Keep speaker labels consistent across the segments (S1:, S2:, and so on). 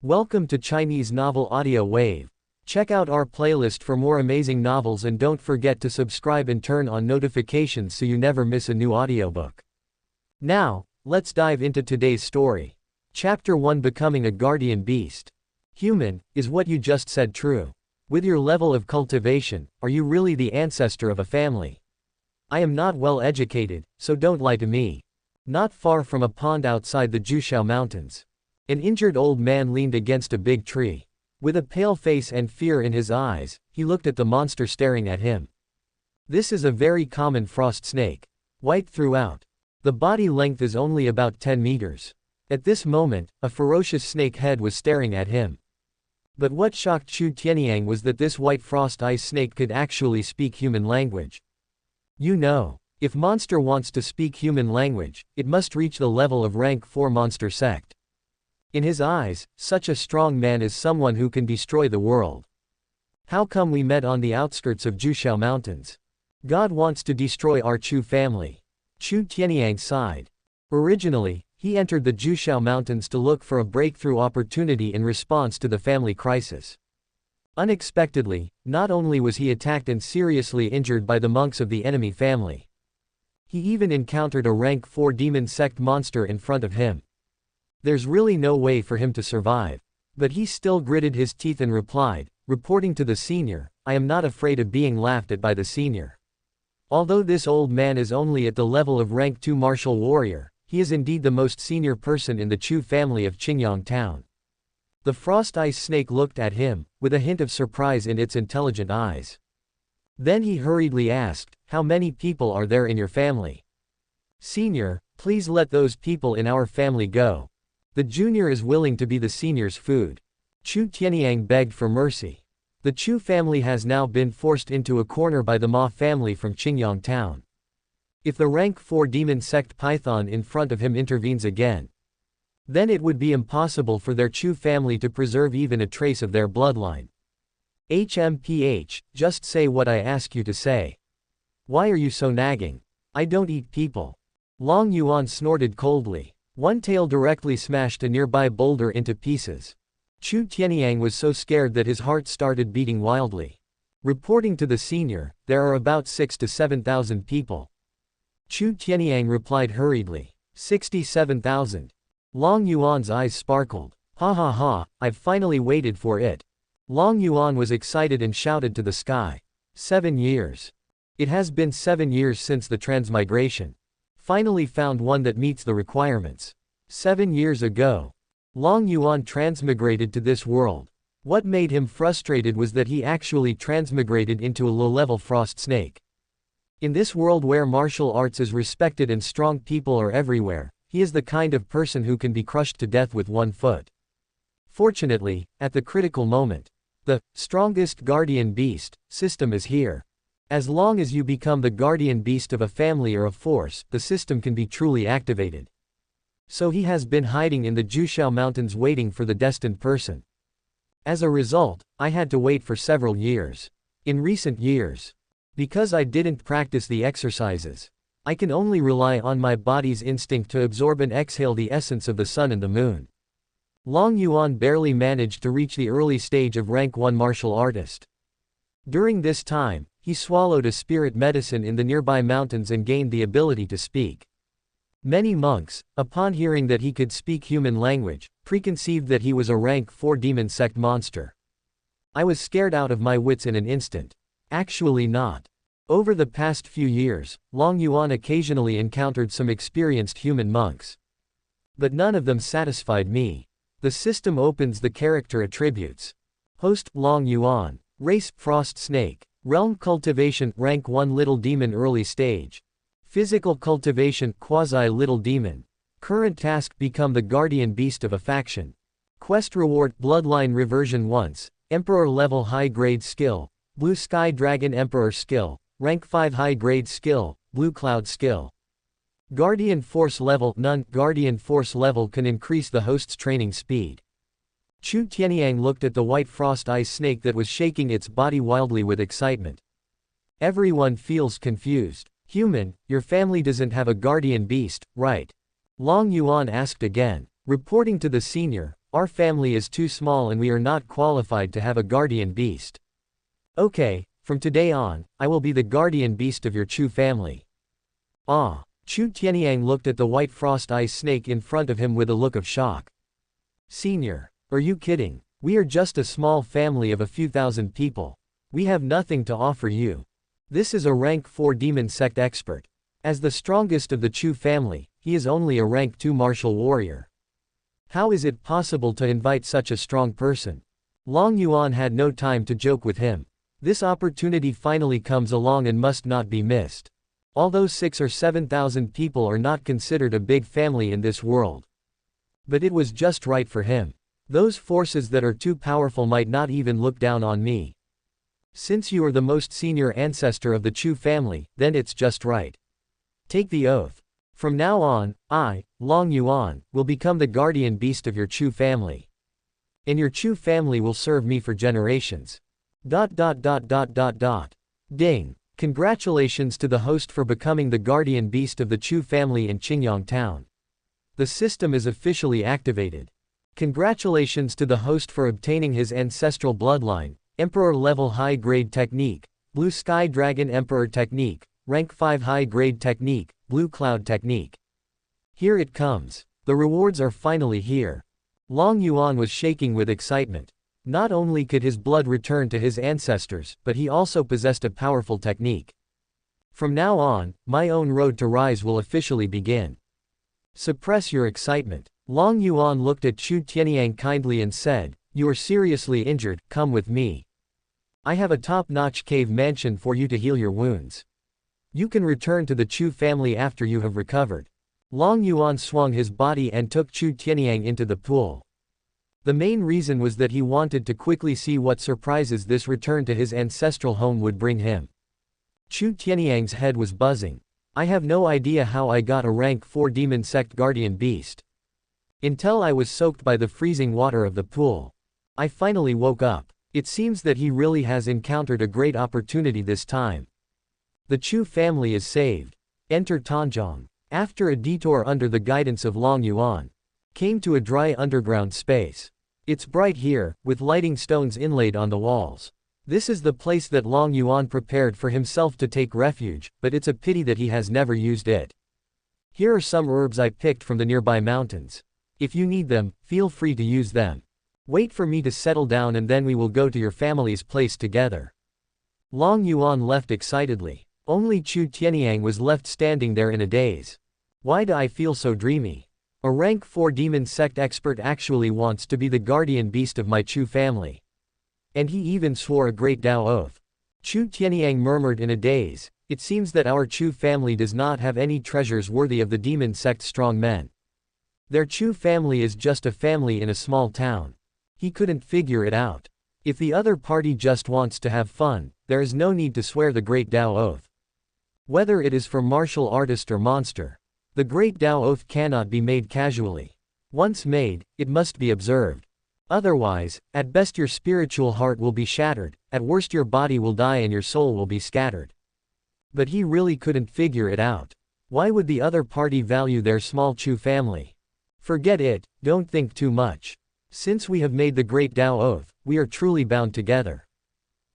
S1: Welcome to Chinese Novel Audio Wave. Check out our playlist for more amazing novels and don't forget to subscribe and turn on notifications so you never miss a new audiobook. Now, let's dive into today's story. Chapter 1: Becoming a Guardian Beast. Human, is what you just said true? With your level of cultivation, are you really the ancestor of a family? I am not well educated, so don't lie to me. Not far from a pond outside the Jushao Mountains, an injured old man leaned against a big tree. With a pale face and fear in his eyes, he looked at the monster staring at him. This is a very common frost snake. White throughout. The body length is only about 10 meters. At this moment, a ferocious snake head was staring at him. But what shocked Chu Tianyang was that this white frost ice snake could actually speak human language. You know, if monster wants to speak human language, it must reach the level of rank 4 monster sect. In his eyes, such a strong man is someone who can destroy the world. How come we met on the outskirts of Jushao Mountains? God wants to destroy our Chu family. Chu Tianyang sighed. Originally, he entered the Jushao Mountains to look for a breakthrough opportunity in response to the family crisis. Unexpectedly, not only was he attacked and seriously injured by the monks of the enemy family, he even encountered a rank 4 demon sect monster in front of him. There's really no way for him to survive. But he still gritted his teeth and replied, reporting to the senior, I am not afraid of being laughed at by the senior. Although this old man is only at the level of rank 2 martial warrior, he is indeed the most senior person in the Chu family of Qingyang town. The frost ice snake looked at him, with a hint of surprise in its intelligent eyes. Then he hurriedly asked, how many people are there in your family? Senior, please let those people in our family go. The junior is willing to be the senior's food. Chu Tianyang begged for mercy. The Chu family has now been forced into a corner by the Ma family from Qingyang town. If the rank 4 demon sect python in front of him intervenes again, then it would be impossible for their Chu family to preserve even a trace of their bloodline. HMPH, just say what I ask you to say. Why are you so nagging? I don't eat people. Long Yuan snorted coldly. One tail directly smashed a nearby boulder into pieces. Chu Tianyang was so scared that his heart started beating wildly. Reporting to the senior, there are about 6,000 to 7,000 people. Chu Tianyang replied hurriedly. 67,000. Long Yuan's eyes sparkled. Ha ha ha, I've finally waited for it. Long Yuan was excited and shouted to the sky. 7 years. It has been 7 years since the transmigration. Finally found one that meets the requirements. 7 years ago, Long Yuan transmigrated to this world. What made him frustrated was that he actually transmigrated into a low-level frost snake. In this world where martial arts is respected and strong people are everywhere, he is the kind of person who can be crushed to death with one foot. Fortunately, at the critical moment, the strongest guardian beast system is here. As long as you become the guardian beast of a family or a force, the system can be truly activated. So he has been hiding in the Jushao Mountains waiting for the destined person. As a result, I had to wait for several years. In recent years, because I didn't practice the exercises, I can only rely on my body's instinct to absorb and exhale the essence of the sun and the moon. Long Yuan barely managed to reach the early stage of rank 1 martial artist. During this time, he swallowed a spirit medicine in the nearby mountains and gained the ability to speak. Many monks, upon hearing that he could speak human language, preconceived that he was a rank 4 demon sect monster. I was scared out of my wits in an instant. Actually not. Over the past few years, Long Yuan occasionally encountered some experienced human monks. But none of them satisfied me. The system opens the character attributes. Host, Long Yuan. Race, Frost Snake. Realm Cultivation, Rank 1 Little Demon Early Stage. Physical Cultivation, Quasi Little Demon. Current task, become the guardian beast of a faction. Quest reward, Bloodline Reversion Once, Emperor Level High Grade Skill, Blue Sky Dragon Emperor Skill, Rank 5 High Grade Skill, Blue Cloud Skill. Guardian Force Level, None. Guardian Force Level can increase the host's training speed. Chu Tianyang looked at the white frost ice snake that was shaking its body wildly with excitement. Everyone feels confused. Human, your family doesn't have a guardian beast, right? Long Yuan asked again. Reporting to the senior, Our family is too small and we are not qualified to have a guardian beast. Okay, from today on, I will be the guardian beast of your Chu family. Ah. Chu Tianyang looked at the white frost ice snake in front of him with a look of shock. Senior. Are you kidding? We are just a small family of a few thousand people. We have nothing to offer you. This is a rank 4 demon sect expert. As the strongest of the Chu family, he is only a rank 2 martial warrior. How is it possible to invite such a strong person? Long Yuan had no time to joke with him. This opportunity finally comes along and must not be missed. Although 6 or 7,000 people are not considered a big family in this world. But it was just right for him. Those forces that are too powerful might not even look down on me. Since you are the most senior ancestor of the Chu family, then it's just right. Take the oath. From now on, I, Long Yuan, will become the guardian beast of your Chu family. And your Chu family will serve me for generations. Ding. Congratulations to the host for becoming the guardian beast of the Chu family in Qingyang town. The system is officially activated. Congratulations to the host for obtaining his ancestral bloodline, Emperor level high grade technique, Blue Sky Dragon Emperor technique, rank 5 high grade technique, Blue Cloud technique. Here it comes. The rewards are finally here. Long Yuan was shaking with excitement. Not only could his blood return to his ancestors, but he also possessed a powerful technique. From now on, my own road to rise will officially begin. Suppress your excitement. Long Yuan looked at Chu Tianyang kindly and said, "You are seriously injured, come with me. I have a top-notch cave mansion for you to heal your wounds. You can return to the Chu family after you have recovered." Long Yuan swung his body and took Chu Tianyang into the pool. The main reason was that he wanted to quickly see what surprises this return to his ancestral home would bring him. Chu Tianyang's head was buzzing. I have no idea how I got a rank 4 demon sect guardian beast. Until I was soaked by the freezing water of the pool. I finally woke up. It seems that he really has encountered a great opportunity this time. The Chu family is saved. Enter Tanzhong. After a detour under the guidance of Long Yuan. Came to a dry underground space. It's bright here, with lighting stones inlaid on the walls. This is the place that Long Yuan prepared for himself to take refuge, but it's a pity that he has never used it. Here are some herbs I picked from the nearby mountains. If you need them, feel free to use them. Wait for me to settle down and then we will go to your family's place together. Long Yuan left excitedly. Only Chu Tianyang was left standing there in a daze. Why do I feel so dreamy? A rank 4 demon sect expert actually wants to be the guardian beast of my Chu family. And he even swore a great Tao oath. Chu Tianyang murmured in a daze, it seems that our Chu family does not have any treasures worthy of the demon sect strong men. Their Chu family is just a family in a small town. He couldn't figure it out. If the other party just wants to have fun, there is no need to swear the great Tao oath. Whether it is for martial artist or monster. The Great Tao Oath cannot be made casually. Once made, it must be observed. Otherwise, at best your spiritual heart will be shattered, at worst your body will die and your soul will be scattered. But he really couldn't figure it out. Why would the other party value their small Chu family? Forget it, don't think too much. Since we have made the Great Tao Oath, we are truly bound together.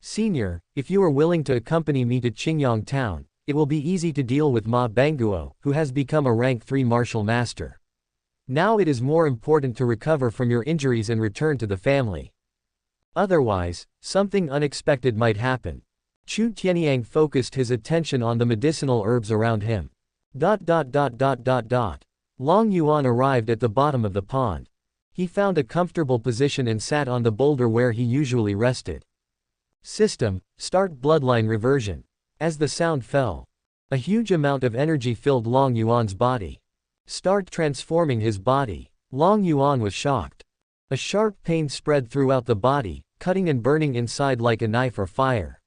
S1: Senior, if you are willing to accompany me to Qingyang town, it will be easy to deal with Ma Banguo, who has become a rank 3 martial master. Now it is more important to recover from your injuries and return to the family. Otherwise, something unexpected might happen. Chu Tianyang focused his attention on the medicinal herbs around him. Long Yuan arrived at the bottom of the pond. He found a comfortable position and sat on the boulder where he usually rested. System, start bloodline reversion. As the sound fell, a huge amount of energy filled Long Yuan's body. Start transforming his body. Long Yuan was shocked. A sharp pain spread throughout the body, cutting and burning inside like a knife or fire.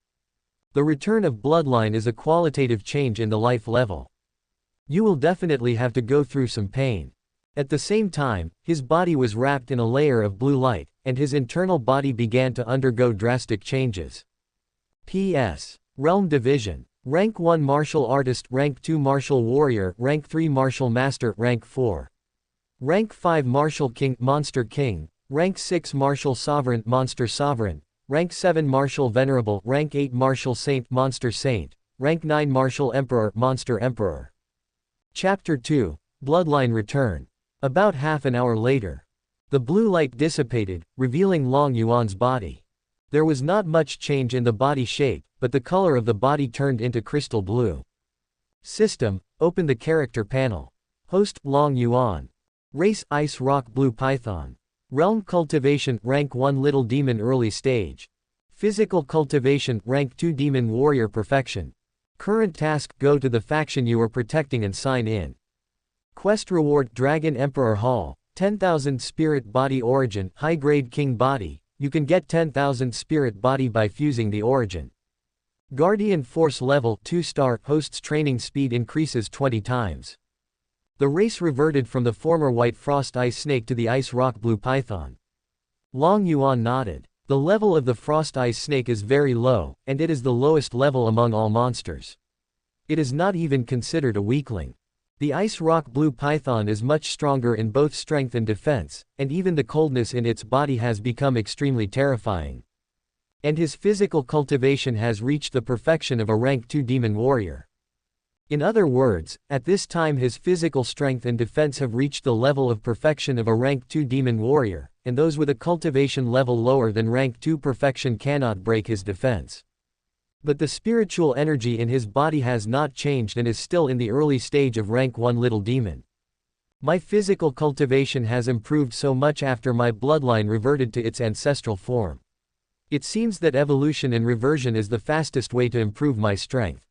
S1: The return of bloodline is a qualitative change in the life level. You will definitely have to go through some pain. At the same time, his body was wrapped in a layer of blue light, and his internal body began to undergo drastic changes. P.S. Realm Division. Rank 1 Martial Artist, Rank 2 Martial Warrior, Rank 3 Martial Master, Rank 4. Rank 5 Martial King, Monster King, Rank 6 Martial Sovereign Monster Sovereign, Rank 7 Martial Venerable, Rank 8 Martial Saint Monster Saint, Rank 9 Martial Emperor Monster Emperor. Chapter 2, Bloodline Return. About half an hour later. The blue light dissipated, revealing Long Yuan's body. There was not much change in the body shape, but the color of the body turned into crystal blue. System, open the character panel. Host, Long Yuan. Race, Ice Rock Blue Python. Realm Cultivation, Rank 1 Little Demon Early Stage. Physical Cultivation, Rank 2 Demon Warrior Perfection. Current task, go to the faction you are protecting and sign in. Quest reward, Dragon Emperor Hall, 10,000 Spirit Body Origin, High Grade King Body. You can get 10,000 Spirit Body by fusing the origin. Guardian Force Level 2-star, host's training speed increases 20 times. The race reverted from the former White Frost Ice Snake to the Ice Rock Blue Python. Long Yuan nodded. The level of the Frost Ice Snake is very low, and it is the lowest level among all monsters. It is not even considered a weakling. The Ice Rock Blue Python is much stronger in both strength and defense, and even the coldness in its body has become extremely terrifying. And his physical cultivation has reached the perfection of a rank 2 demon warrior. In other words, at this time his physical strength and defense have reached the level of perfection of a rank 2 demon warrior, and those with a cultivation level lower than rank 2 perfection cannot break his defense. But the spiritual energy in his body has not changed and is still in the early stage of rank 1 little demon. My physical cultivation has improved so much after my bloodline reverted to its ancestral form. It seems that evolution and reversion is the fastest way to improve my strength.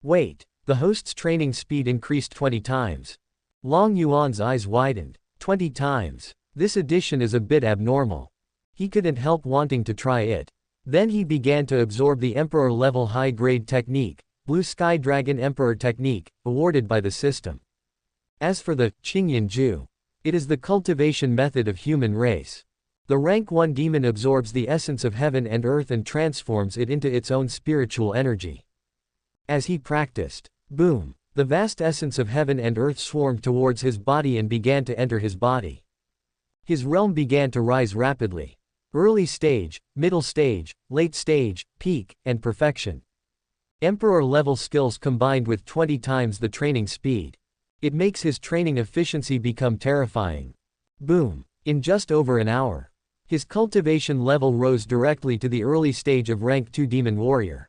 S1: Wait. The host's training speed increased 20 times. Long Yuan's eyes widened. 20 times. This addition is a bit abnormal. He couldn't help wanting to try it. Then he began to absorb the Emperor level high grade technique, Blue Sky Dragon Emperor technique, awarded by the system. As for the Qingyan Ju, it is the cultivation method of human race. The rank 1 demon absorbs the essence of heaven and earth and transforms it into its own spiritual energy. As he practiced, boom, the vast essence of heaven and earth swarmed towards his body and began to enter his body. His realm began to rise rapidly. Early stage, middle stage, late stage, peak, and perfection. Emperor level skills combined with 20 times the training speed. It makes his training efficiency become terrifying. Boom. In just over an hour, his cultivation level rose directly to the early stage of rank 2 demon warrior.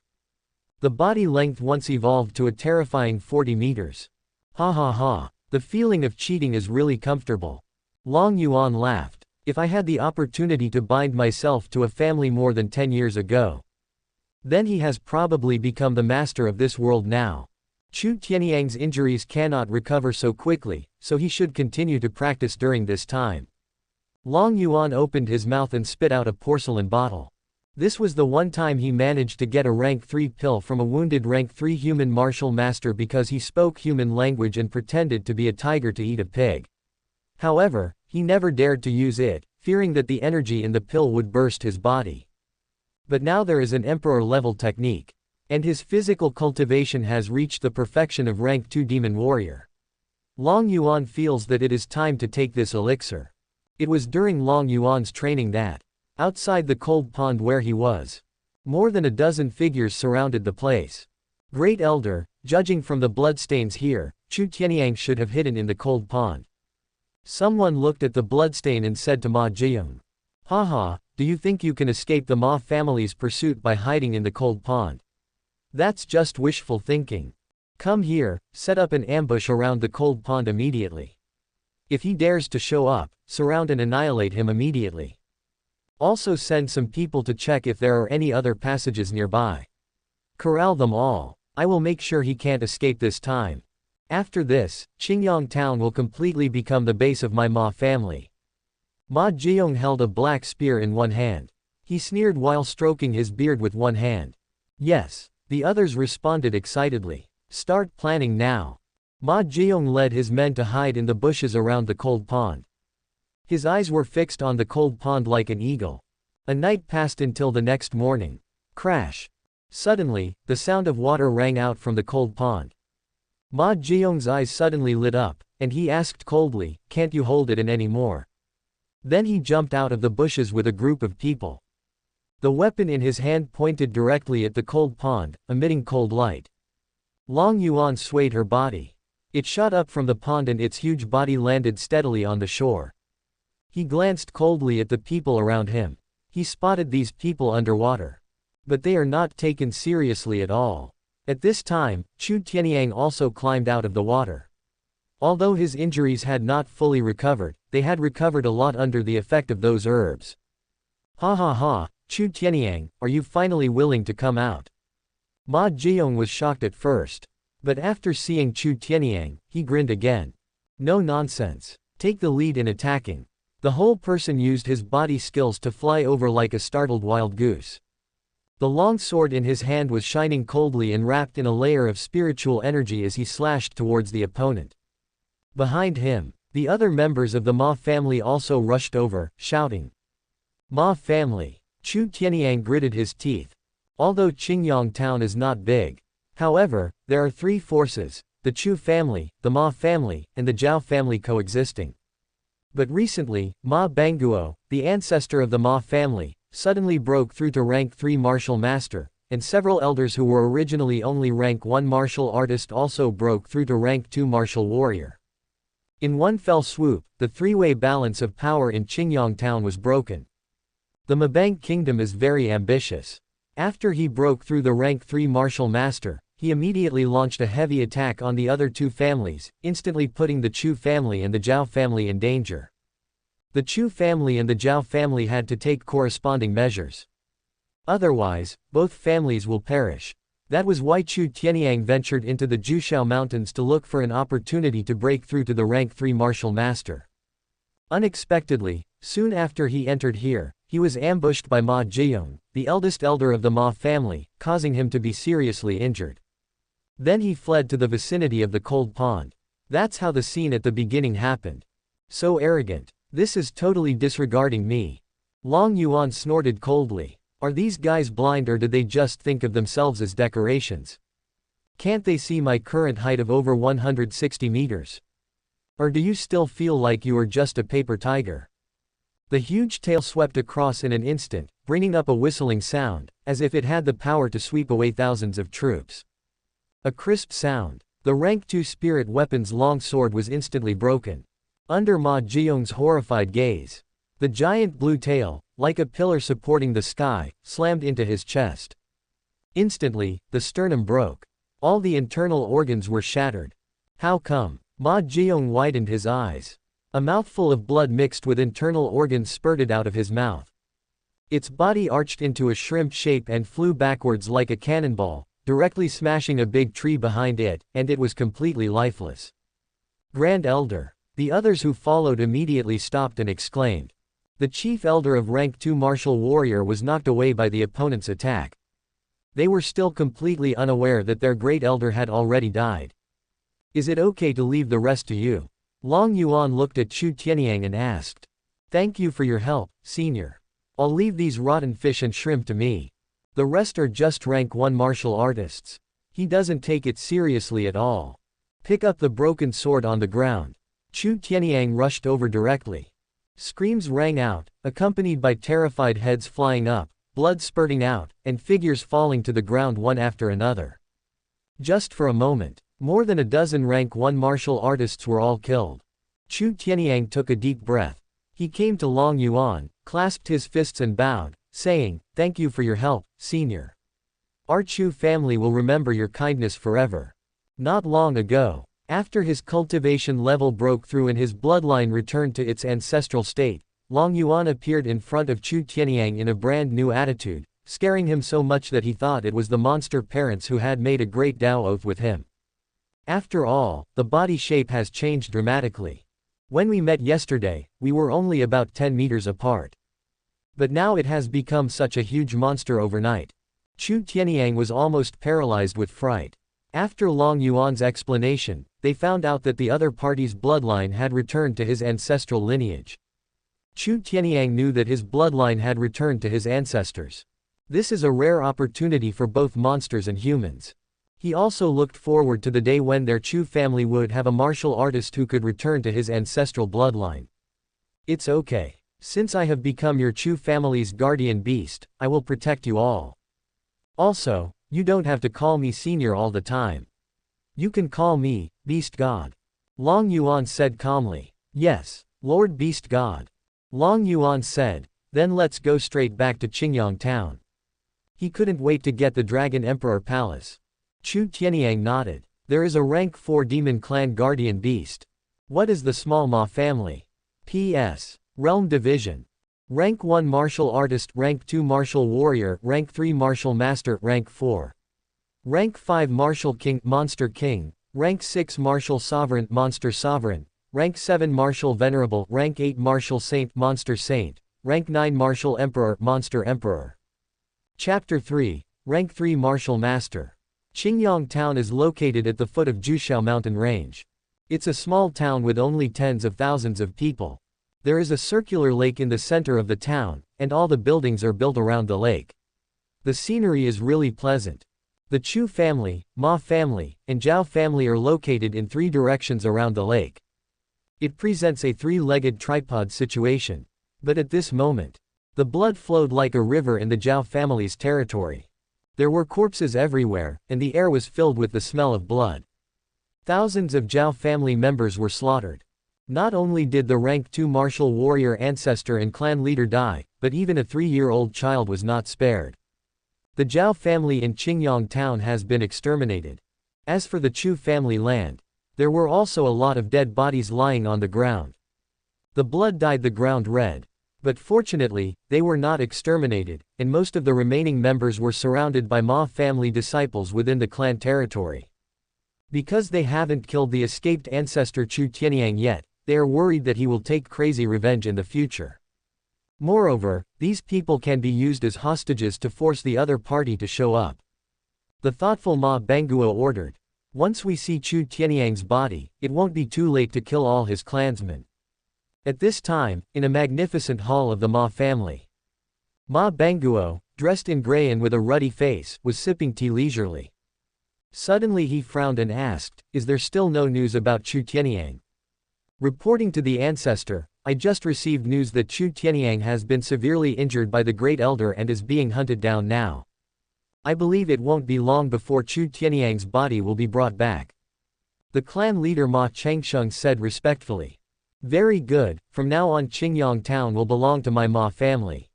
S1: The body length once evolved to a terrifying 40 meters. Ha ha ha, the feeling of cheating is really comfortable. Long Yuan laughed. If I had the opportunity to bind myself to a family more than 10 years ago. Then he has probably become the master of this world now. Chu Tianyang's injuries cannot recover so quickly, so he should continue to practice during this time. Long Yuan opened his mouth and spit out a porcelain bottle. This was the one time he managed to get a rank 3 pill from a wounded rank 3 human martial master because he spoke human language and pretended to be a tiger to eat a pig. However, he never dared to use it, fearing that the energy in the pill would burst his body. But now there is an emperor level technique. And his physical cultivation has reached the perfection of rank 2 demon warrior. Long Yuan feels that it is time to take this elixir. It was during Long Yuan's training that, outside the cold pond where he was, more than a dozen figures surrounded the place. Great Elder, judging from the bloodstains here, Chu Tianyang should have hidden in the cold pond. Someone looked at the bloodstain and said to Ma Jiang, "Haha, do you think you can escape the Ma family's pursuit by hiding in the cold pond? That's just wishful thinking. Come here, set up an ambush around the cold pond immediately. If he dares to show up, surround and annihilate him immediately. Also send some people to check if there are any other passages nearby. Corral them all. I will make sure he can't escape this time. After this, Qingyang town will completely become the base of my Ma family." Ma Jiang held a black spear in one hand. He sneered while stroking his beard with one hand. "Yes." The others responded excitedly. "Start planning now." Ma Jiang led his men to hide in the bushes around the cold pond. His eyes were fixed on the cold pond like an eagle. A night passed until the next morning. Crash! Suddenly, the sound of water rang out from the cold pond. Ma Jiang's eyes suddenly lit up, and he asked coldly, "Can't you hold it in anymore?" Then he jumped out of the bushes with a group of people. The weapon in his hand pointed directly at the cold pond, emitting cold light. Long Yuan swayed her body. It shot up from the pond and its huge body landed steadily on the shore. He glanced coldly at the people around him. He spotted these people underwater. But they are not taken seriously at all. At this time, Chu Tianyang also climbed out of the water. Although his injuries had not fully recovered, they had recovered a lot under the effect of those herbs. Ha ha ha, Chu Tianyang, are you finally willing to come out? Ma Jiong was shocked at first. But after seeing Chu Tianyang, he grinned again. No nonsense. Take the lead in attacking. The whole person used his body skills to fly over like a startled wild goose. The long sword in his hand was shining coldly and wrapped in a layer of spiritual energy as he slashed towards the opponent. Behind him, the other members of the Ma family also rushed over, shouting. Ma family. Chu Tianyang gritted his teeth. Although Qingyang town is not big. However, there are three forces, the Chu family, the Ma family, and the Zhao family coexisting. But recently, Ma Banguo, the ancestor of the Ma family, suddenly broke through to rank 3 martial master, and several elders who were originally only rank 1 martial artist also broke through to rank 2 martial warrior. In one fell swoop, the three-way balance of power in Qingyang town was broken. The Mabang kingdom is very ambitious. After he broke through the rank 3 martial master, he immediately launched a heavy attack on the other two families, instantly putting the Chu family and the Zhao family in danger. The Chu family and the Zhao family had to take corresponding measures. Otherwise, both families will perish. That was why Chu Tianyang ventured into the Jushao Mountains to look for an opportunity to break through to the rank 3 martial master. Unexpectedly, soon after he entered here, he was ambushed by Ma Jiong, the eldest elder of the Ma family, causing him to be seriously injured. Then he fled to the vicinity of the cold pond. That's how the scene at the beginning happened. So arrogant. This is totally disregarding me. Long Yuan snorted coldly. Are these guys blind or do they just think of themselves as decorations? Can't they see my current height of over 160 meters? Or do you still feel like you are just a paper tiger? The huge tail swept across in an instant, bringing up a whistling sound, as if it had the power to sweep away thousands of troops. A crisp sound. The rank 2 spirit weapon's long sword was instantly broken. Under Ma Jiong's horrified gaze, the giant blue tail, like a pillar supporting the sky, slammed into his chest. Instantly, the sternum broke. All the internal organs were shattered. How come? Ma Jiong widened his eyes. A mouthful of blood mixed with internal organs spurted out of his mouth. Its body arched into a shrimp shape and flew backwards like a cannonball, directly smashing a big tree behind it, and it was completely lifeless. Grand Elder. The others who followed immediately stopped and exclaimed. The chief elder of rank 2 martial warrior was knocked away by the opponent's attack. They were still completely unaware that their great elder had already died. Is it okay to leave the rest to you? Long Yuan looked at Chu Tianyang and asked. Thank you for your help, senior. I'll leave these rotten fish and shrimp to me. The rest are just rank 1 martial artists. He doesn't take it seriously at all. Pick up the broken sword on the ground. Chu Tianyang rushed over directly. Screams rang out, accompanied by terrified heads flying up, blood spurting out, and figures falling to the ground one after another. Just for a moment, more than a dozen rank 1 martial artists were all killed. Chu Tianyang took a deep breath. He came to Long Yuan, clasped his fists and bowed, saying, "Thank you for your help, senior. Our Chu family will remember your kindness forever." Not long ago, after his cultivation level broke through and his bloodline returned to its ancestral state, Long Yuan appeared in front of Chu Tianyang in a brand new attitude, scaring him so much that he thought it was the monster parents who had made a great Tao oath with him. After all, the body shape has changed dramatically. When we met yesterday, we were only about 10 meters apart. But now it has become such a huge monster overnight. Chu Tianyang was almost paralyzed with fright. After Long Yuan's explanation, they found out that the other party's bloodline had returned to his ancestral lineage. Chu Tianyang knew that his bloodline had returned to his ancestors. This is a rare opportunity for both monsters and humans. He also looked forward to the day when their Chu family would have a martial artist who could return to his ancestral bloodline. It's okay. Since I have become your Chu family's guardian beast, I will protect you all. Also, you don't have to call me senior all the time. You can call me, Beast God. Long Yuan said calmly. Yes, Lord Beast God. Long Yuan said, then let's go straight back to Qingyang town. He couldn't wait to get the Dragon Emperor Palace. Chu Tianyang nodded. There is a rank 4 Demon Clan Guardian Beast. What is the Small Ma family? P.S. Realm Division. Rank 1 Martial Artist, Rank 2 Martial Warrior, Rank 3 Martial Master, Rank 4. Rank 5 Martial King, Monster King, Rank 6 Martial Sovereign, Monster Sovereign, Rank 7 Martial Venerable, Rank 8 Martial Saint, Monster Saint, Rank 9 Martial Emperor, Monster Emperor. Chapter 3, Rank 3 Martial Master. Qingyang town is located at the foot of Jushao mountain range. It's a small town with only tens of thousands of people. There is a circular lake in the center of the town, and all the buildings are built around the lake. The scenery is really pleasant. The Chu family, Ma family, and Zhao family are located in 3 directions around the lake. It presents a 3-legged tripod situation. But at this moment, the blood flowed like a river in the Zhao family's territory. There were corpses everywhere, and the air was filled with the smell of blood. Thousands of Zhao family members were slaughtered. Not only did the rank 2 martial warrior ancestor and clan leader die, but even a 3-year-old child was not spared. The Zhao family in Qingyang town has been exterminated. As for the Chu family land, there were also a lot of dead bodies lying on the ground. The blood dyed the ground red. But fortunately, they were not exterminated, and most of the remaining members were surrounded by Ma family disciples within the clan territory. Because they haven't killed the escaped ancestor Chu Tianyang yet, they are worried that he will take crazy revenge in the future. Moreover, these people can be used as hostages to force the other party to show up. The thoughtful Ma Banguo ordered. Once we see Chu Tianyang's body, it won't be too late to kill all his clansmen. At this time, in a magnificent hall of the Ma family, Ma Banguo, dressed in gray and with a ruddy face, was sipping tea leisurely. Suddenly he frowned and asked, is there still no news about Chu Tianyang? Reporting to the ancestor, I just received news that Chu Tianyang has been severely injured by the Great Elder and is being hunted down now. I believe it won't be long before Chu Tianyang's body will be brought back. The clan leader Ma Changsheng said respectfully. Very good, from now on Qingyang town will belong to my Ma family.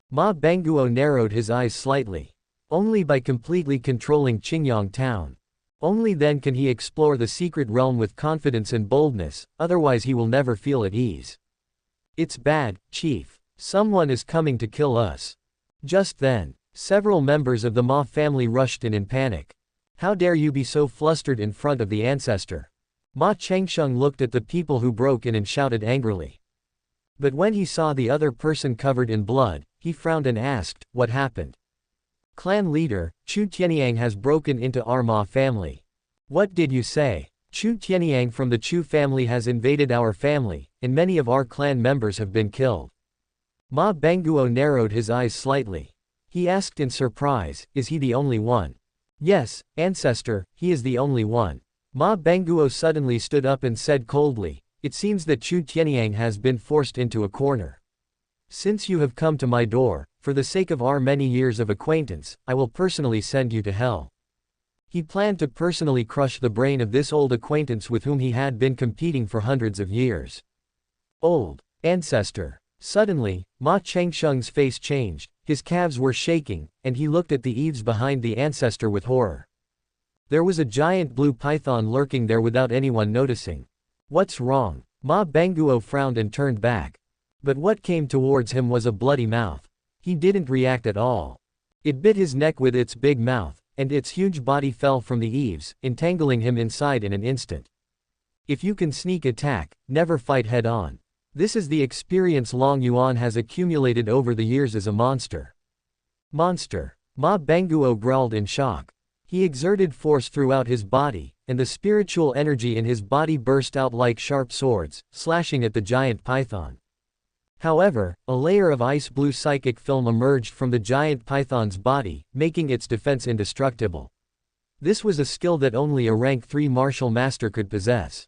S1: Ma Banguo narrowed his eyes slightly. Only by completely controlling Qingyang town. Only then can he explore the secret realm with confidence and boldness, otherwise he will never feel at ease. It's bad, Chief. Someone is coming to kill us. Just then, several members of the Ma family rushed in panic. How dare you be so flustered in front of the ancestor? Ma Changsheng looked at the people who broke in and shouted angrily. But when he saw the other person covered in blood, he frowned and asked, what happened? Clan leader, Chu Tianyang has broken into our Ma family. What did you say? Chu Tianyang from the Chu family has invaded our family, and many of our clan members have been killed. Ma Banguo narrowed his eyes slightly. He asked in surprise, is he the only one? Yes, ancestor, he is the only one. Ma Banguo suddenly stood up and said coldly, it seems that Chu Tianyang has been forced into a corner. Since you have come to my door, for the sake of our many years of acquaintance, I will personally send you to hell. He planned to personally crush the brain of this old acquaintance with whom he had been competing for hundreds of years. Old ancestor. Suddenly, Ma Changsheng's face changed, his calves were shaking, and he looked at the eaves behind the ancestor with horror. There was a giant blue python lurking there without anyone noticing. What's wrong? Ma Banguo frowned and turned back. But what came towards him was a bloody mouth. He didn't react at all. It bit his neck with its big mouth, and its huge body fell from the eaves, entangling him inside in an instant. If you can sneak attack, never fight head-on. This is the experience Long Yuan has accumulated over the years as a monster. Monster. Ma Banguo growled in shock. He exerted force throughout his body, and the spiritual energy in his body burst out like sharp swords, slashing at the giant python. However, a layer of ice-blue psychic film emerged from the giant python's body, making its defense indestructible. This was a skill that only a rank 3 martial master could possess.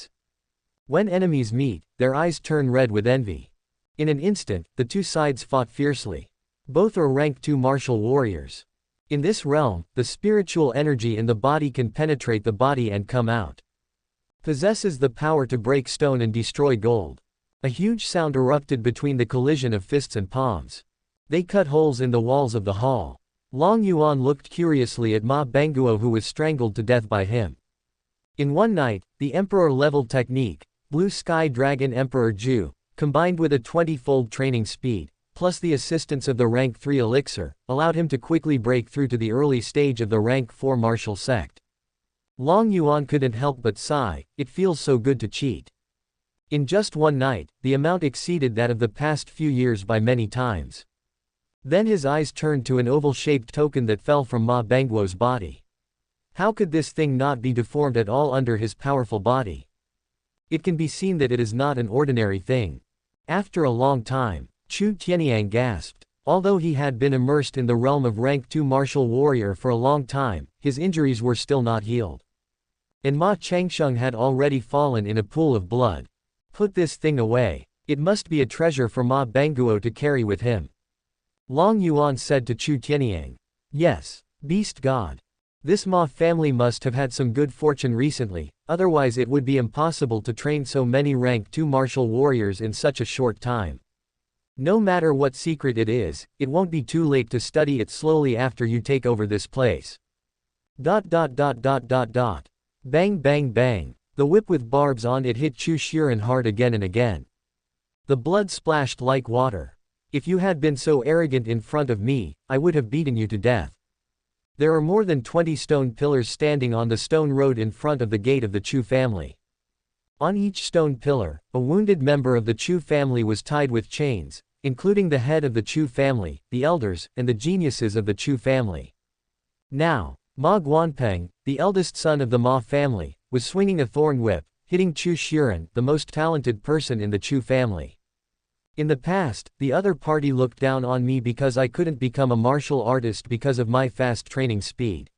S1: sides. When enemies meet, their eyes turn red with envy. In an instant, the two sides fought fiercely. Both are rank 2 martial warriors. In this realm, the spiritual energy in the body can penetrate the body and come out. Possesses the power to break stone and destroy gold. A huge sound erupted between the collision of fists and palms. They cut holes in the walls of the hall. Long Yuan looked curiously at Ma Bangguo, who was strangled to death by him. In one night, the Emperor-level technique, Blue Sky Dragon Emperor Ju, combined with a 20-fold training speed, plus the assistance of the rank 3 elixir, allowed him to quickly break through to the early stage of the rank 4 martial sect. Long Yuan couldn't help but sigh, it feels so good to cheat. In just one night, the amount exceeded that of the past few years by many times. Then his eyes turned to an oval-shaped token that fell from Ma Bangguo's body. How could this thing not be deformed at all under his powerful body? It can be seen that it is not an ordinary thing. After a long time, Chu Tianyang gasped. Although he had been immersed in the realm of rank 2 martial warrior for a long time, his injuries were still not healed. And Ma Changsheng had already fallen in a pool of blood. Put this thing away. It must be a treasure for Ma Bangguo to carry with him. Long Yuan said to Chu Tianyang. Yes, beast god. This Ma family must have had some good fortune recently, otherwise it would be impossible to train so many rank 2 martial warriors in such a short time. No matter what secret it is, it won't be too late to study it slowly after you take over this place. Bang bang bang. The whip with barbs on it hit Chu Shiren hard again and again. The blood splashed like water. If you had been so arrogant in front of me, I would have beaten you to death. There are more than 20 stone pillars standing on the stone road in front of the gate of the Chu family. On each stone pillar, a wounded member of the Chu family was tied with chains, including the head of the Chu family, the elders, and the geniuses of the Chu family. Now, Ma Guanpeng, the eldest son of the Ma family, was swinging a thorn whip, hitting Chu Shiren, the most talented person in the Chu family. In the past, the other party looked down on me because I couldn't become a martial artist because of my fast training speed.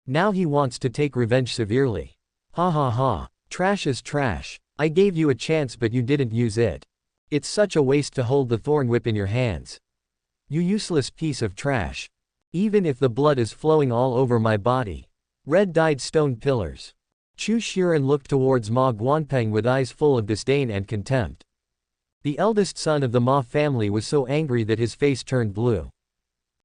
S1: Now he wants to take revenge severely. Ha ha ha. Trash is trash. I gave you a chance but you didn't use it. It's such a waste to hold the thorn whip in your hands. You useless piece of trash. Even if the blood is flowing all over my body. Red-dyed stone pillars. Chu Shiren looked towards Ma Guanpeng with eyes full of disdain and contempt. The eldest son of the Ma family was so angry that his face turned blue.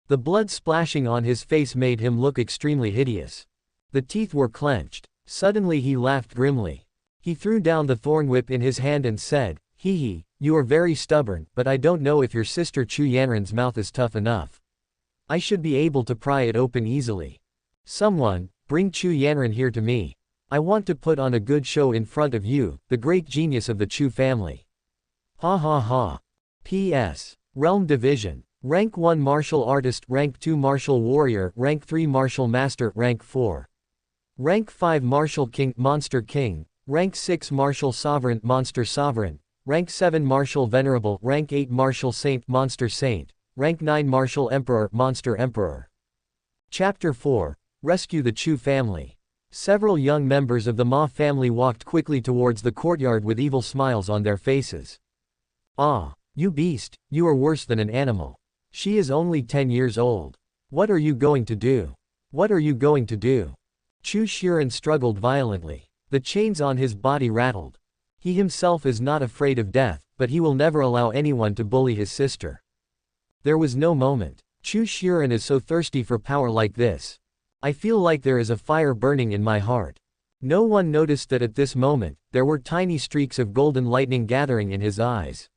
S1: The blood splashing on his face made him look extremely hideous. The teeth were clenched. Suddenly he laughed grimly. He threw down the thorn whip in his hand and said, "Hee hee, you are very stubborn, but I don't know if your sister Chu Yanren's mouth is tough enough. I should be able to pry it open easily. Someone, bring Chu Yanren here to me. I want to put on a good show in front of you, the great genius of the Chu family." Ha ha ha. P.S. Realm Division. Rank 1 Martial Artist, Rank 2 Martial Warrior, Rank 3 Martial Master, Rank 4. Rank 5 Martial King, Monster King, Rank 6 Martial Sovereign, Monster Sovereign, Rank 7 Martial Venerable, Rank 8 Martial Saint, Monster Saint, Rank 9 Martial Emperor, Monster Emperor. Chapter 4. Rescue the Chu family. Several young members of the Ma family walked quickly towards the courtyard with evil smiles on their faces. Ah, you beast, you are worse than an animal. She is only 10 years old. What are you going to do? What are you going to do? Chu Shiren struggled violently. The chains on his body rattled. He himself is not afraid of death, but he will never allow anyone to bully his sister. There was no moment. Chu Shiren is so thirsty for power like this. I feel like there is a fire burning in my heart. No one noticed that at this moment, there were tiny streaks of golden lightning gathering in his eyes.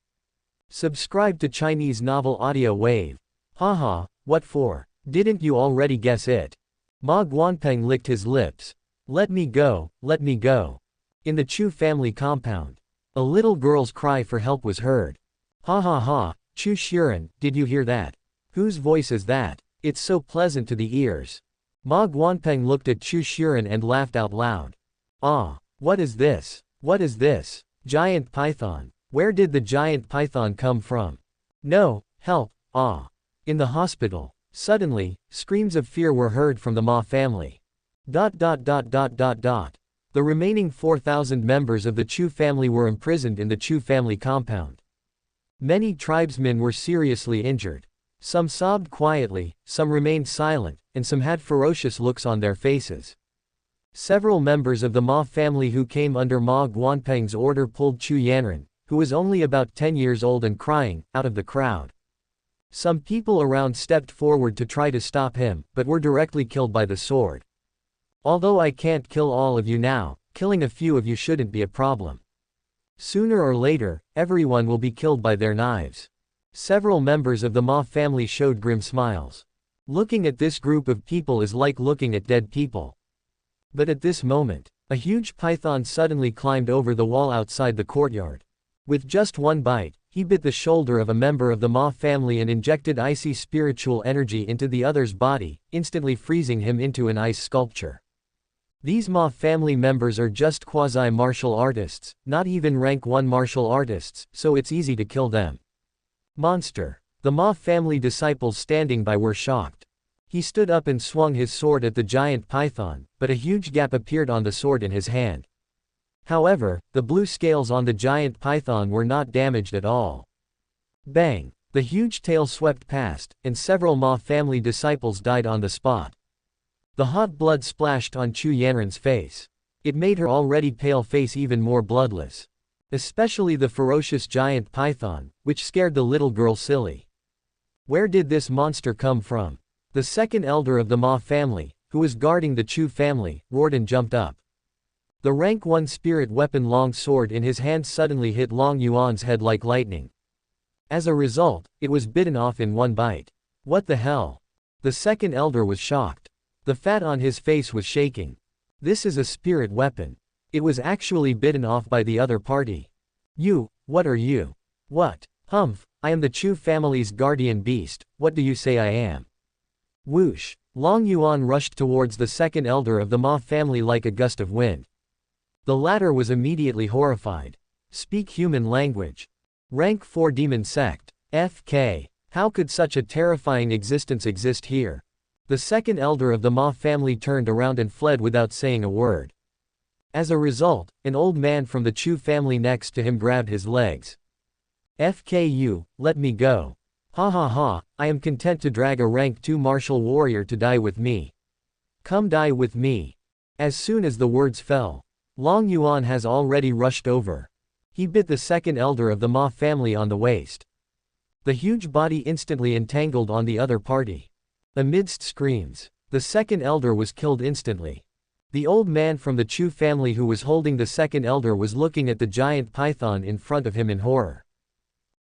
S1: Subscribe to Chinese Novel Audio Wave. Haha, what for? Didn't you already guess it? Ma Guanpeng licked his lips. Let me go, let me go. In the Chu family compound, a little girl's cry for help was heard. Ha ha ha, Chu Shiren, did you hear that? Whose voice is that? It's so pleasant to the ears. Ma Guanpeng looked at Chu Shiren and laughed out loud. Ah, what is this? What is this? Giant python. Where did the giant python come from? No, help, ah. In the hospital. Suddenly, screams of fear were heard from the Ma family. The remaining 4,000 members of the Chu family were imprisoned in the Chu family compound. Many tribesmen were seriously injured. Some sobbed quietly, some remained silent, and some had ferocious looks on their faces. Several members of the Ma family who came under Ma Guanpeng's order pulled Chu Yanren, who was only about 10 years old and crying, out of the crowd. Some people around stepped forward to try to stop him, but were directly killed by the sword. Although I can't kill all of you now, killing a few of you shouldn't be a problem. Sooner or later, everyone will be killed by their knives. Several members of the Ma family showed grim smiles. Looking at this group of people is like looking at dead people. But at this moment, a huge python suddenly climbed over the wall outside the courtyard. With just one bite, he bit the shoulder of a member of the Ma family and injected icy spiritual energy into the other's body, instantly freezing him into an ice sculpture. These Ma family members are just quasi-martial artists, not even rank 1 martial artists, so it's easy to kill them. Monster. The Ma family disciples standing by were shocked. He stood up and swung his sword at the giant python, but a huge gap appeared on the sword in his hand. However, the blue scales on the giant python were not damaged at all. Bang! The huge tail swept past, and several Ma family disciples died on the spot. The hot blood splashed on Chu Yanren's face. It made her already pale face even more bloodless. Especially the ferocious giant python, which scared the little girl silly. Where did this monster come from? The second elder of the Ma family, who was guarding the Chu family, roared and jumped up. The rank 1 spirit weapon long sword in his hand suddenly hit Long Yuan's head like lightning. As a result, it was bitten off in one bite. What the hell? The second elder was shocked. The fat on his face was shaking. This is a spirit weapon. It was actually bitten off by the other party. You, what are you? What? Humph, I am the Chu family's guardian beast, what do you say I am? Whoosh! Long Yuan rushed towards the second elder of the Ma family like a gust of wind. The latter was immediately horrified. Speak human language. Rank 4 demon sect. FK. How could such a terrifying existence exist here? The second elder of the Ma family turned around and fled without saying a word. As a result, an old man from the Chu family next to him grabbed his legs. FKU, let me go. Ha ha ha, I am content to drag a rank 2 martial warrior to die with me. Come die with me. As soon as the words fell, Long Yuan has already rushed over. He bit the second elder of the Ma family on the waist. The huge body instantly entangled on the other party. Amidst screams, the second elder was killed instantly. The old man from the Chu family who was holding the second elder was looking at the giant python in front of him in horror.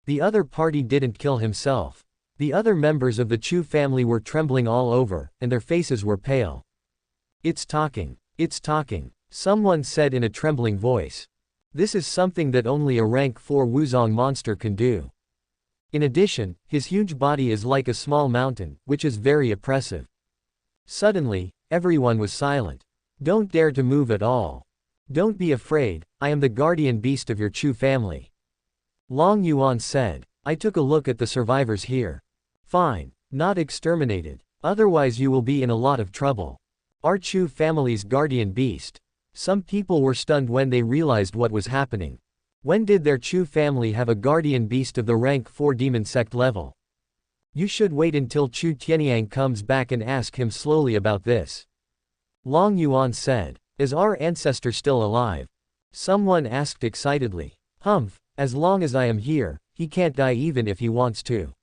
S1: The other party didn't kill himself. The other members of the Chu family were trembling all over, and their faces were pale. It's talking. It's talking. Someone said in a trembling voice. This is something that only a rank 4 Wuzong monster can do. In addition, his huge body is like a small mountain, which is very oppressive. Suddenly, everyone was silent. Don't dare to move at all. Don't be afraid, I am the guardian beast of your Chu family. Long Yuan said. I took a look at the survivors here. Fine, not exterminated, otherwise you will be in a lot of trouble. Our Chu family's guardian beast. Some people were stunned when they realized what was happening. When did their Chu family have a guardian beast of the rank 4 demon sect level? You should wait until Chu Tianyang comes back and ask him slowly about this. Long Yuan said. Is our ancestor still alive? Someone asked excitedly. Humph, as long as I am here, he can't die even if he wants to.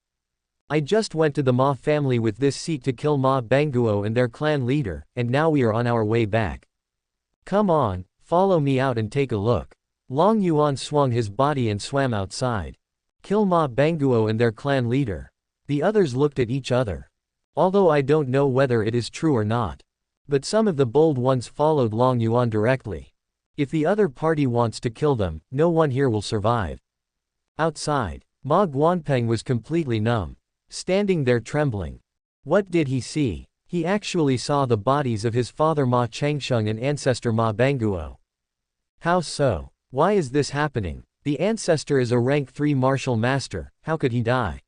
S1: I just went to the Ma family with this seat to kill Ma Banguo and their clan leader, and now we are on our way back. Come on, follow me out and take a look. Long Yuan swung his body and swam outside. Kill Ma Banguo and their clan leader. The others looked at each other. Although I don't know whether it is true or not. But some of the bold ones followed Long Yuan directly. If the other party wants to kill them, no one here will survive. Outside, Ma Guanpeng was completely numb. Standing there trembling. What did he see? He actually saw the bodies of his father Ma Changsheng and ancestor Ma Banguo. How so? Why is this happening? The ancestor is a rank 3 martial master, how could he die?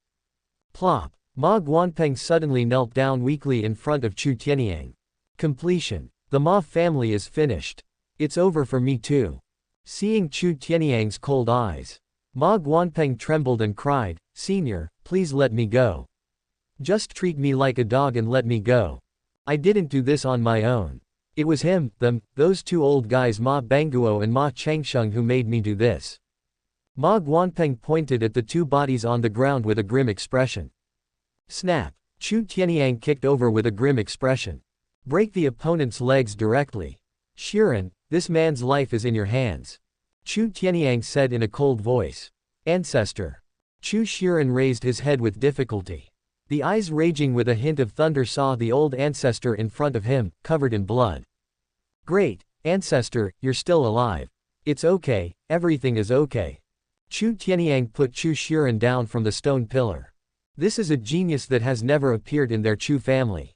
S1: Plop. Ma Guanpeng suddenly knelt down weakly in front of Chu Tianyang. Completion. The Ma family is finished. It's over for me too. Seeing Chu Tianyang's cold eyes, Ma Guanpeng trembled and cried, Senior, please let me go. Just treat me like a dog and let me go. I didn't do this on my own. It was him, them, those two old guys Ma Banguo and Ma Changsheng who made me do this. Ma Guanpeng pointed at the two bodies on the ground with a grim expression. Snap. Chu Tianyang kicked over with a grim expression. Break the opponent's legs directly. Shiren, this man's life is in your hands. Chu Tianyang said in a cold voice. Ancestor. Chu Shiren raised his head with difficulty. The eyes raging with a hint of thunder saw the old ancestor in front of him, covered in blood. Great, ancestor, you're still alive. It's okay, everything is okay. Chu Tianyang put Chu Shiren down from the stone pillar. This is a genius that has never appeared in their Chu family.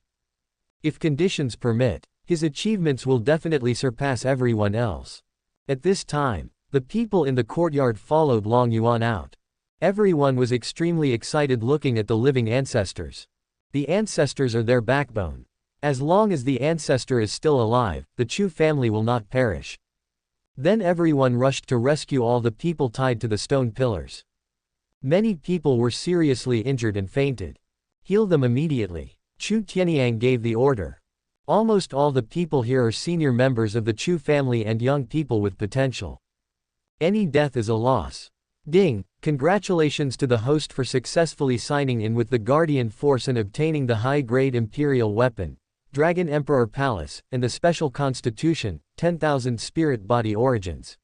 S1: If conditions permit, his achievements will definitely surpass everyone else. At this time, the people in the courtyard followed Long Yuan out. Everyone was extremely excited looking at the living ancestors. The ancestors are their backbone. As long as the ancestor is still alive, the Chu family will not perish. Then everyone rushed to rescue all the people tied to the stone pillars. Many people were seriously injured and fainted. Heal them immediately. Chu Tianyang gave the order. Almost all the people here are senior members of the Chu family and young people with potential. Any death is a loss. Ding! Congratulations to the host for successfully signing in with the Guardian Force and obtaining the high-grade Imperial Weapon, Dragon Emperor Palace, and the Special Constitution, 10,000 Spirit Body Origins.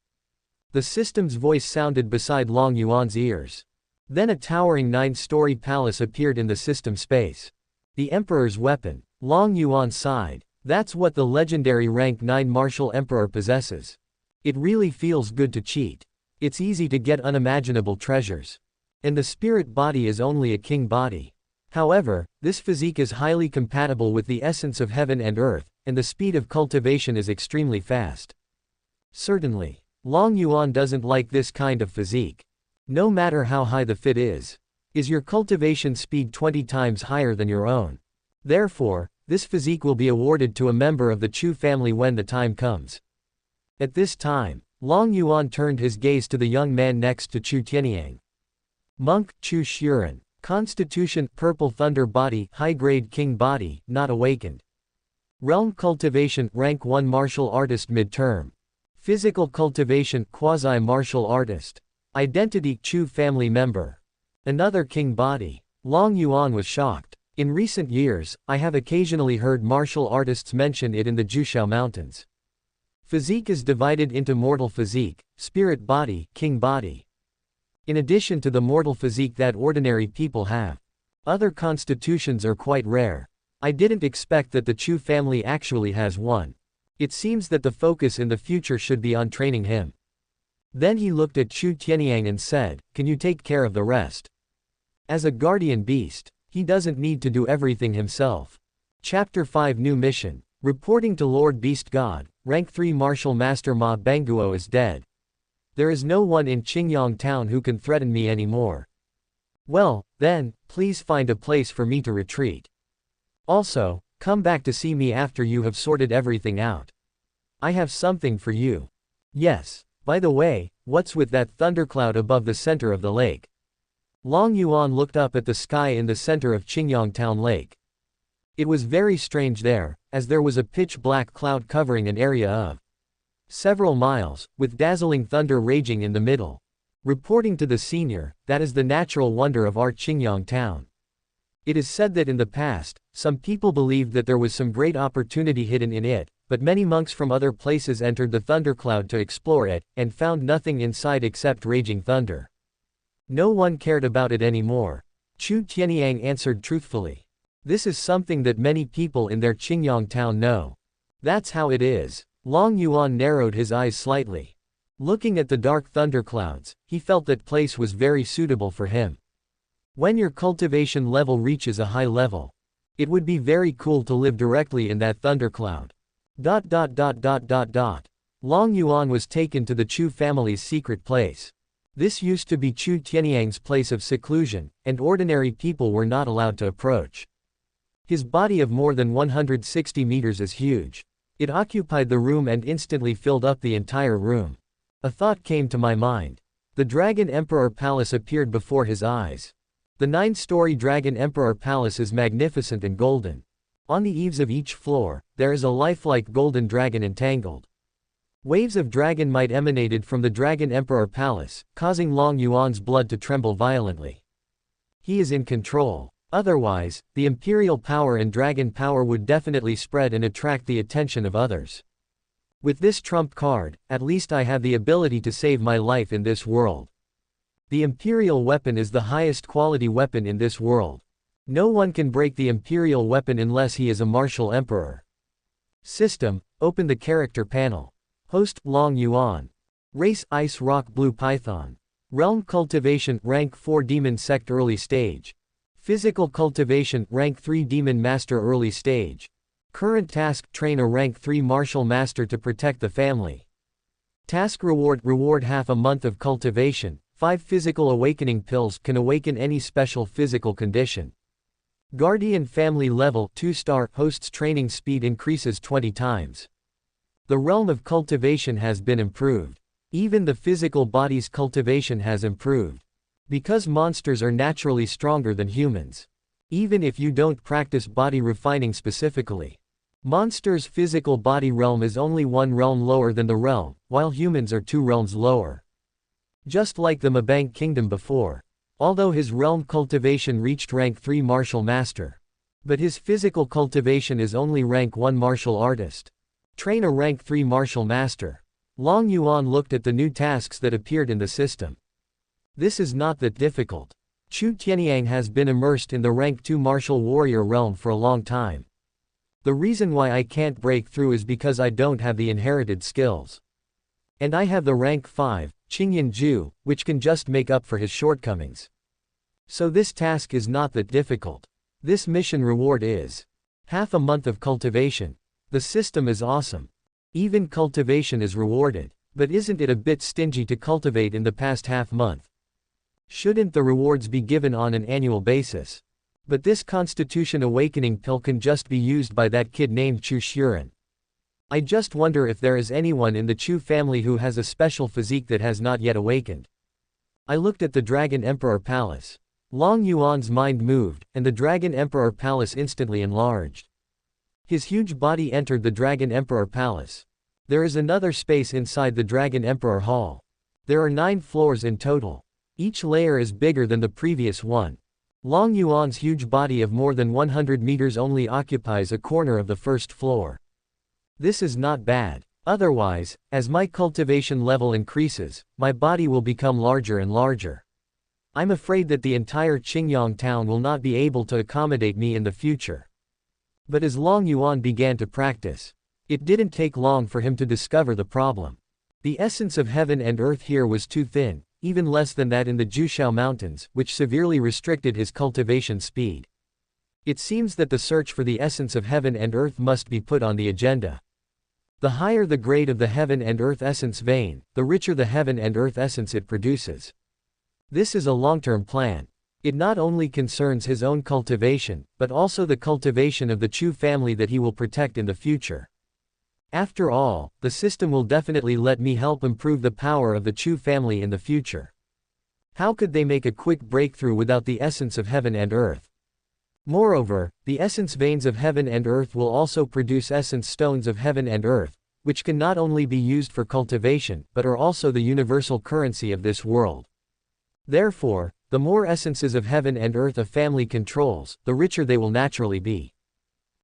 S1: The system's voice sounded beside Long Yuan's ears. Then a towering 9-story palace appeared in the system space. The Emperor's weapon. Long Yuan sighed. That's what the legendary rank 9 Martial Emperor possesses. It really feels good to cheat. It's easy to get unimaginable treasures. And the spirit body is only a king body. However, this physique is highly compatible with the essence of heaven and earth, and the speed of cultivation is extremely fast. Certainly. Long Yuan doesn't like this kind of physique. No matter how high the fit is. Is your cultivation speed 20 times higher than your own? Therefore, this physique will be awarded to a member of the Chu family when the time comes. At this time, Long Yuan turned his gaze to the young man next to Chu Tianyang. Monk, Chu Shuren. Constitution, Purple Thunder Body, High-Grade King Body, Not Awakened. Realm Cultivation, Rank 1 Martial Artist Midterm. Physical Cultivation, Quasi-Martial Artist. Identity, Chu family member. Another king body. Long Yuan was shocked. In recent years, I have occasionally heard martial artists mention it in the Jushao Mountains. Physique is divided into mortal physique, spirit body, king body. In addition to the mortal physique that ordinary people have. Other constitutions are quite rare. I didn't expect that the Chu family actually has one. It seems that the focus in the future should be on training him. Then he looked at Chu Tianyang and said, "Can you take care of the rest?" As a guardian beast, he doesn't need to do everything himself. Chapter 5 New Mission. Reporting to Lord Beast God, Rank 3 Martial Master Ma Banguo is dead. There is no one in Qingyang town who can threaten me anymore. Well, then, please find a place for me to retreat. Also, come back to see me after you have sorted everything out. I have something for you. Yes, by the way, what's with that thundercloud above the center of the lake? Long Yuan looked up at the sky in the center of Qingyang Town Lake. It was very strange there, as there was a pitch-black cloud covering an area of several miles, with dazzling thunder raging in the middle. Reporting to the senior, that is the natural wonder of our Qingyang town. It is said that in the past, some people believed that there was some great opportunity hidden in it, but many monks from other places entered the thundercloud to explore it, and found nothing inside except raging thunder. No one cared about it anymore. Chu Tianyang answered truthfully. This is something that many people in their Qingyang town know. That's how it is. Long Yuan narrowed his eyes slightly. Looking at the dark thunderclouds, he felt that place was very suitable for him. When your cultivation level reaches a high level, it would be very cool to live directly in that thundercloud. Long Yuan was taken to the Chu family's secret place. This used to be Chu Tianyang's place of seclusion, and ordinary people were not allowed to approach. His body of more than 160 meters is huge. It occupied the room and instantly filled up the entire room. A thought came to my mind. The Dragon Emperor Palace appeared before his eyes. The 9-story Dragon Emperor Palace is magnificent and golden. On the eaves of each floor, there is a lifelike golden dragon entangled. Waves of dragon might emanated from the Dragon Emperor Palace, causing Long Yuan's blood to tremble violently. He is in control. Otherwise, the imperial power and dragon power would definitely spread and attract the attention of others. With this trump card, at least I have the ability to save my life in this world. The imperial weapon is the highest quality weapon in this world. No one can break the imperial weapon unless he is a martial emperor. System, open the character panel. Host, Long Yuan. Race, Ice Rock Blue Python. Realm Cultivation, Rank 4 Demon Sect Early Stage. Physical Cultivation, Rank 3 Demon Master Early Stage. Current task, train a Rank 3 Martial Master to protect the family. Task reward, reward half a month of cultivation, 5 physical awakening pills can awaken any special physical condition. Guardian family level, 2-star, host's training speed increases 20 times. The realm of cultivation has been improved. Even the physical body's cultivation has improved. Because monsters are naturally stronger than humans. Even if you don't practice body refining specifically. Monster's physical body realm is only one realm lower than the realm, while humans are two realms lower. Just like the Mabank kingdom before. Although his realm cultivation reached rank 3 martial master. But his physical cultivation is only rank 1 martial artist. Train a rank 3 martial master. Long Yuan looked at the new tasks that appeared in the system. This is not that difficult. Chu Tianyang has been immersed in the rank 2 martial warrior realm for a long time. The reason why I can't break through is because I don't have the inherited skills. And I have the rank 5, Qingyan Ju, which can just make up for his shortcomings. So this task is not that difficult. This mission reward is half a month of cultivation. The system is awesome. Even cultivation is rewarded, but isn't it a bit stingy to cultivate in the past half month? Shouldn't the rewards be given on an annual basis? But this Constitution Awakening pill can just be used by that kid named Chu Shuren. I just wonder if there is anyone in the Chu family who has a special physique that has not yet awakened. I looked at the Dragon Emperor Palace. Long Yuan's mind moved, and the Dragon Emperor Palace instantly enlarged. His huge body entered the Dragon Emperor Palace. There is another space inside the Dragon Emperor Hall. There are 9 floors in total. Each layer is bigger than the previous one. Long Yuan's huge body of more than 100 meters only occupies a corner of the first floor. This is not bad. Otherwise, as my cultivation level increases, my body will become larger and larger. I'm afraid that the entire Qingyang town will not be able to accommodate me in the future. But as Long Yuan began to practice, it didn't take long for him to discover the problem. The essence of heaven and earth here was too thin, even less than that in the Jushao Mountains, which severely restricted his cultivation speed. It seems that the search for the essence of heaven and earth must be put on the agenda. The higher the grade of the heaven and earth essence vein, the richer the heaven and earth essence it produces. This is a long-term plan. It not only concerns his own cultivation, but also the cultivation of the Chu family that he will protect in the future. After all, the system will definitely let me help improve the power of the Chu family in the future. How could they make a quick breakthrough without the essence of heaven and earth? Moreover, the essence veins of heaven and earth will also produce essence stones of heaven and earth, which can not only be used for cultivation, but are also the universal currency of this world. Therefore, the more essences of heaven and earth a family controls, the richer they will naturally be.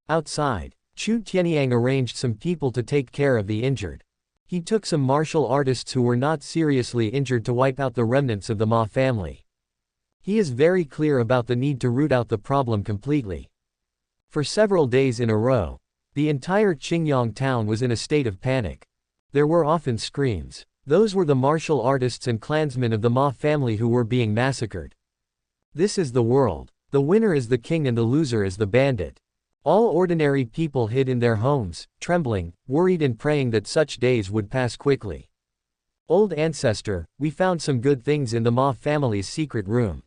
S1: Outside, Chu Tianyang arranged some people to take care of the injured. He took some martial artists who were not seriously injured to wipe out the remnants of the Ma family. He is very clear about the need to root out the problem completely. For several days in a row, the entire Qingyang town was in a state of panic. There were often screams. Those were the martial artists and clansmen of the Ma family who were being massacred. This is the world. The winner is the king and the loser is the bandit. All ordinary people hid in their homes, trembling, worried and praying that such days would pass quickly. Old ancestor, we found some good things in the Ma family's secret room.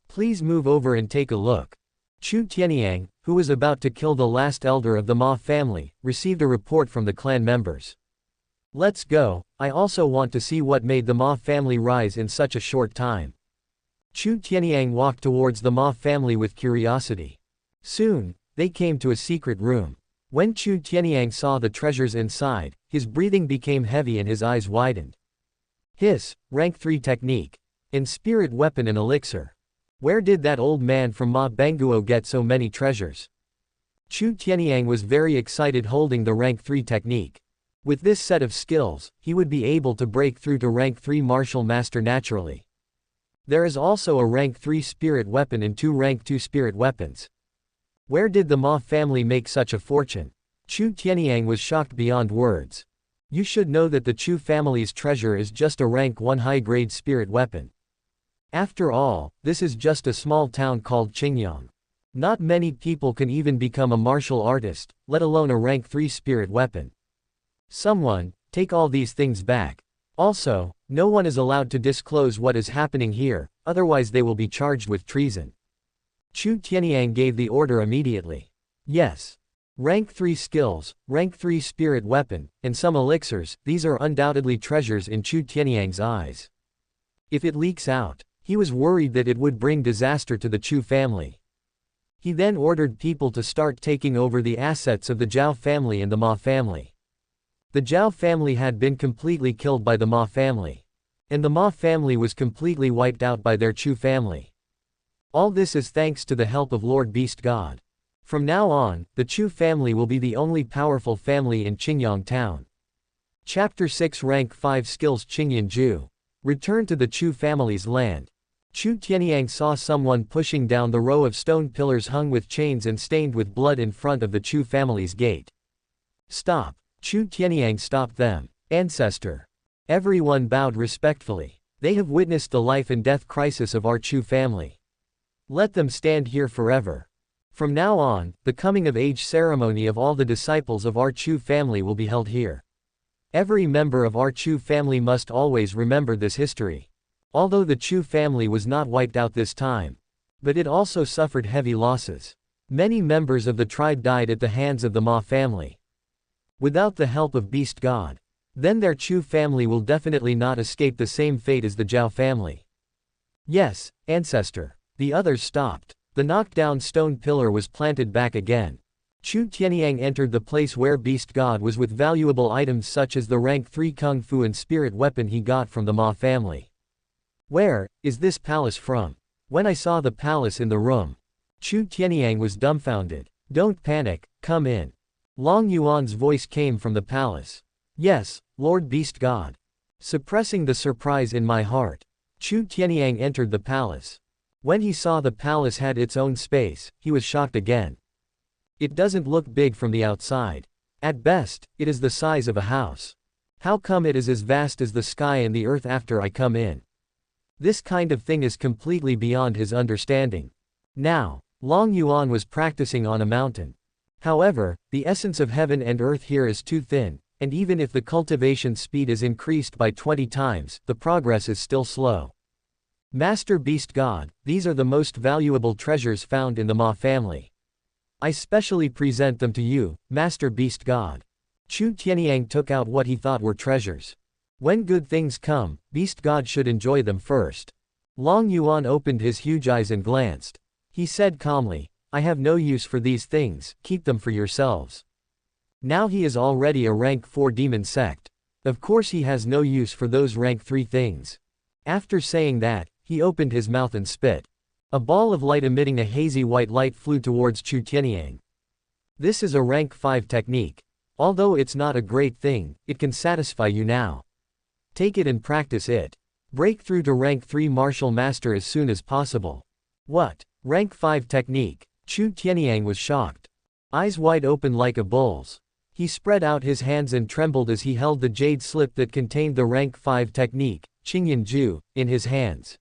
S1: Please move over and take a look. Chu Tianyang, who was about to kill the last elder of the Ma family, received a report from the clan members. Let's go, I also want to see what made the Ma family rise in such a short time. Chu Tianyang walked towards the Ma family with curiosity. Soon, they came to a secret room. When Chu Tianyang saw the treasures inside, his breathing became heavy and his eyes widened. Hiss, rank 3 technique. In spirit weapon and elixir. Where did that old man from Ma Banguo get so many treasures? Chu Tianyang was very excited holding the rank 3 technique. With this set of skills, he would be able to break through to rank 3 martial master naturally. There is also a rank 3 spirit weapon and 2 rank 2 spirit weapons. Where did the Ma family make such a fortune? Chu Tianyang was shocked beyond words. You should know that the Chu family's treasure is just a rank 1 high-grade spirit weapon. After all, this is just a small town called Qingyang. Not many people can even become a martial artist, let alone a rank 3 spirit weapon. Someone, take all these things back. Also, no one is allowed to disclose what is happening here, otherwise they will be charged with treason. Chu Tianyang gave the order immediately. Yes. Rank 3 skills, rank 3 spirit weapon, and some elixirs, these are undoubtedly treasures in Chu Tianyang's eyes. If it leaks out, he was worried that it would bring disaster to the Chu family. He then ordered people to start taking over the assets of the Zhao family and the Ma family. The Zhao family had been completely killed by the Ma family. And the Ma family was completely wiped out by their Chu family. All this is thanks to the help of Lord Beast God. From now on, the Chu family will be the only powerful family in Qingyang town. Chapter 6 Rank 5 Skills Qingyan Ju. Return to the Chu family's land. Chu Tianyang saw someone pushing down the row of stone pillars hung with chains and stained with blood in front of the Chu family's gate. Stop! Chu Tianyang stopped them. Ancestor. Everyone bowed respectfully. They have witnessed the life and death crisis of our Chu family. Let them stand here forever. From now on, the coming of age ceremony of all the disciples of our Chu family will be held here. Every member of our Chu family must always remember this history. Although the Chu family was not wiped out this time, but it also suffered heavy losses. Many members of the tribe died at the hands of the Ma family. Without the help of Beast God, then their Chu family will definitely not escape the same fate as the Zhao family. Yes, ancestor. The others stopped. The knocked-down stone pillar was planted back again. Chu Tianyang entered the place where Beast God was with valuable items such as the rank 3 kung fu and spirit weapon he got from the Ma family. Where is this palace from? When I saw the palace in the room, Chu Tianyang was dumbfounded. Don't panic, come in. Long Yuan's voice came from the palace. Yes, Lord Beast God. Suppressing the surprise in my heart, Chu Tianyang entered the palace. When he saw the palace had its own space, he was shocked again. It doesn't look big from the outside. At best, it is the size of a house. How come it is as vast as the sky and the earth after I come in? This kind of thing is completely beyond his understanding. Now, Long Yuan was practicing on a mountain. However, the essence of heaven and earth here is too thin, and even if the cultivation speed is increased by 20 times, the progress is still slow. Master Beast God, these are the most valuable treasures found in the Ma family. I specially present them to you, Master Beast God. Chu Tianyang took out what he thought were treasures. When good things come, Beast God should enjoy them first. Long Yuan opened his huge eyes and glanced. He said calmly, I have no use for these things, keep them for yourselves. Now he is already a rank 4 demon sect. Of course he has no use for those rank 3 things. After saying that, he opened his mouth and spit. A ball of light emitting a hazy white light flew towards Chu Tianyang. This is a rank 5 technique. Although it's not a great thing, it can satisfy you now. Take it and practice it. Break through to rank 3 martial master as soon as possible. What? Rank 5 technique? Chu Tianyang was shocked. Eyes wide open like a bull's. He spread out his hands and trembled as he held the jade slip that contained the rank 5 technique, Qingyan Ju, in his hands.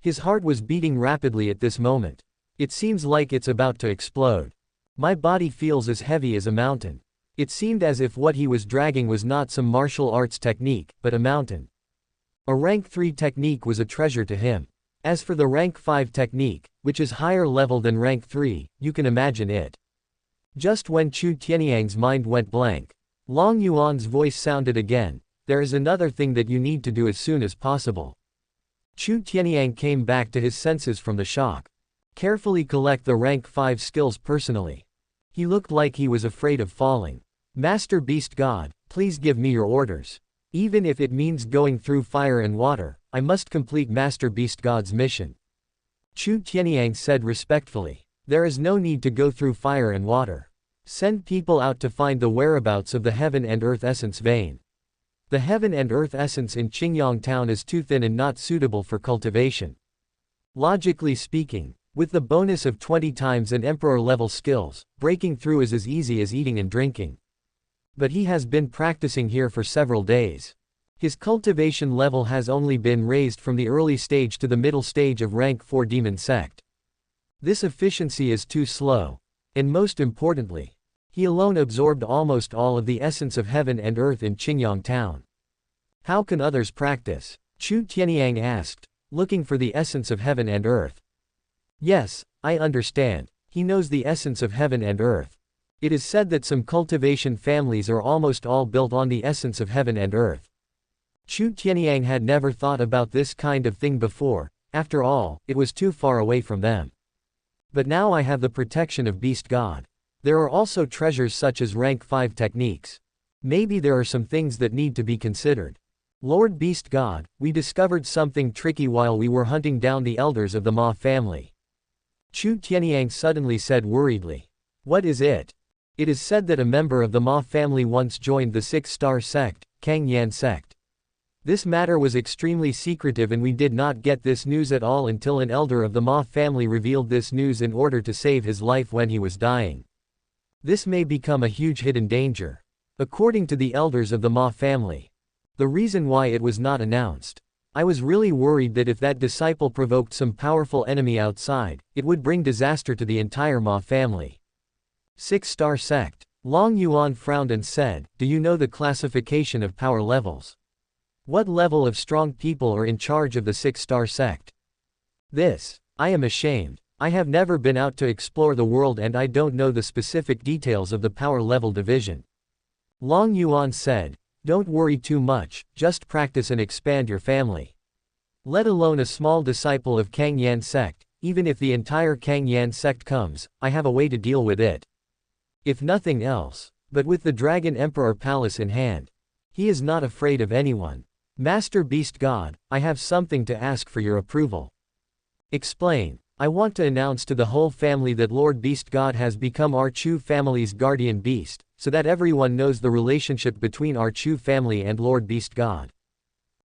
S1: His heart was beating rapidly at this moment. It seems like it's about to explode. My body feels as heavy as a mountain. It seemed as if what he was dragging was not some martial arts technique, but a mountain. A rank 3 technique was a treasure to him. As for the rank 5 technique, which is higher level than rank 3, you can imagine it. Just when Chu Tianyang's mind went blank, Long Yuan's voice sounded again, there is another thing that you need to do as soon as possible. Chu Tianyang came back to his senses from the shock. Carefully collect the rank 5 skills personally. He looked like he was afraid of falling. Master Beast God, please give me your orders. Even if it means going through fire and water, I must complete Master Beast God's mission. Chu Tianyang said respectfully. There is no need to go through fire and water. Send people out to find the whereabouts of the heaven and earth essence vein. The heaven and earth essence in Qingyang town is too thin and not suitable for cultivation. Logically speaking, with the bonus of 20 times an emperor level skills, breaking through is as easy as eating and drinking. But he has been practicing here for several days. His cultivation level has only been raised from the early stage to the middle stage of rank 4 demon sect. This efficiency is too slow. And most importantly, he alone absorbed almost all of the essence of heaven and earth in Qingyang town. How can others practice? Chu Tianyang asked, looking for the essence of heaven and earth. Yes, I understand. He knows the essence of heaven and earth. It is said that some cultivation families are almost all built on the essence of heaven and earth. Chu Tianyang had never thought about this kind of thing before, after all, it was too far away from them. But now I have the protection of Beast God. There are also treasures such as rank 5 techniques. Maybe there are some things that need to be considered. Lord Beast God, we discovered something tricky while we were hunting down the elders of the Ma family. Chu Tianyang suddenly said worriedly. What is it? It is said that a member of the Ma family once joined the 6-star sect, Kang Yan sect. This matter was extremely secretive and we did not get this news at all until an elder of the Ma family revealed this news in order to save his life when he was dying. This may become a huge hidden danger. According to the elders of the Ma family. The reason why it was not announced. I was really worried that if that disciple provoked some powerful enemy outside, it would bring disaster to the entire Ma family. 6-star sect. Long Yuan frowned and said, do you know the classification of power levels? What level of strong people are in charge of the 6-star sect? I am ashamed. I have never been out to explore the world and I don't know the specific details of the power level division. Long Yuan said, don't worry too much, just practice and expand your family. Let alone a small disciple of Kang Yan sect, even if the entire Kang Yan sect comes, I have a way to deal with it. If nothing else, but with the Dragon Emperor Palace in hand. He is not afraid of anyone. Master Beast God, I have something to ask for your approval. Explain. I want to announce to the whole family that Lord Beast God has become our Chu family's guardian beast, so that everyone knows the relationship between our Chu family and Lord Beast God.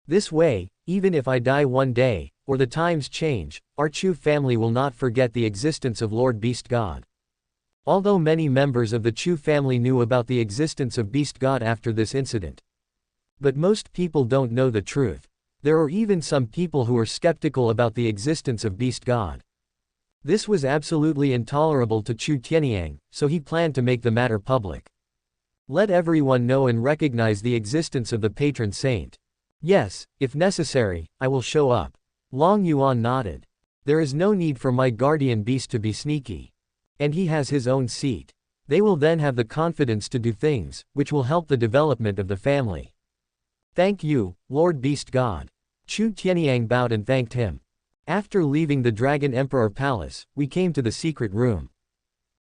S1: This way, even if I die one day, or the times change, our Chu family will not forget the existence of Lord Beast God. Although many members of the Chu family knew about the existence of Beast God after this incident. But most people don't know the truth. There are even some people who are skeptical about the existence of Beast God. This was absolutely intolerable to Chu Tianyang, so he planned to make the matter public. Let everyone know and recognize the existence of the patron saint. Yes, if necessary, I will show up. Long Yuan nodded. There is no need for my guardian beast to be sneaky. And he has his own seat. They will then have the confidence to do things, which will help the development of the family. Thank you, Lord Beast God. Chu Tianyang bowed and thanked him. After leaving the Dragon Emperor Palace, we came to the secret room.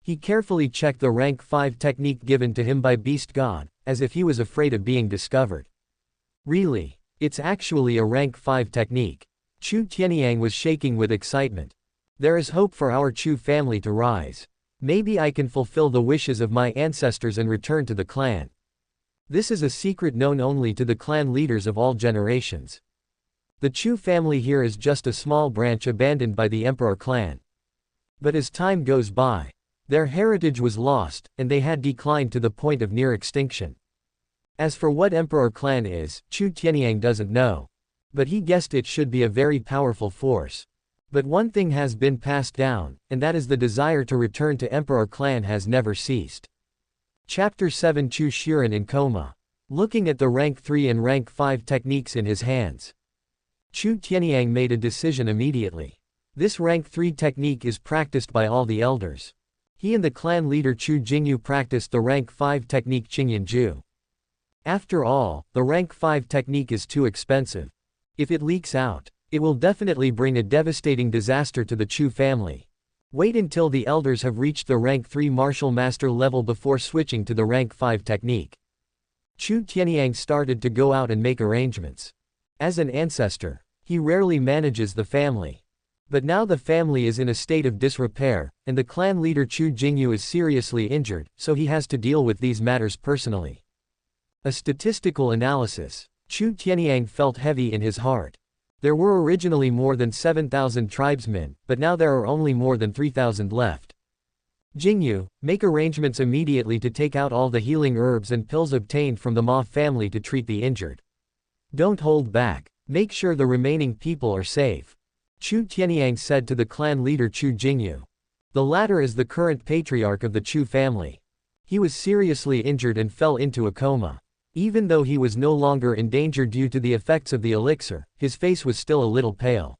S1: He carefully checked the rank 5 technique given to him by Beast God, as if he was afraid of being discovered. Really? It's actually a rank 5 technique. Chu Tianyang was shaking with excitement. There is hope for our Chu family to rise. Maybe I can fulfill the wishes of my ancestors and return to the clan. This is a secret known only to the clan leaders of all generations. The Chu family here is just a small branch abandoned by the Emperor clan. But as time goes by, their heritage was lost, and they had declined to the point of near extinction. As for what Emperor clan is, Chu Tianyang doesn't know. But he guessed it should be a very powerful force. But one thing has been passed down, and that is the desire to return to Emperor clan has never ceased. Chapter 7 Chu Shiren in coma. Looking at the rank 3 and rank 5 techniques in his hands. Chu Tianyang made a decision immediately. This rank 3 technique is practiced by all the elders. He and the clan leader Chu Jingyu practiced the rank 5 technique Qingyanju. After all, the rank 5 technique is too expensive. If it leaks out, it will definitely bring a devastating disaster to the Chu family. Wait until the elders have reached the rank 3 martial master level before switching to the rank 5 technique. Chu Tianyang started to go out and make arrangements. As an ancestor, he rarely manages the family. But now the family is in a state of disrepair, and the clan leader Chu Jingyu is seriously injured, so he has to deal with these matters personally. A statistical analysis. Chu Tianyang felt heavy in his heart. There were originally more than 7,000 tribesmen, but now there are only more than 3,000 left. Jingyu, make arrangements immediately to take out all the healing herbs and pills obtained from the Ma family to treat the injured. Don't hold back. Make sure the remaining people are safe. Chu Tianyang said to the clan leader Chu Jingyu. The latter is the current patriarch of the Chu family. He was seriously injured and fell into a coma. Even though he was no longer in danger due to the effects of the elixir, his face was still a little pale.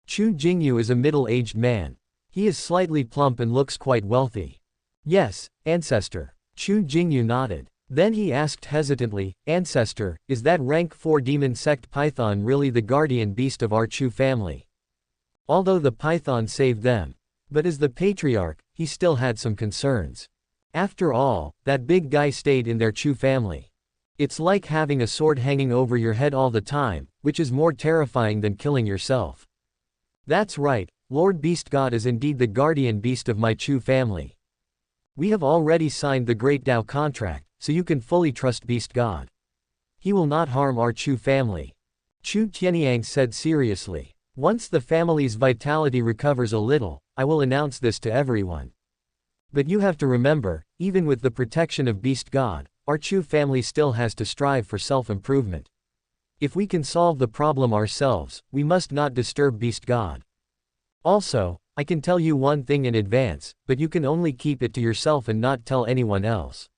S1: Chu Jingyu is a middle-aged man. He is slightly plump and looks quite wealthy. Yes, ancestor. Chu Jingyu nodded. Then he asked hesitantly, Ancestor, is that rank 4 demon sect python really the guardian beast of our Chu family? Although the python saved them, But as the patriarch, he still had some concerns. After all, that big guy stayed in their Chu family. It's like having a sword hanging over your head all the time, which is more terrifying than killing yourself. That's right, Lord Beast God is indeed the guardian beast of my Chu family. We have already signed the Great Tao contract, so you can fully trust Beast God. He will not harm our Chu family. Chu Tianyang said seriously. Once the family's vitality recovers a little, I will announce this to everyone. But you have to remember, even with the protection of Beast God, our Chu family still has to strive for self-improvement. If we can solve the problem ourselves, we must not disturb Beast God. Also, I can tell you one thing in advance, but you can only keep it to yourself and not tell anyone else.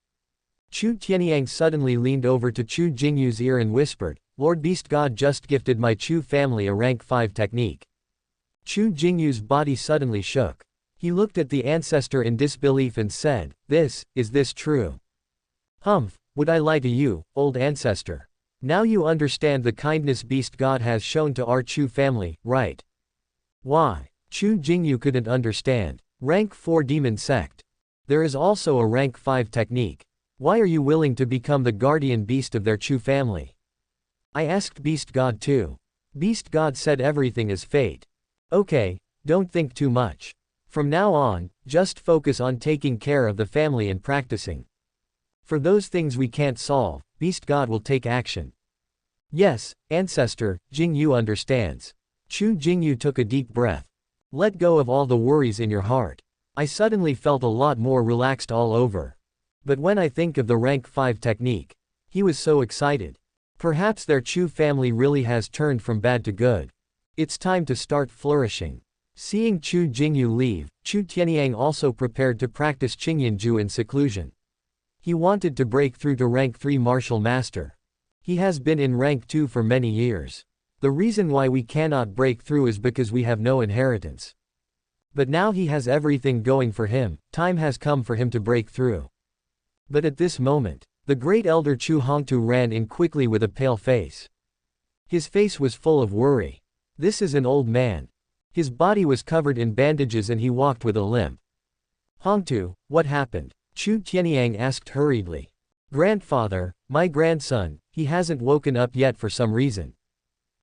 S1: Chu Tianyang suddenly leaned over to Chu Jingyu's ear and whispered, Lord Beast God just gifted my Chu family a rank 5 technique. Chu Jingyu's body suddenly shook. He looked at the ancestor in disbelief and said, is this true? Humph, would I lie to you, old ancestor? Now you understand the kindness Beast God has shown to our Chu family, right? Why? Chu Jingyu couldn't understand. Rank 4 Demon Sect. There is also a rank 5 technique. Why are you willing to become the guardian beast of their Chu family? I asked Beast God too. Beast God said everything is fate. Okay, don't think too much. From now on, just focus on taking care of the family and practicing. For those things we can't solve, Beast God will take action. Yes, ancestor, Jingyu understands. Chu Jingyu took a deep breath. Let go of all the worries in your heart. I suddenly felt a lot more relaxed all over. But when I think of the rank 5 technique, he was so excited. Perhaps their Chu family really has turned from bad to good. It's time to start flourishing. Seeing Chu Jingyu leave, Chu Tianyang also prepared to practice Qingyanju in seclusion. He wanted to break through to rank 3 martial master. He has been in rank 2 for many years. The reason why we cannot break through is because we have no inheritance. But now he has everything going for him, time has come for him to break through. But at this moment, the great elder Chu Hongtu ran in quickly with a pale face. His face was full of worry. This is an old man. His body was covered in bandages and he walked with a limp. Hongtu, what happened? Chu Tianyang asked hurriedly. Grandfather, my grandson, he hasn't woken up yet for some reason.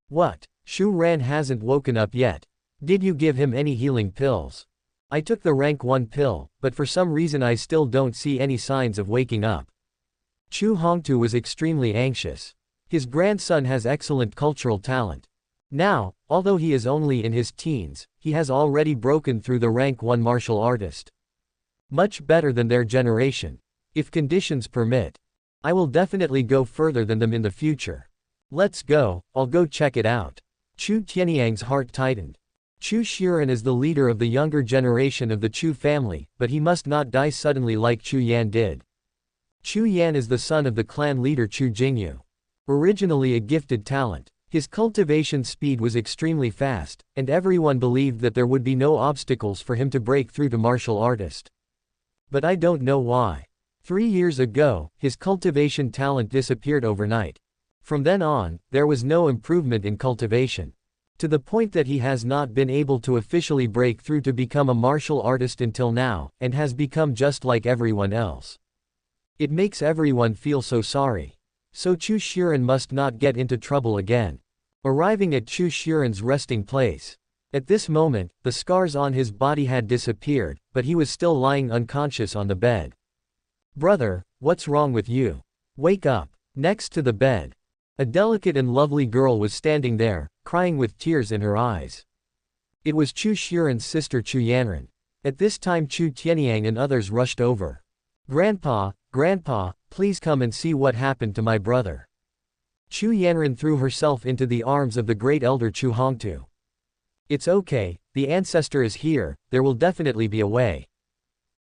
S1: What? Shu Ran hasn't woken up yet. Did you give him any healing pills? I took the rank 1 pill, but for some reason I still don't see any signs of waking up. Chu Hongtu was extremely anxious. His grandson has excellent cultural talent. Now, although he is only in his teens, he has already broken through the rank 1 martial artist. Much better than their generation. If conditions permit, I will definitely go further than them in the future. Let's go, I'll go check it out. Chu Tianyang's heart tightened. Chu Shiren is the leader of the younger generation of the Chu family, but he must not die suddenly like Chu Yan did. Chu Yan is the son of the clan leader Chu Jingyu. Originally a gifted talent, his cultivation speed was extremely fast, and everyone believed that there would be no obstacles for him to break through to martial artist. But I don't know why. 3 years ago, his cultivation talent disappeared overnight. From then on, there was no improvement in cultivation. To the point that he has not been able to officially break through to become a martial artist until now, and has become just like everyone else. It makes everyone feel so sorry. So Chu Shiren must not get into trouble again. Arriving at Chu Shiren's resting place. At this moment, the scars on his body had disappeared, but he was still lying unconscious on the bed. Brother, what's wrong with you? Wake up. Next to the bed, a delicate and lovely girl was standing there, crying with tears in her eyes. It was Chu Shiren's sister Chu Yanran. At this time Chu Tianyang and others rushed over. Grandpa, please come and see what happened to my brother. Chu Yanran threw herself into the arms of the great elder Chu Hongtu. It's okay, the ancestor is here, there will definitely be a way.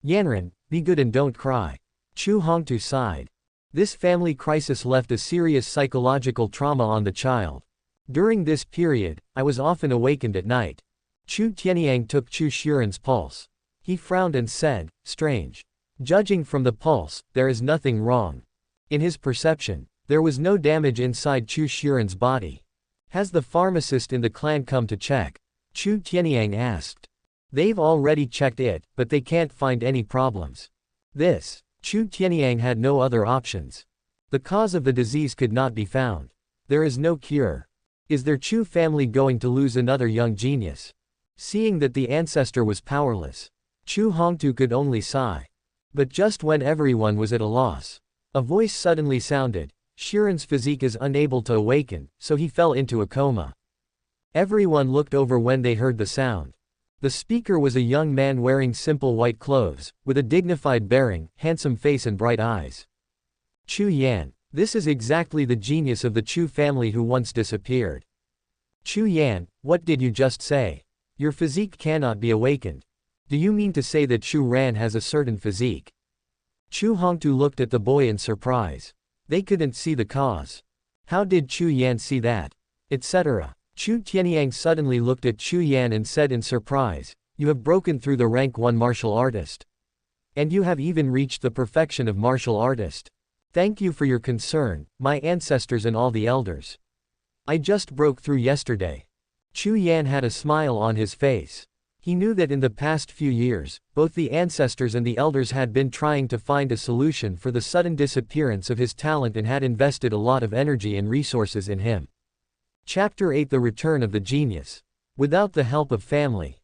S1: Yanran, be good and don't cry. Chu Hongtu sighed. This family crisis left a serious psychological trauma on the child. During this period, I was often awakened at night. Chu Tianyang took Chu Shiren's pulse. He frowned and said, strange. Judging from the pulse, there is nothing wrong. In his perception, there was no damage inside Chu Shiren's body. Has the pharmacist in the clan come to check? Chu Tianyang asked. They've already checked it, but they can't find any problems. Chu Tianyang had no other options. The cause of the disease could not be found. There is no cure. Is their Chu family going to lose another young genius? Seeing that the ancestor was powerless, Chu Hongtu could only sigh. But just when everyone was at a loss, a voice suddenly sounded. Shiren's physique is unable to awaken, so he fell into a coma. Everyone looked over when they heard the sound. The speaker was a young man wearing simple white clothes, with a dignified bearing, handsome face and bright eyes. Chu Yan. This is exactly the genius of the Chu family who once disappeared. Chu Yan, what did you just say? Your physique cannot be awakened. Do you mean to say that Chu Ran has a certain physique? Chu Hongtu looked at the boy in surprise. They couldn't see the cause. How did Chu Yan see that? Etc. Chu Tianyang suddenly looked at Chu Yan and said in surprise, you have broken through the rank 1 martial artist. And you have even reached the perfection of martial artist. Thank you for your concern, my ancestors and all the elders. I just broke through yesterday. Chu Yan had a smile on his face. He knew that in the past few years, both the ancestors and the elders had been trying to find a solution for the sudden disappearance of his talent and had invested a lot of energy and resources in him. Chapter 8: The Return of the Genius. Without the help of family,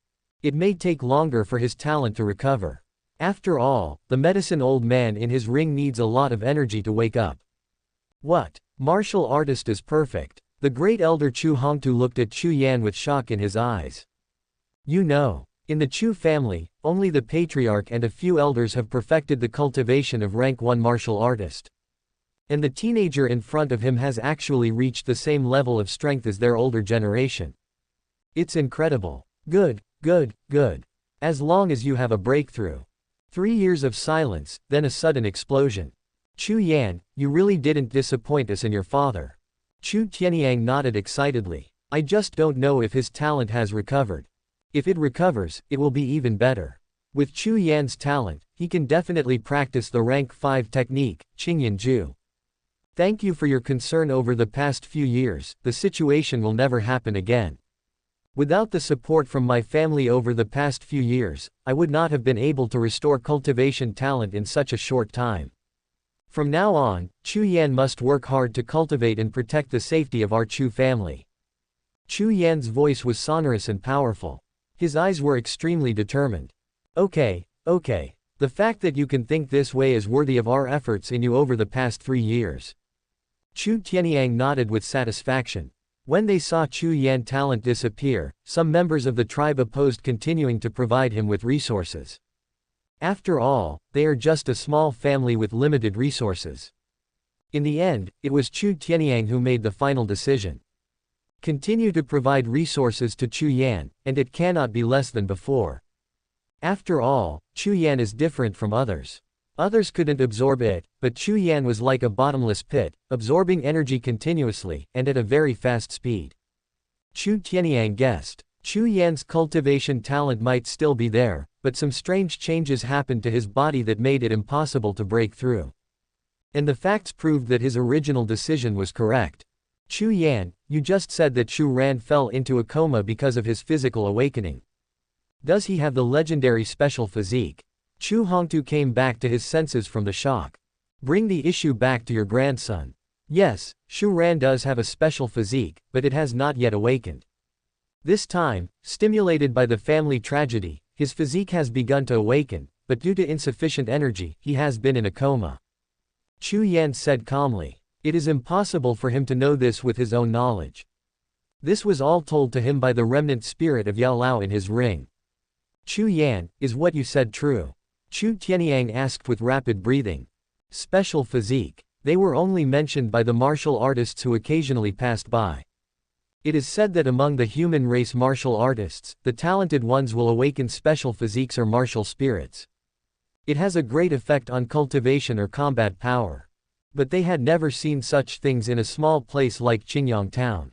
S1: it may take longer for his talent to recover. After all, the medicine old man in his ring needs a lot of energy to wake up. What? Martial artist is perfect. The great elder Chu Hongtu looked at Chu Yan with shock in his eyes. You know, in the Chu family, only the patriarch and a few elders have perfected the cultivation of rank 1 martial artist. And the teenager in front of him has actually reached the same level of strength as their older generation. It's incredible. Good, good, good. As long as you have a breakthrough. 3 years of silence, then a sudden explosion. Chu Yan, you really didn't disappoint us and your father. Chu Tianyang nodded excitedly. I just don't know if his talent has recovered. If it recovers, it will be even better. With Chu Yan's talent, he can definitely practice the rank 5 technique, Qingyan Ju. Thank you for your concern over the past few years, the situation will never happen again. Without the support from my family over the past few years, I would not have been able to restore cultivation talent in such a short time. From now on, Chu Yan must work hard to cultivate and protect the safety of our Chu family. Chu Yan's voice was sonorous and powerful. His eyes were extremely determined. Okay. The fact that you can think this way is worthy of our efforts in you over the past 3 years. Chu Tianyang nodded with satisfaction. When they saw Chu Yan talent disappear, some members of the tribe opposed continuing to provide him with resources. After all, they are just a small family with limited resources. In the end, it was Chu Tianyang who made the final decision. Continue to provide resources to Chu Yan, and it cannot be less than before. After all, Chu Yan is different from others. Others couldn't absorb it, but Chu Yan was like a bottomless pit, absorbing energy continuously, and at a very fast speed. Chu Tianyang guessed. Chu Yan's cultivation talent might still be there, but some strange changes happened to his body that made it impossible to break through. And the facts proved that his original decision was correct. Chu Yan, you just said that Chu Ran fell into a coma because of his physical awakening. Does he have the legendary special physique? Chu Hongtu came back to his senses from the shock. Bring the issue back to your grandson. Yes, Chu Ran does have a special physique, but it has not yet awakened. This time, stimulated by the family tragedy, his physique has begun to awaken, but due to insufficient energy, he has been in a coma. Chu Yan said calmly. It is impossible for him to know this with his own knowledge. This was all told to him by the remnant spirit of Yao Lao in his ring. Chu Yan, is what you said true? Chu Tianyang asked with rapid breathing. Special physique. They were only mentioned by the martial artists who occasionally passed by. It is said that among the human race martial artists, the talented ones will awaken special physiques or martial spirits. It has a great effect on cultivation or combat power. But they had never seen such things in a small place like Qingyang town.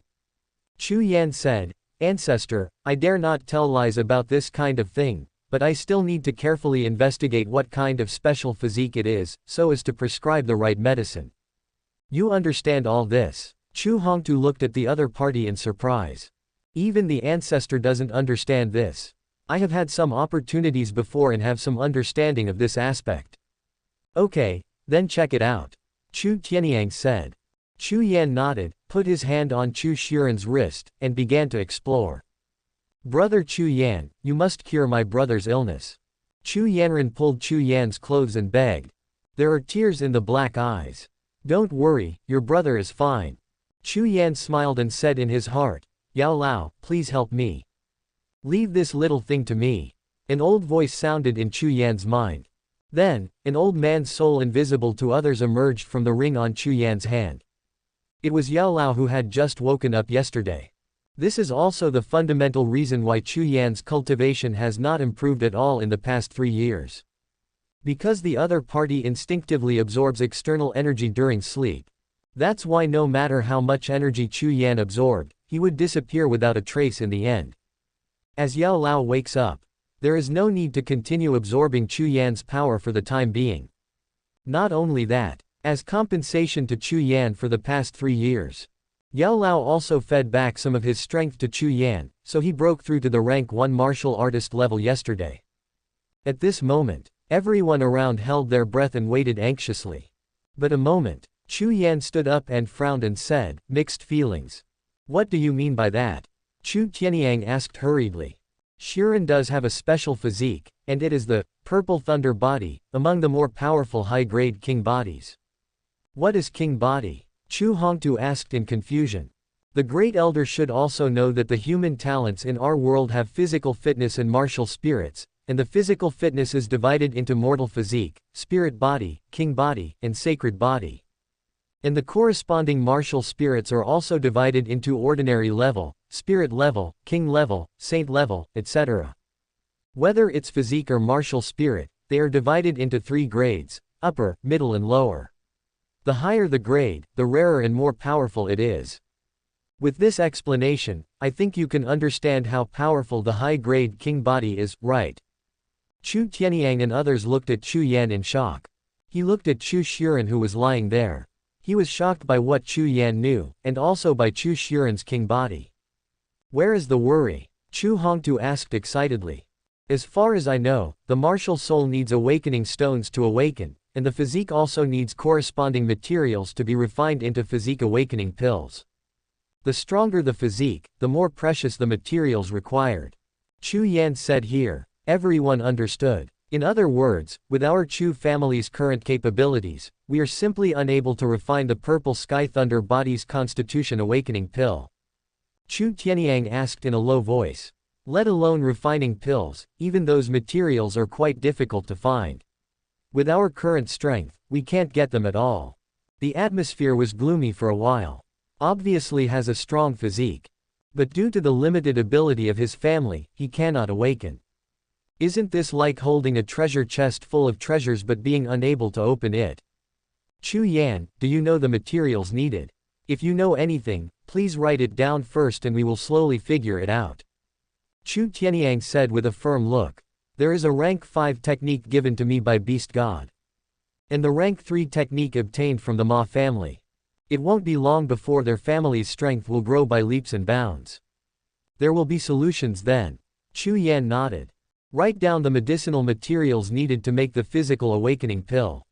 S1: Chu Yan said, Ancestor, I dare not tell lies about this kind of thing, but I still need to carefully investigate what kind of special physique it is, so as to prescribe the right medicine. You understand all this? Chu Hongtu looked at the other party in surprise. Even the ancestor doesn't understand this. I have had some opportunities before and have some understanding of this aspect. Okay, then check it out. Chu Tianyang said. Chu Yan nodded, put his hand on Chu Shiren's wrist, and began to explore. Brother Chu Yan, you must cure my brother's illness. Chu Yanren pulled Chu Yan's clothes and begged. There are tears in the black eyes. Don't worry, your brother is fine. Chu Yan smiled and said in his heart, Yao Lao, please help me. Leave this little thing to me. An old voice sounded in Chu Yan's mind. Then, an old man's soul invisible to others emerged from the ring on Chu Yan's hand. It was Yao Lao who had just woken up yesterday. This is also the fundamental reason why Chu Yan's cultivation has not improved at all in the past 3 years. Because the other party instinctively absorbs external energy during sleep. That's why no matter how much energy Chu Yan absorbed, he would disappear without a trace in the end. As Yao Lao wakes up, there is no need to continue absorbing Chu Yan's power for the time being. Not only that, as compensation to Chu Yan for the past 3 years, Yao Lao also fed back some of his strength to Chu Yan, so he broke through to the rank 1 martial artist level yesterday. At this moment, everyone around held their breath and waited anxiously. But a moment, Chu Yan stood up and frowned and said, mixed feelings. What do you mean by that? Chu Tianyang asked hurriedly. Shiren does have a special physique, and it is the purple thunder body, among the more powerful high-grade king bodies. What is king body? Chu Hongtu asked in confusion. The great elder should also know that the human talents in our world have physical fitness and martial spirits, and the physical fitness is divided into mortal physique, spirit body, king body, and sacred body. And the corresponding martial spirits are also divided into ordinary level, spirit level, king level, saint level, etc. Whether it's physique or martial spirit, they are divided into 3 grades, upper, middle and lower. The higher the grade, the rarer and more powerful it is. With this explanation, I think you can understand how powerful the high-grade king body is, right? Chu Tianyang and others looked at Chu Yan in shock. He looked at Chu Shiren who was lying there. He was shocked by what Chu Yan knew, and also by Chu Shiren's king body. Where is the worry? Chu Hongtu asked excitedly. As far as I know, the martial soul needs awakening stones to awaken, and the physique also needs corresponding materials to be refined into physique awakening pills. The stronger the physique, the more precious the materials required. Chu Yan said here. Everyone understood. In other words, with our Chu family's current capabilities, we are simply unable to refine the purple sky thunder body's constitution awakening pill. Chu Tianyang asked in a low voice. Let alone refining pills, even those materials are quite difficult to find. With our current strength, we can't get them at all. The atmosphere was gloomy for a while. Obviously has a strong physique. But due to the limited ability of his family, he cannot awaken. Isn't this like holding a treasure chest full of treasures but being unable to open it? Chu Yan, do you know the materials needed? If you know anything, please write it down first and we will slowly figure it out. Chu Tianyang said with a firm look. There is a rank 5 technique given to me by Beast God. And the rank 3 technique obtained from the Ma family. It won't be long before their family's strength will grow by leaps and bounds. There will be solutions then. Chu Yan nodded. Write down the medicinal materials needed to make the physical awakening pill.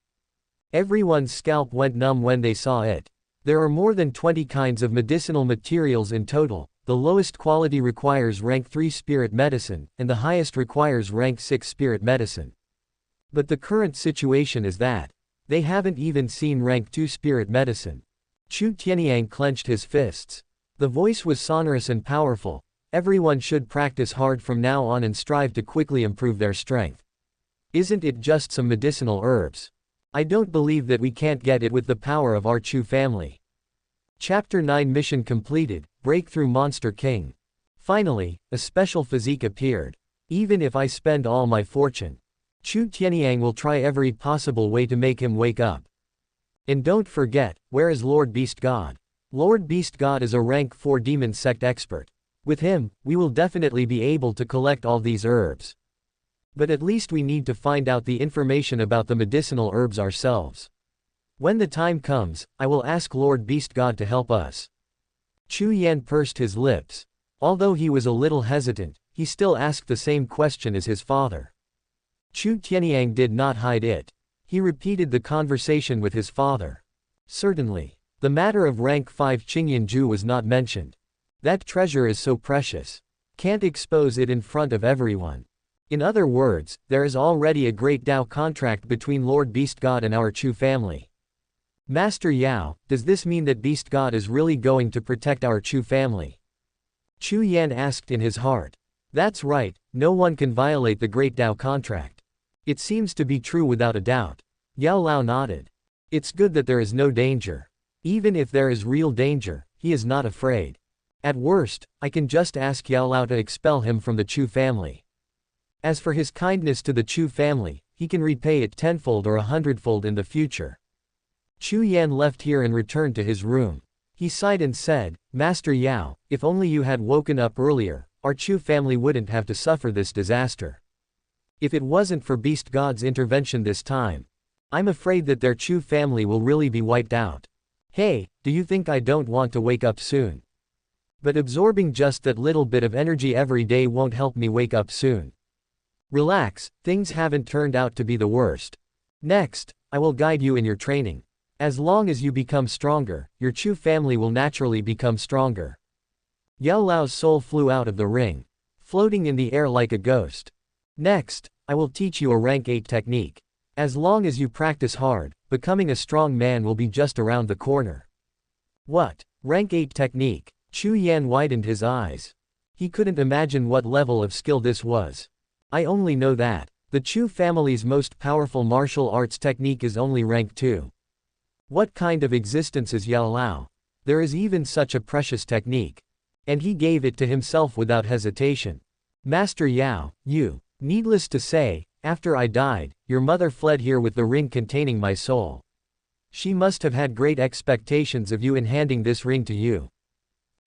S1: Everyone's scalp went numb when they saw it. There are more than 20 kinds of medicinal materials in total. The lowest quality requires rank 3 spirit medicine, and the highest requires rank 6 spirit medicine. But the current situation is that they haven't even seen rank 2 spirit medicine. Chu Tianyang clenched his fists. The voice was sonorous and powerful. Everyone should practice hard from now on and strive to quickly improve their strength. Isn't it just some medicinal herbs? I don't believe that we can't get it with the power of our Chu family. Chapter 9 Mission completed, Breakthrough Monster King. Finally, a special physique appeared. Even if I spend all my fortune, Chu Tianyang will try every possible way to make him wake up. And don't forget, where is Lord Beast God? Lord Beast God is a rank 4 demon sect expert. With him, we will definitely be able to collect all these herbs. But at least we need to find out the information about the medicinal herbs ourselves. When the time comes, I will ask Lord Beast God to help us. Chu Yan pursed his lips. Although he was a little hesitant, he still asked the same question as his father. Chu Tianyang did not hide it. He repeated the conversation with his father. Certainly. The matter of rank 5 Qingyanju was not mentioned. That treasure is so precious. Can't expose it in front of everyone. In other words, there is already a great Dao contract between Lord Beast God and our Chu family. Master Yao, does this mean that Beast God is really going to protect our Chu family? Chu Yan asked in his heart. That's right, no one can violate the great Dao contract. It seems to be true without a doubt. Yao Lao nodded. It's good that there is no danger. Even if there is real danger, he is not afraid. At worst, I can just ask Yao Lao to expel him from the Chu family. As for his kindness to the Chu family, he can repay it tenfold or 100-fold in the future. Chu Yan left here and returned to his room. He sighed and said, Master Yao, if only you had woken up earlier, our Chu family wouldn't have to suffer this disaster. If it wasn't for Beast God's intervention this time, I'm afraid that their Chu family will really be wiped out. Hey, do you think I don't want to wake up soon? But absorbing just that little bit of energy every day won't help me wake up soon. Relax, things haven't turned out to be the worst. Next, I will guide you in your training. As long as you become stronger, your Chu family will naturally become stronger. Yao Lao's soul flew out of the ring, floating in the air like a ghost. Next, I will teach you a rank 8 technique. As long as you practice hard, becoming a strong man will be just around the corner. What? Rank 8 technique? Chu Yan widened his eyes. He couldn't imagine what level of skill this was. I only know that the Chu family's most powerful martial arts technique is only rank 2. What kind of existence is Yao Lao? There is even such a precious technique. And he gave it to himself without hesitation. Master Yao, you. Needless to say, after I died, your mother fled here with the ring containing my soul. She must have had great expectations of you in handing this ring to you.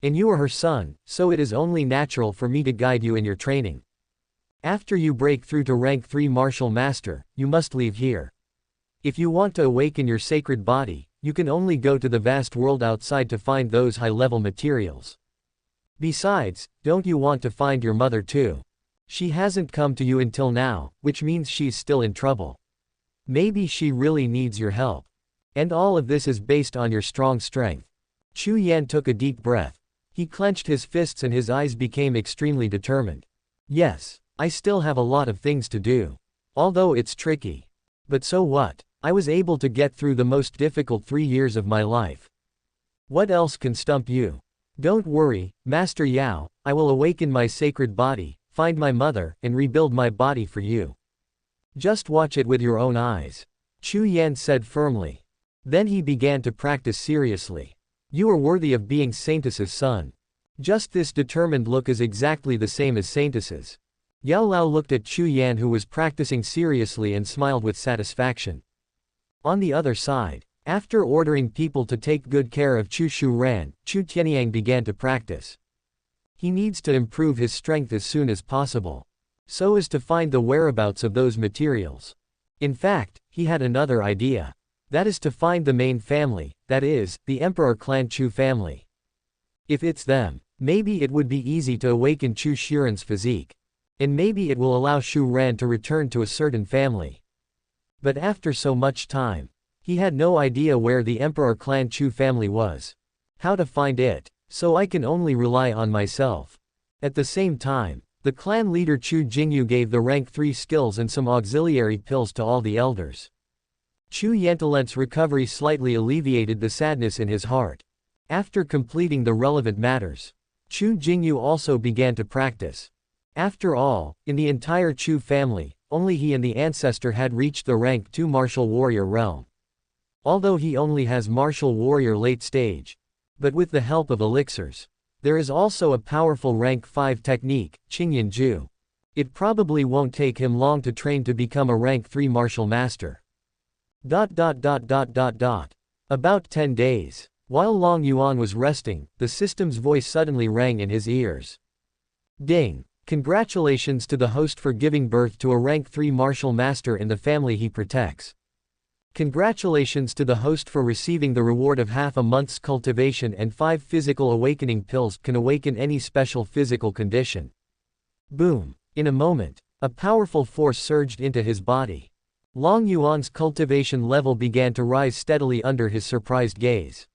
S1: And you are her son, so it is only natural for me to guide you in your training. After you break through to rank 3 martial master, you must leave here. If you want to awaken your sacred body, you can only go to the vast world outside to find those high-level materials. Besides, don't you want to find your mother too? She hasn't come to you until now, which means she's still in trouble. Maybe she really needs your help. And all of this is based on your strong strength. Chu Yan took a deep breath. He clenched his fists and his eyes became extremely determined. Yes, I still have a lot of things to do. Although it's tricky. But so what? I was able to get through the most difficult 3 years of my life. What else can stump you? Don't worry, Master Yao, I will awaken my sacred body, find my mother, and rebuild my body for you. Just watch it with your own eyes. Chu Yan said firmly. Then he began to practice seriously. You are worthy of being Saintus's son. Just this determined look is exactly the same as Saintus's. Yao Lao looked at Chu Yan who was practicing seriously and smiled with satisfaction. On the other side, after ordering people to take good care of Chu Shu Ran, Chu Tianyang began to practice. He needs to improve his strength as soon as possible, so as to find the whereabouts of those materials. In fact, he had another idea. That is to find the main family, that is, the Emperor Clan Chu family. If it's them, maybe it would be easy to awaken Chu Shuran's physique. And maybe it will allow Shu Ran to return to a certain family. But after so much time, he had no idea where the Emperor Clan Chu family was. How to find it? So I can only rely on myself. At the same time, the clan leader Chu Jingyu gave the rank 3 skills and some auxiliary pills to all the elders. Chu Yantalent's recovery slightly alleviated the sadness in his heart. After completing the relevant matters, Chu Jingyu also began to practice. After all, in the entire Chu family, only he and the ancestor had reached the rank 2 martial warrior realm. Although he only has martial warrior late stage. But with the help of elixirs, there is also a powerful rank 5 technique, Qingyanju. It probably won't take him long to train to become a rank 3 martial master. About 10 days. While Long Yuan was resting, the system's voice suddenly rang in his ears. Ding! Congratulations to the host for giving birth to a rank 3 martial master in the family he protects. Congratulations to the host for receiving the reward of half a month's cultivation and 5 physical awakening pills can awaken any special physical condition. Boom! In a moment, a powerful force surged into his body. Long Yuan's cultivation level began to rise steadily under his surprised gaze.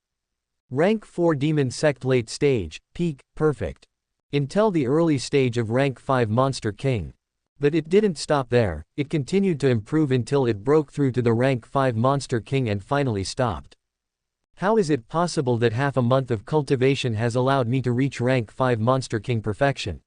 S1: Rank 4 Demon Sect late stage, peak, perfect. Until the early stage of rank 5 Monster King. But it didn't stop there, it continued to improve until it broke through to the rank 5 Monster King and finally stopped. How is it possible that half a month of cultivation has allowed me to reach rank 5 Monster King perfection?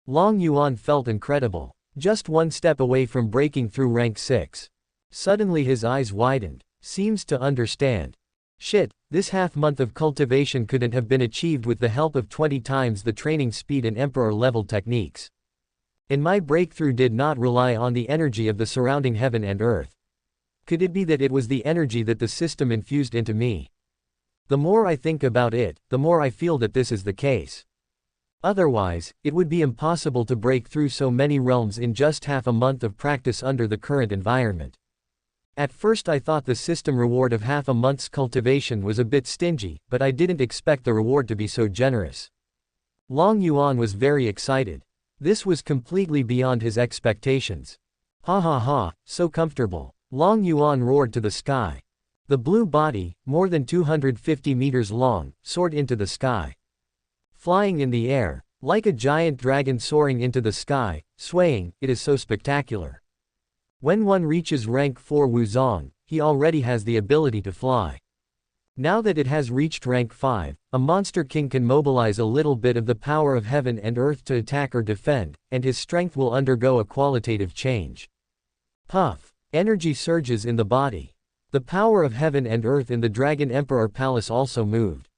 S1: Long Yuan felt incredible. Just one step away from breaking through rank 6. Suddenly his eyes widened. Seems to understand. Shit, this half-month of cultivation couldn't have been achieved with the help of 20 times the training speed and Emperor-level techniques. And my breakthrough did not rely on the energy of the surrounding heaven and earth. Could it be that it was the energy that the system infused into me? The more I think about it, the more I feel that this is the case. Otherwise, it would be impossible to break through so many realms in just half a month of practice under the current environment. At first I thought the system reward of half a month's cultivation was a bit stingy, but I didn't expect the reward to be so generous. Long Yuan was very excited. This was completely beyond his expectations. Ha ha ha, so comfortable. Long Yuan roared to the sky. The blue body, more than 250 meters long, soared into the sky. Flying in the air, like a giant dragon soaring into the sky, swaying, it is so spectacular. When one reaches rank 4 Wuzong, he already has the ability to fly. Now that it has reached rank 5, a Monster King can mobilize a little bit of the power of heaven and earth to attack or defend, and his strength will undergo a qualitative change. Puff! Energy surges in the body. The power of heaven and earth in the Dragon Emperor Palace also moved.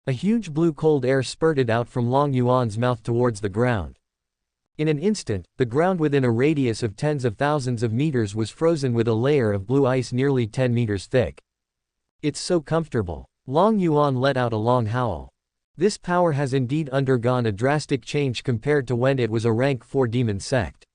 S1: A huge blue cold air spurted out from Long Yuan's mouth towards the ground. In an instant, the ground within a radius of tens of thousands of meters was frozen with a layer of blue ice nearly 10 meters thick. It's so comfortable. Long Yuan let out a long howl. This power has indeed undergone a drastic change compared to when it was a rank 4 demon sect.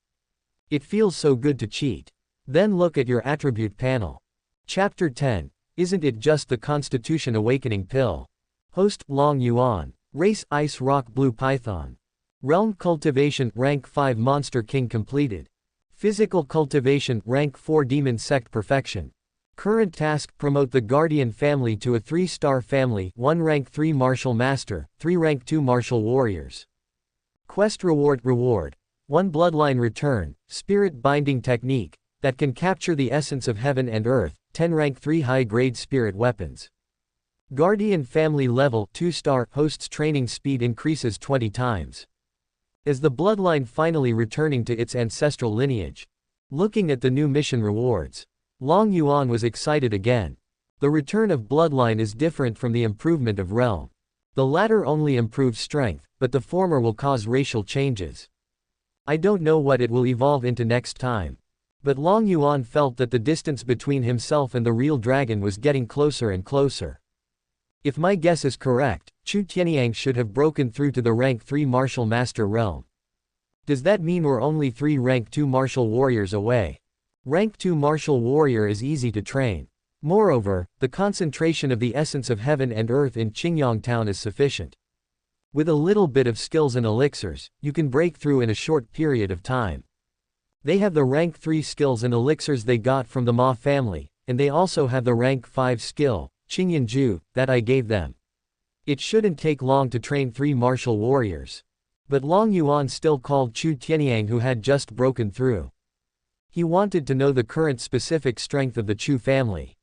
S1: It feels so good to cheat. Then look at your attribute panel. Chapter 10. Isn't it just the Constitution Awakening pill? Host, Long Yuan. Race, Ice Rock Blue Python. Realm Cultivation, Rank 5 Monster King completed. Physical Cultivation, Rank 4 Demon Sect Perfection. Current task, promote the Guardian family to a 3-star family, 1 Rank 3 Martial Master, 3 Rank 2 Martial Warriors. Quest Reward, 1 Bloodline Return, Spirit Binding Technique, that can capture the essence of heaven and earth, 10 Rank 3 High-Grade Spirit Weapons. Guardian Family Level, 2-star, Host's training speed increases 20 times. Is the bloodline finally returning to its ancestral lineage? Looking at the new mission rewards, Long Yuan was excited again. The return of bloodline is different from the improvement of realm. The latter only improves strength, but the former will cause racial changes. I don't know what it will evolve into next time. But Long Yuan felt that the distance between himself and the real dragon was getting closer and closer. If my guess is correct, Chu Tianyang should have broken through to the rank 3 Martial Master realm. Does that mean we're only 3 rank 2 Martial Warriors away? Rank 2 Martial Warrior is easy to train. Moreover, the concentration of the essence of heaven and earth in Qingyang town is sufficient. With a little bit of skills and elixirs, you can break through in a short period of time. They have the rank 3 skills and elixirs they got from the Ma family, and they also have the rank 5 skill, Qingyanju, that I gave them. It shouldn't take long to train 3 martial warriors. But Long Yuan still called Chu Tianyang, who had just broken through. He wanted to know the current specific strength of the Chu family.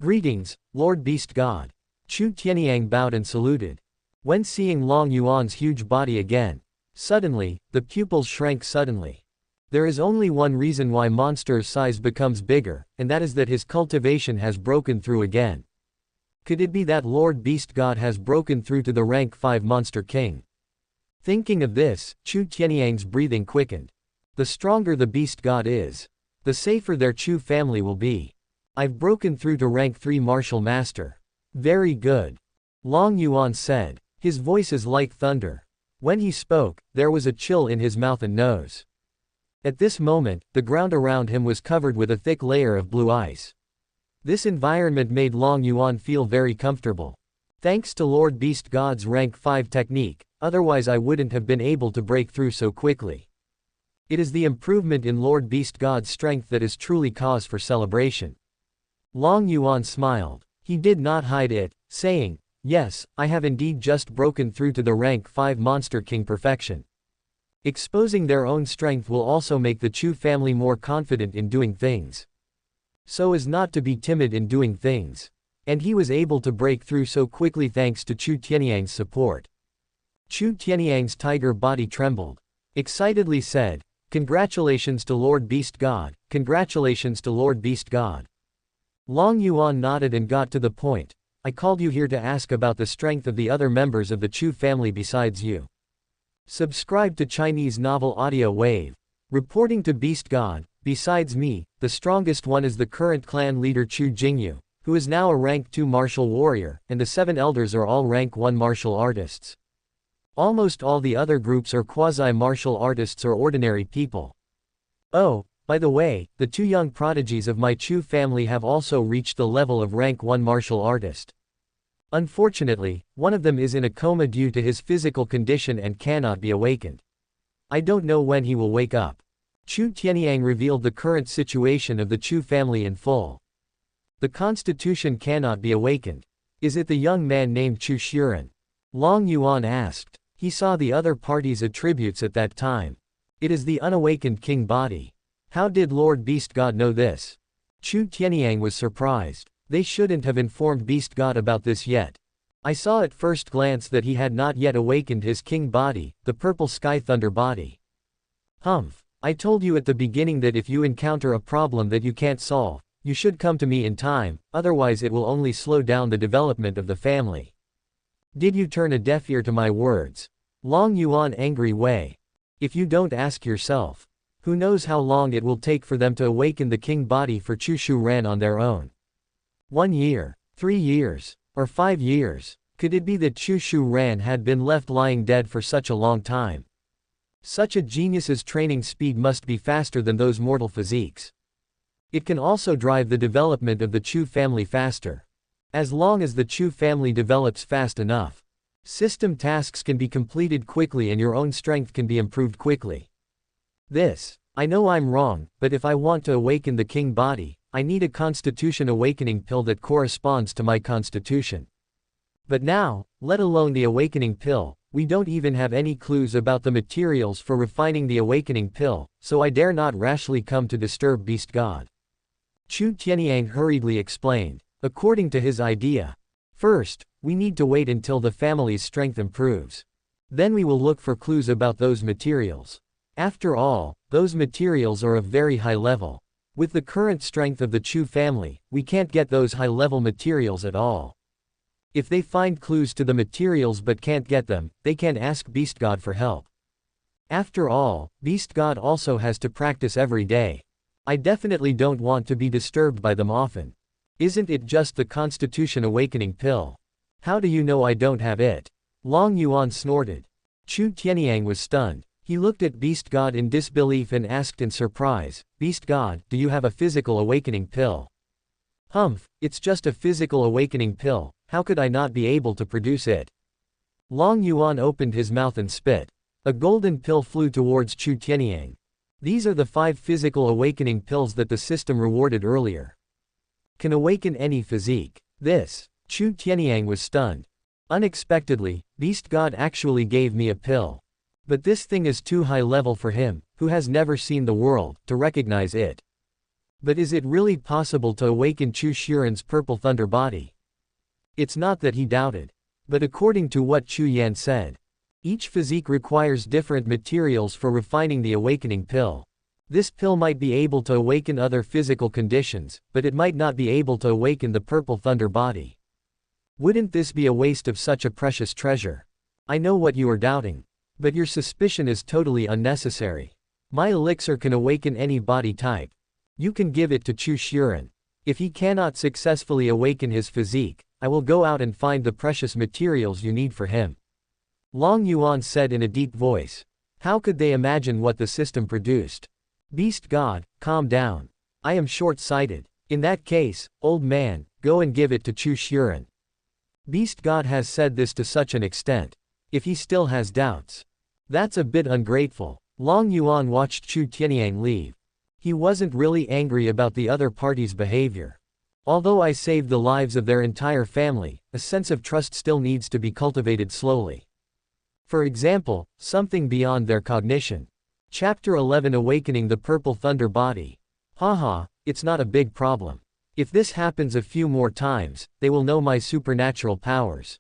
S1: Greetings, Lord Beast God. Chu Tianyang bowed and saluted. When seeing Long Yuan's huge body again, suddenly, the pupils shrank suddenly. There is only one reason why monster's size becomes bigger, and that is that his cultivation has broken through again. Could it be that Lord Beast God has broken through to the rank 5 Monster King? Thinking of this, Chu Tianyang's breathing quickened. The stronger the Beast God is, the safer their Chu family will be. I've broken through to rank 3 Martial Master. Very good. Long Yuan said. His voice is like thunder. When he spoke, there was a chill in his mouth and nose. At this moment, the ground around him was covered with a thick layer of blue ice. This environment made Long Yuan feel very comfortable. Thanks to Lord Beast God's rank 5 technique, otherwise I wouldn't have been able to break through so quickly. It is the improvement in Lord Beast God's strength that is truly cause for celebration. Long Yuan smiled. He did not hide it, saying, "Yes, I have indeed just broken through to the rank 5 Monster King perfection." Exposing their own strength will also make the Chu family more confident in doing things, so as not to be timid in doing things. And he was able to break through so quickly thanks to Chu Tianyang's support. Chu Tianyang's tiger body trembled. Excitedly said, "Congratulations to Lord Beast God, congratulations to Lord Beast God." Long Yuan nodded and got to the point. "I called you here to ask about the strength of the other members of the Chu family besides you. Subscribe to Chinese Novel Audio Wave. Reporting to Beast God, besides me, the strongest one is the current clan leader Chu Jingyu, who is now a rank 2 martial warrior, and the 7 elders are all rank 1 martial artists. Almost all the other groups are quasi-martial artists or ordinary people. Oh, by the way, the 2 young prodigies of my Chu family have also reached the level of rank 1 martial artist. Unfortunately, one of them is in a coma due to his physical condition and cannot be awakened. I don't know when he will wake up." Chu Tianyang revealed the current situation of the Chu family in full. "The constitution cannot be awakened. Is it the young man named Chu Shuren?" Long Yuan asked. He saw the other party's attributes at that time. "It is the unawakened king body." How did Lord Beast God know this? Chu Tianyang was surprised. They shouldn't have informed Beast God about this yet. I saw at first glance that he had not yet awakened his king body, the purple sky thunder body. Humph. I told you at the beginning that if you encounter a problem that you can't solve, you should come to me in time, otherwise it will only slow down the development of the family. Did you turn a deaf ear to my words? Long Yuan angry way. If you don't ask yourself, who knows how long it will take for them to awaken the king body for Chu Shu Ran on their own? 1 year, 3 years, or 5 years? Could it be that Chu Shu Ran had been left lying dead for such a long time? Such a genius's training speed must be faster than those mortal physiques. It can also drive the development of the Chu family faster. As long as the Chu family develops fast enough, system tasks can be completed quickly and your own strength can be improved quickly. I know I'm wrong, but if I want to awaken the king body, I need a constitution awakening pill that corresponds to my constitution. But now, let alone the awakening pill, we don't even have any clues about the materials for refining the awakening pill, so I dare not rashly come to disturb Beast God. Chu Tianyang hurriedly explained. According to his idea, first, we need to wait until the family's strength improves. Then we will look for clues about those materials. After all, those materials are of very high level. With the current strength of the Chu family, we can't get those high-level materials at all. If they find clues to the materials but can't get them, they can ask Beast God for help. After all, Beast God also has to practice every day. I definitely don't want to be disturbed by them often. Isn't it just the Constitution Awakening pill? How do you know I don't have it? Long Yuan snorted. Chu Tianyang was stunned. He looked at Beast God in disbelief and asked in surprise, Beast God, do you have a physical awakening pill? Humph, it's just a physical awakening pill, how could I not be able to produce it? Long Yuan opened his mouth and spit. A golden pill flew towards Chu Tianyang. These are the 5 physical awakening pills that the system rewarded earlier. Can awaken any physique. Chu Tianyang was stunned. Unexpectedly, Beast God actually gave me a pill. But this thing is too high level for him, who has never seen the world, to recognize it. But is it really possible to awaken Chu Shuren's purple thunder body? It's not that he doubted. But according to what Chu Yan said, each physique requires different materials for refining the awakening pill. This pill might be able to awaken other physical conditions, but it might not be able to awaken the purple thunder body. Wouldn't this be a waste of such a precious treasure? I know what you are doubting. But your suspicion is totally unnecessary. My elixir can awaken any body type. You can give it to Chu Shuren. If he cannot successfully awaken his physique, I will go out and find the precious materials you need for him. Long Yuan said in a deep voice. How could they imagine what the system produced? Beast God, calm down. I am short-sighted. In that case, old man, go and give it to Chu Shuren. Beast God has said this to such an extent. If he still has doubts. That's a bit ungrateful. Long Yuan watched Chu Tianyang leave. He wasn't really angry about the other party's behavior. Although I saved the lives of their entire family, a sense of trust still needs to be cultivated slowly. For example, something beyond their cognition. Chapter 11 Awakening the Purple Thunder Body. Haha, it's not a big problem. If this happens a few more times, they will know my supernatural powers.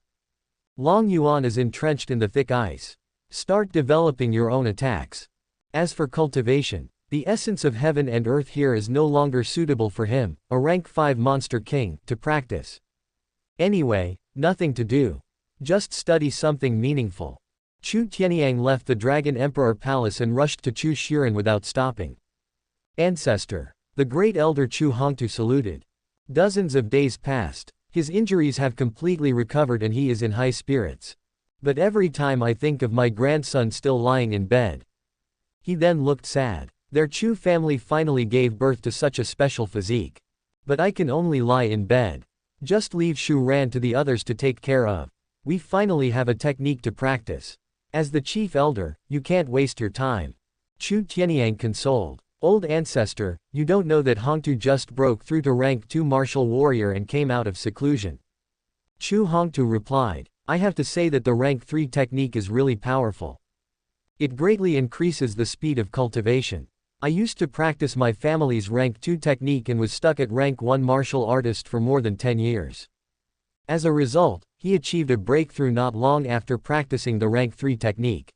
S1: Long Yuan is entrenched in the thick ice. Start developing your own attacks. As for cultivation, the essence of heaven and earth here is no longer suitable for him, a rank 5 monster king, to practice. Anyway, nothing to do. Just study something meaningful. Chu Tianyang left the Dragon Emperor Palace and rushed to Chu Shiren without stopping. Ancestor. The great elder Chu Hongtu saluted. Dozens of days passed. His injuries have completely recovered and he is in high spirits. But every time I think of my grandson still lying in bed. He then looked sad. Their Chu family finally gave birth to such a special physique. But I can only lie in bed. Just leave Shu Ran to the others to take care of. We finally have a technique to practice. As the chief elder, you can't waste your time. Chu Tianyang consoled. Old ancestor, you don't know that Hongtu just broke through to rank 2 martial warrior and came out of seclusion. Chu Hongtu replied. I have to say that the rank 3 technique is really powerful. It greatly increases the speed of cultivation. I used to practice my family's rank 2 technique and was stuck at rank 1 martial artist for more than 10 years. As a result, he achieved a breakthrough not long after practicing the rank 3 technique.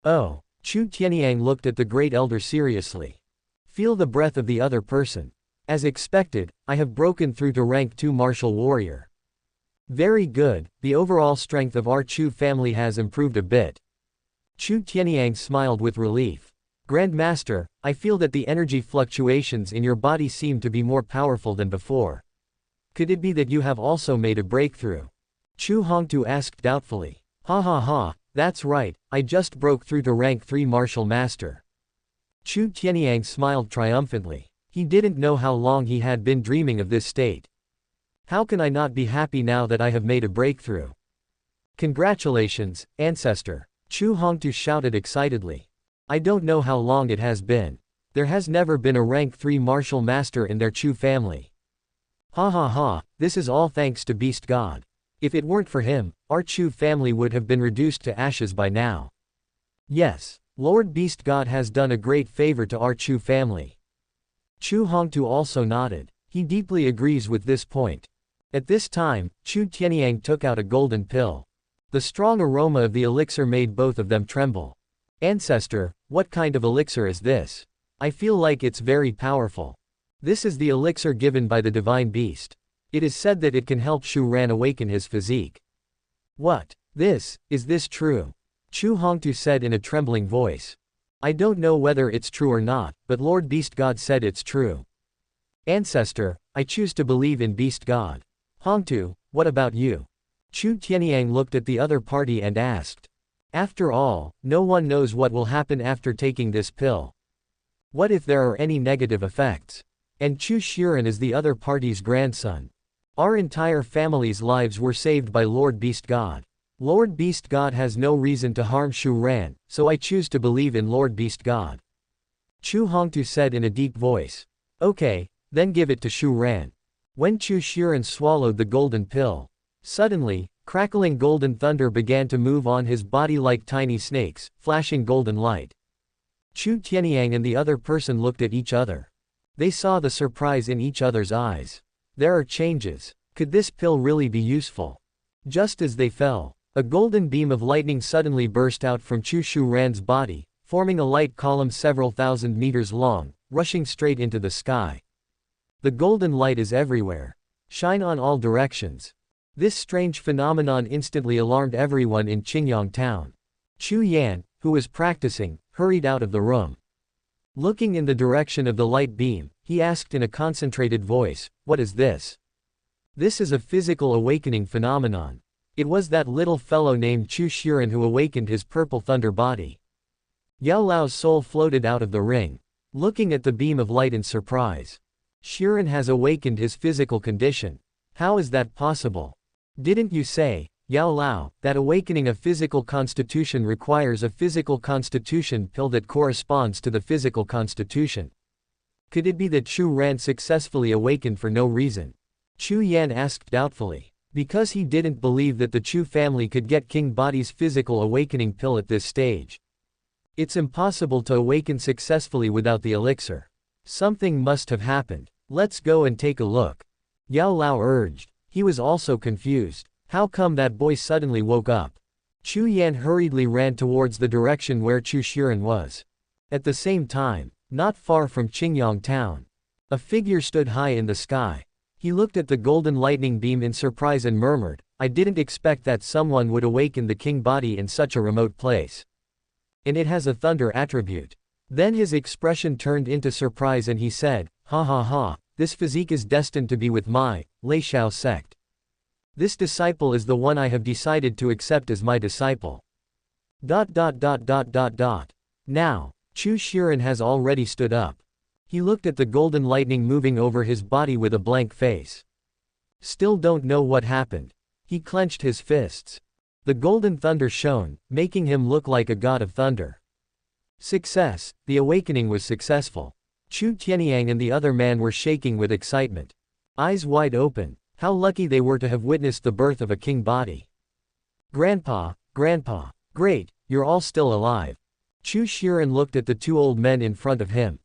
S1: Oh, Chu Tianyang looked at the great elder seriously. Feel the breath of the other person. As expected, I have broken through to rank 2 martial warrior. Very good, the overall strength of our Chu family has improved a bit. Chu Tianyang smiled with relief. Grandmaster, I feel that the energy fluctuations in your body seem to be more powerful than before. Could it be that you have also made a breakthrough? Chu Hongtu asked doubtfully. Ha ha ha, that's right, I just broke through to rank 3 martial master. Chu Tianyang smiled triumphantly. He didn't know how long he had been dreaming of this state. How can I not be happy now that I have made a breakthrough? Congratulations, ancestor. Chu Hongtu shouted excitedly. I don't know how long it has been. There has never been a rank 3 martial master in their Chu family. Ha ha ha, this is all thanks to Beast God. If it weren't for him, our Chu family would have been reduced to ashes by now. Yes, Lord Beast God has done a great favor to our Chu family. Chu Hongtu also nodded. He deeply agrees with this point. At this time, Chu Tianyang took out a golden pill. The strong aroma of the elixir made both of them tremble. Ancestor, what kind of elixir is this? I feel like it's very powerful. This is the elixir given by the divine beast. It is said that it can help Shu Ran awaken his physique. What? Is this true? Chu Hongtu said in a trembling voice. I don't know whether it's true or not, but Lord Beast God said it's true. Ancestor, I choose to believe in Beast God. Hongtu, what about you? Chu Tianyang looked at the other party and asked. After all, no one knows what will happen after taking this pill. What if there are any negative effects? And Chu Shiren is the other party's grandson. Our entire family's lives were saved by Lord Beast God. Lord Beast God has no reason to harm Shu Ran, so I choose to believe in Lord Beast God. Chu Hongtu said in a deep voice. Okay, then give it to Shu Ran. When Chu Shiren swallowed the golden pill, suddenly, crackling golden thunder began to move on his body like tiny snakes, flashing golden light. Chu Tianyang and the other person looked at each other. They saw the surprise in each other's eyes. There are changes. Could this pill really be useful? Just as they fell, a golden beam of lightning suddenly burst out from Chu Shu Ran's body, forming a light column several thousand meters long, rushing straight into the sky. The golden light is everywhere. Shine on all directions. This strange phenomenon instantly alarmed everyone in Qingyang town. Chu Yan, who was practicing, hurried out of the room. Looking in the direction of the light beam, he asked in a concentrated voice, "What is this?" This is a physical awakening phenomenon. It was that little fellow named Chu Shiren who awakened his purple thunder body. Yao Lao's soul floated out of the ring, looking at the beam of light in surprise. Shiren has awakened his physical condition. How is that possible? Didn't you say Yao Lao, that awakening a physical constitution requires a physical constitution pill that corresponds to the physical constitution. Could it be that Chu Ran successfully awakened for no reason? Chu Yan asked doubtfully. Because he didn't believe that the Chu family could get King Body's physical awakening pill at this stage. It's impossible to awaken successfully without the elixir. Something must have happened. Let's go and take a look. Yao Lao urged. He was also confused. How come that boy suddenly woke up? Chu Yan hurriedly ran towards the direction where Chu Shiren was. At the same time, not far from Qingyang town, a figure stood high in the sky. He looked at the golden lightning beam in surprise and murmured, I didn't expect that someone would awaken the king body in such a remote place. And it has a thunder attribute. Then his expression turned into surprise and he said, ha ha ha, this physique is destined to be with my Lei Xiao sect. This disciple is the one I have decided to accept as my disciple. Now, Chu Shiren has already stood up. He looked at the golden lightning moving over his body with a blank face. Still don't know what happened. He clenched his fists. The golden thunder shone, making him look like a god of thunder. Success, the awakening was successful. Chu Tianyang and the other man were shaking with excitement. Eyes wide open, how lucky they were to have witnessed the birth of a king body. Grandpa, great, you're all still alive. Chu Shiren looked at the two old men in front of him.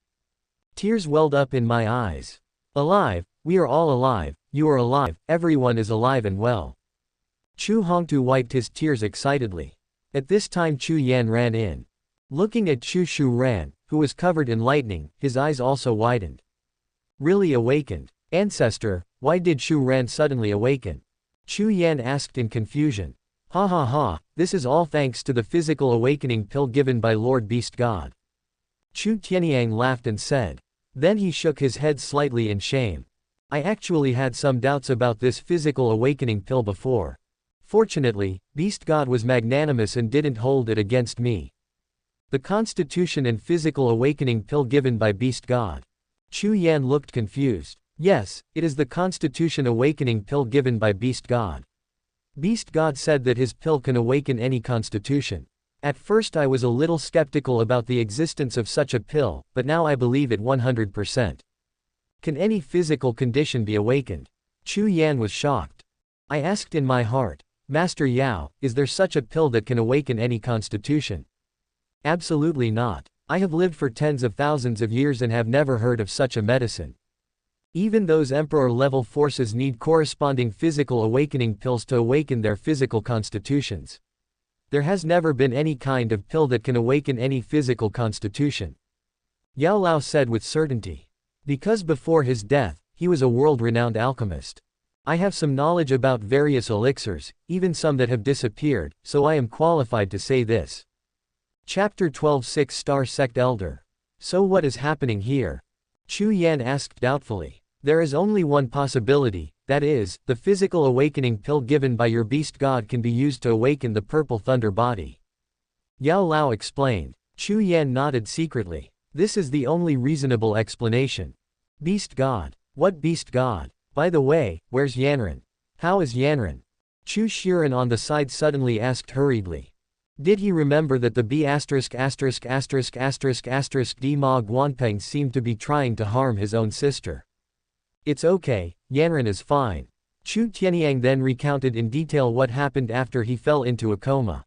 S1: Tears welled up in my eyes. Alive, we are all alive, you are alive, everyone is alive and well. Chu Hongtu wiped his tears excitedly. At this time Chu Yan ran in. Looking at Chu Shu Ran, who was covered in lightning, his eyes also widened. Really awakened. Ancestor, why did Chu Ran suddenly awaken? Chu Yan asked in confusion. Ha ha ha, this is all thanks to the physical awakening pill given by Lord Beast God. Chu Tianyang laughed and said. Then he shook his head slightly in shame. I actually had some doubts about this physical awakening pill before. Fortunately, Beast God was magnanimous and didn't hold it against me. The constitution and physical awakening pill given by Beast God. Chu Yan looked confused. Yes, it is the constitution awakening pill given by Beast God. Beast God said that his pill can awaken any constitution. At first I was a little skeptical about the existence of such a pill, but now I believe it 100%. Can any physical condition be awakened? Chu Yan was shocked. I asked in my heart, Master Yao, is there such a pill that can awaken any constitution? Absolutely not. I have lived for tens of thousands of years and have never heard of such a medicine. Even those emperor-level forces need corresponding physical awakening pills to awaken their physical constitutions. There has never been any kind of pill that can awaken any physical constitution. Yao Lao said with certainty. Because before his death, he was a world-renowned alchemist. I have some knowledge about various elixirs, even some that have disappeared, so I am qualified to say this. Chapter 12 6-Star Sect Elder. So what is happening here? Chu Yan asked doubtfully. There is only one possibility, that is, the physical awakening pill given by your beast god can be used to awaken the purple thunder body. Yao Lao explained. Chu Yan nodded secretly. This is the only reasonable explanation. Beast god. What beast god? By the way, where's Yanran? How is Yanran? Chu Shiren on the side suddenly asked hurriedly. Did he remember that the B**************** D Ma Guanpeng seemed to be trying to harm his own sister? It's okay, Yanran is fine. Chu Tianyang then recounted in detail what happened after he fell into a coma.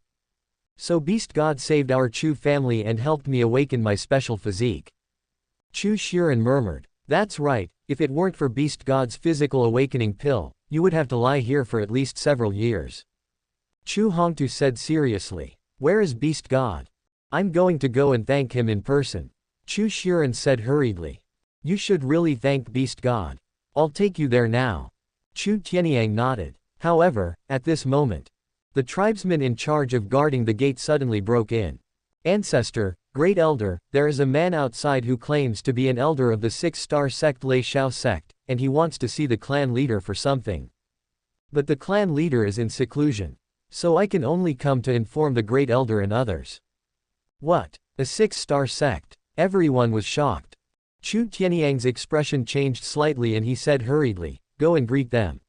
S1: So Beast God saved our Chu family and helped me awaken my special physique. Chu Shiren murmured. That's right, if it weren't for Beast God's physical awakening pill, you would have to lie here for at least several years. Chu Hongtu said seriously. Where is Beast God? I'm going to go and thank him in person. Chu Shiren said hurriedly. You should really thank Beast God. I'll take you there now. Chu Tianyang nodded. However, at this moment, the tribesman in charge of guarding the gate suddenly broke in. Ancestor, Great Elder, there is a man outside who claims to be an elder of the 6-star sect Lei Xiao sect, and he wants to see the clan leader for something. But the clan leader is in seclusion. So I can only come to inform the Great Elder and others. What? A 6-star sect? Everyone was shocked. Chu Tianyang's expression changed slightly and he said hurriedly, go and greet them.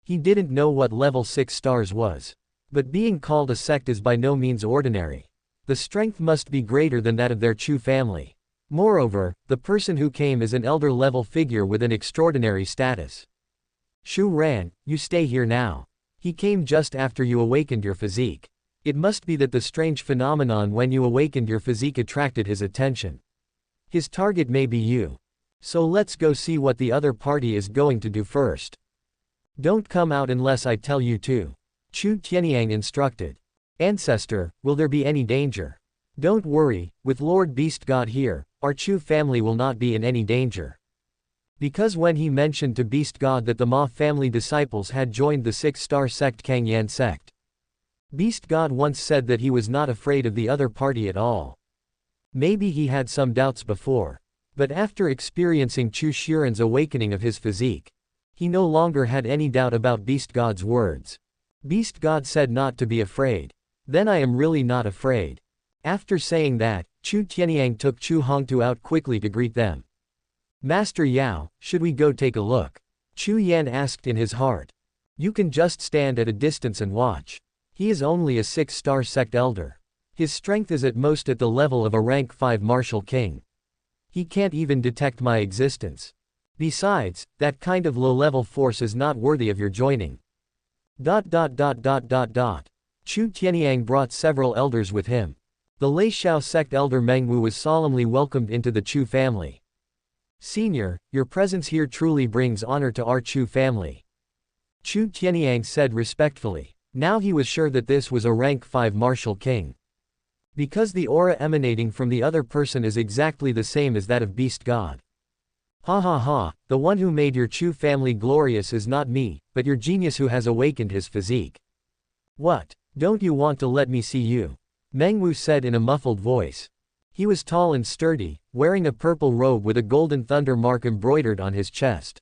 S1: He didn't know what level 6 stars was. But being called a sect is by no means ordinary. The strength must be greater than that of their Chu family. Moreover, the person who came is an elder-level figure with an extraordinary status. Shu Ran, you stay here now. He came just after you awakened your physique. It must be that the strange phenomenon when you awakened your physique attracted his attention. His target may be you. So let's go see what the other party is going to do first. Don't come out unless I tell you to. Chu Tianyang instructed. Ancestor, will there be any danger? Don't worry, with Lord Beast God here, our Chu family will not be in any danger. Because when he mentioned to Beast God that the Ma family disciples had joined the 6-star sect Kangyan sect, Beast God once said that he was not afraid of the other party at all. Maybe he had some doubts before. But after experiencing Chu Shiren's awakening of his physique, he no longer had any doubt about Beast God's words. Beast God said not to be afraid. Then I am really not afraid. After saying that, Chu Tianyang took Chu Hongtu out quickly to greet them. Master Yao, should we go take a look? Chu Yan asked in his heart. You can just stand at a distance and watch. He is only a 6-star sect elder. His strength is at most at the level of a rank 5 martial king. He can't even detect my existence. Besides, that kind of low-level force is not worthy of your joining. Chu Tianyang brought several elders with him. The Lei Shao sect elder Meng Wu was solemnly welcomed into the Chu family. Senior, your presence here truly brings honor to our Chu family. Chu Tianyang said respectfully. Now he was sure that this was a rank 5 martial king. Because the aura emanating from the other person is exactly the same as that of Beast God. Ha ha ha, the one who made your Chu family glorious is not me, but your genius who has awakened his physique. What? Don't you want to let me see you? Meng Wu said in a muffled voice. He was tall and sturdy, wearing a purple robe with a golden thunder mark embroidered on his chest.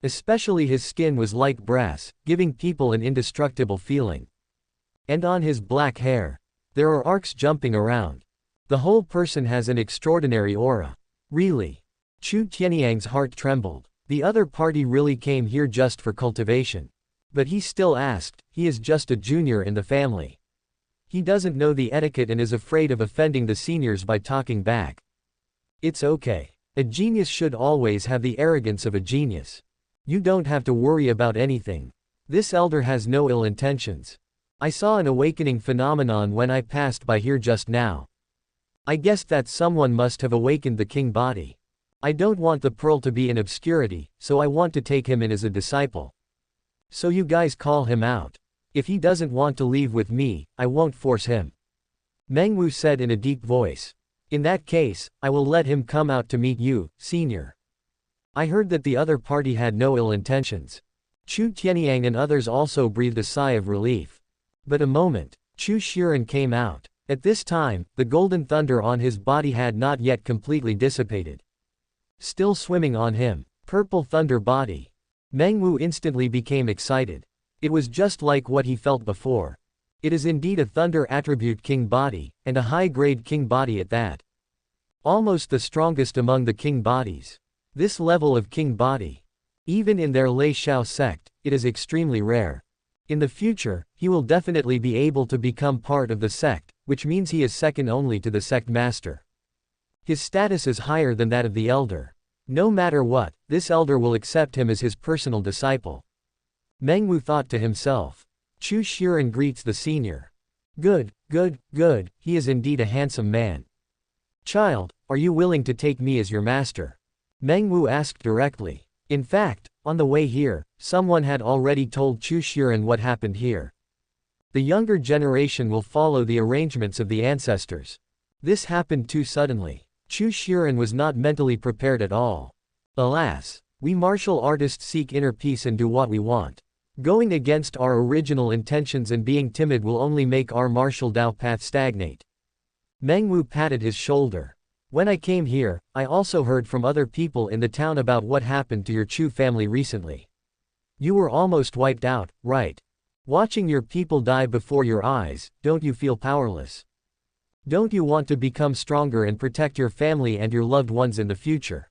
S1: Especially his skin was like brass, giving people an indestructible feeling. And on his black hair, there are arcs jumping around. The whole person has an extraordinary aura. Really? Chu Tianyang's heart trembled. The other party really came here just for cultivation. But he still asked, he is just a junior in the family. He doesn't know the etiquette and is afraid of offending the seniors by talking back. It's okay. A genius should always have the arrogance of a genius. You don't have to worry about anything. This elder has no ill intentions. I saw an awakening phenomenon when I passed by here just now. I guessed that someone must have awakened the king body. I don't want the pearl to be in obscurity, so I want to take him in as a disciple. So you guys call him out. If he doesn't want to leave with me, I won't force him. Meng Wu said in a deep voice. In that case, I will let him come out to meet you, senior. I heard that the other party had no ill intentions. Chu Tianyang and others also breathed a sigh of relief. But a moment, Chu Shiren came out. At this time, the golden thunder on his body had not yet completely dissipated. Still swimming on him, purple thunder body. Meng Wu instantly became excited. It was just like what he felt before. It is indeed a thunder attribute king body, and a high-grade king body at that. Almost the strongest among the king bodies. This level of king body. Even in their Lei Shao sect, it is extremely rare. In the future, he will definitely be able to become part of the sect, which means he is second only to the sect master. His status is higher than that of the elder. No matter what, this elder will accept him as his personal disciple. Meng Wu thought to himself. Chu Shiren greets the senior. Good, good, good, he is indeed a handsome man. Child, are you willing to take me as your master? Meng Wu asked directly. In fact, on the way here, someone had already told Chu Shiren what happened here. The younger generation will follow the arrangements of the ancestors. This happened too suddenly. Chu Shiren was not mentally prepared at all. Alas, we martial artists seek inner peace and do what we want. Going against our original intentions and being timid will only make our martial Dao path stagnate. Meng Wu patted his shoulder. When I came here, I also heard from other people in the town about what happened to your Chu family recently. You were almost wiped out, right? Watching your people die before your eyes, don't you feel powerless? Don't you want to become stronger and protect your family and your loved ones in the future?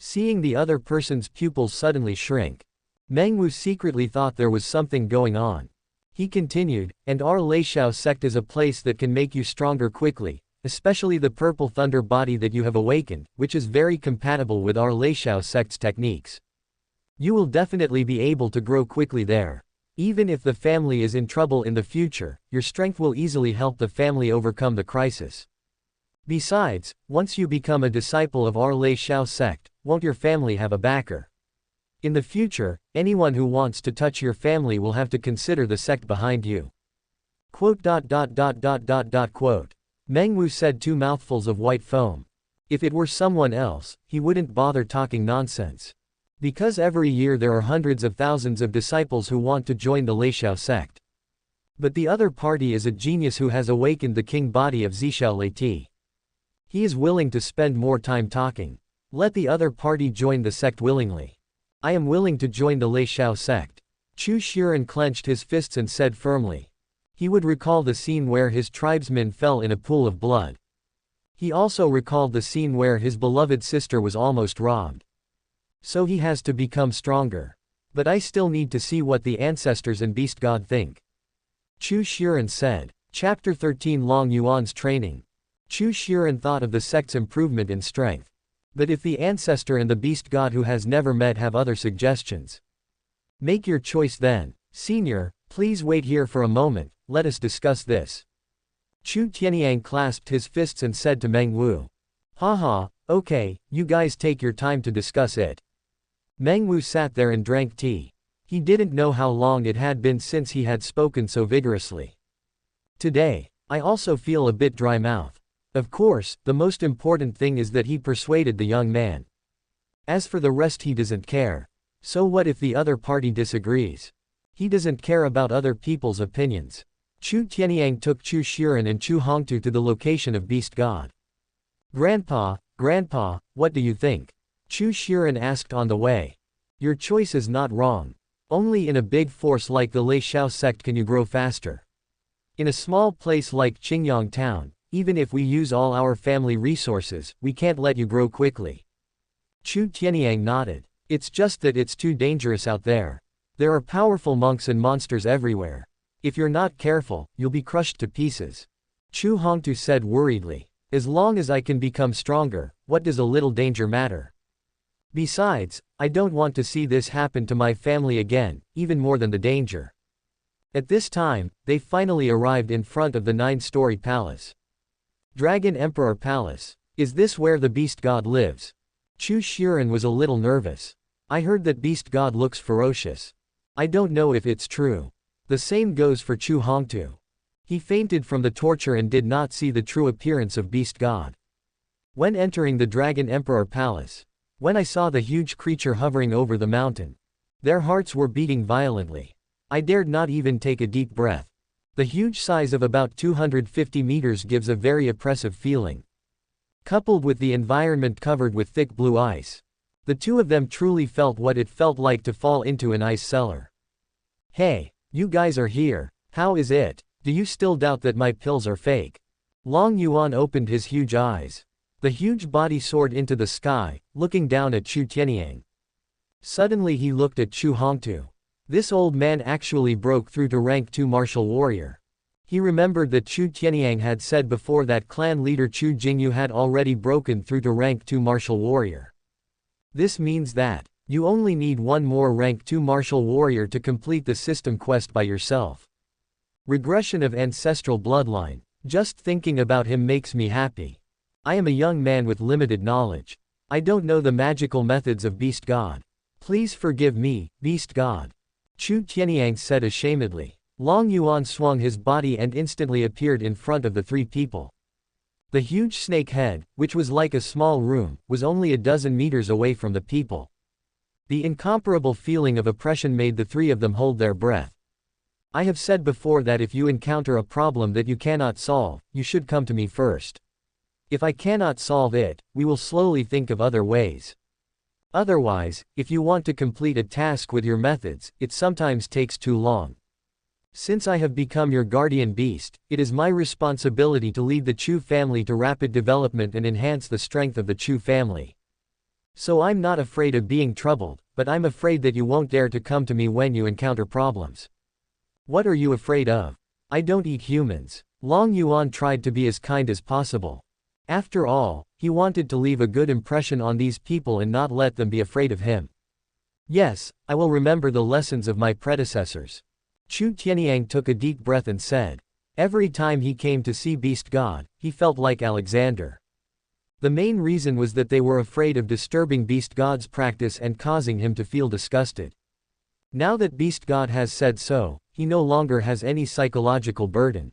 S1: Seeing the other person's pupils suddenly shrink. Meng Wu secretly thought there was something going on. He continued, and our Leishao sect is a place that can make you stronger quickly, especially the purple thunder body that you have awakened, which is very compatible with our Leishao sect's techniques. You will definitely be able to grow quickly there. Even if the family is in trouble in the future, your strength will easily help the family overcome the crisis. Besides, once you become a disciple of our Leishao sect, won't your family have a backer? In the future, anyone who wants to touch your family will have to consider the sect behind you. Quote. Meng Wu said 2 mouthfuls of white foam. If it were someone else, he wouldn't bother talking nonsense. Because every year there are hundreds of thousands of disciples who want to join the Leishao sect. But the other party is a genius who has awakened the king body of Zishao Leiti. He is willing to spend more time talking. Let the other party join the sect willingly. I am willing to join the Leishao sect. Chu Shiren clenched his fists and said firmly. He would recall the scene where his tribesmen fell in a pool of blood. He also recalled the scene where his beloved sister was almost robbed. So he has to become stronger. But I still need to see what the ancestors and beast god think. Chu Shiren said. Chapter 13 Long Yuan's training. Chu Shiren thought of the sect's improvement in strength. But if the ancestor and the beast god who has never met have other suggestions, make your choice then. Senior, please wait here for a moment, let us discuss this. Chu Tianyang clasped his fists and said to Meng Wu. Haha, okay, you guys take your time to discuss it. Meng Wu sat there and drank tea. He didn't know how long it had been since he had spoken so vigorously. Today, I also feel a bit dry-mouthed. Of course, the most important thing is that he persuaded the young man. As for the rest, he doesn't care. So what if the other party disagrees? He doesn't care about other people's opinions. Chu Tianyang took Chu Shiren and Chu Hongtu to the location of Beast God. Grandpa, what do you think? Chu Shiren asked on the way. Your choice is not wrong. Only in a big force like the Leishao sect can you grow faster. In a small place like Qingyang town, even if we use all our family resources, we can't let you grow quickly. Chu Tianyang nodded. It's just that it's too dangerous out there. There are powerful monks and monsters everywhere. If you're not careful, you'll be crushed to pieces. Chu Hongtu said worriedly. As long as I can become stronger, what does a little danger matter? Besides, I don't want to see this happen to my family again, even more than the danger. At this time, they finally arrived in front of the 9-story palace. Dragon Emperor Palace. Is this where the Beast God lives? Chu Shiren was a little nervous. I heard that Beast God looks ferocious. I don't know if it's true. The same goes for Chu Hongtu. He fainted from the torture and did not see the true appearance of Beast God. When entering the Dragon Emperor Palace, when I saw the huge creature hovering over the mountain, their hearts were beating violently. I dared not even take a deep breath. The huge size of about 250 meters gives a very oppressive feeling. Coupled with the environment covered with thick blue ice, the two of them truly felt what it felt like to fall into an ice cellar. Hey, you guys are here, how is it? Do you still doubt that my pills are fake? Long Yuan opened his huge eyes. The huge body soared into the sky, looking down at Chu Tianyang. Suddenly he looked at Chu Hongtu. This old man actually broke through to rank 2 martial warrior. He remembered that Chu Tianyang had said before that clan leader Chu Jingyu had already broken through to rank 2 martial warrior. This means that you only need 1 more rank 2 martial warrior to complete the system quest by yourself. Regression of ancestral bloodline. Just thinking about him makes me happy. I am a young man with limited knowledge. I don't know the magical methods of Beast God. Please forgive me, Beast God. Chu Tianyang said ashamedly. Long Yuan swung his body and instantly appeared in front of the 3 people. The huge snake head, which was like a small room, was only a dozen meters away from the people. The incomparable feeling of oppression made the 3 of them hold their breath. I have said before that if you encounter a problem that you cannot solve, you should come to me first. If I cannot solve it, we will slowly think of other ways. Otherwise, if you want to complete a task with your methods, it sometimes takes too long. Since I have become your guardian beast, it is my responsibility to lead the Chu family to rapid development and enhance the strength of the Chu family. So I'm not afraid of being troubled, but I'm afraid that you won't dare to come to me when you encounter problems. What are you afraid of? I don't eat humans. Long Yuan tried to be as kind as possible. After all, he wanted to leave a good impression on these people and not let them be afraid of him. Yes, I will remember the lessons of my predecessors. Chu Tianyang took a deep breath and said. Every time he came to see Beast God, he felt like Alexander. The main reason was that they were afraid of disturbing Beast God's practice and causing him to feel disgusted. Now that Beast God has said so, he no longer has any psychological burden.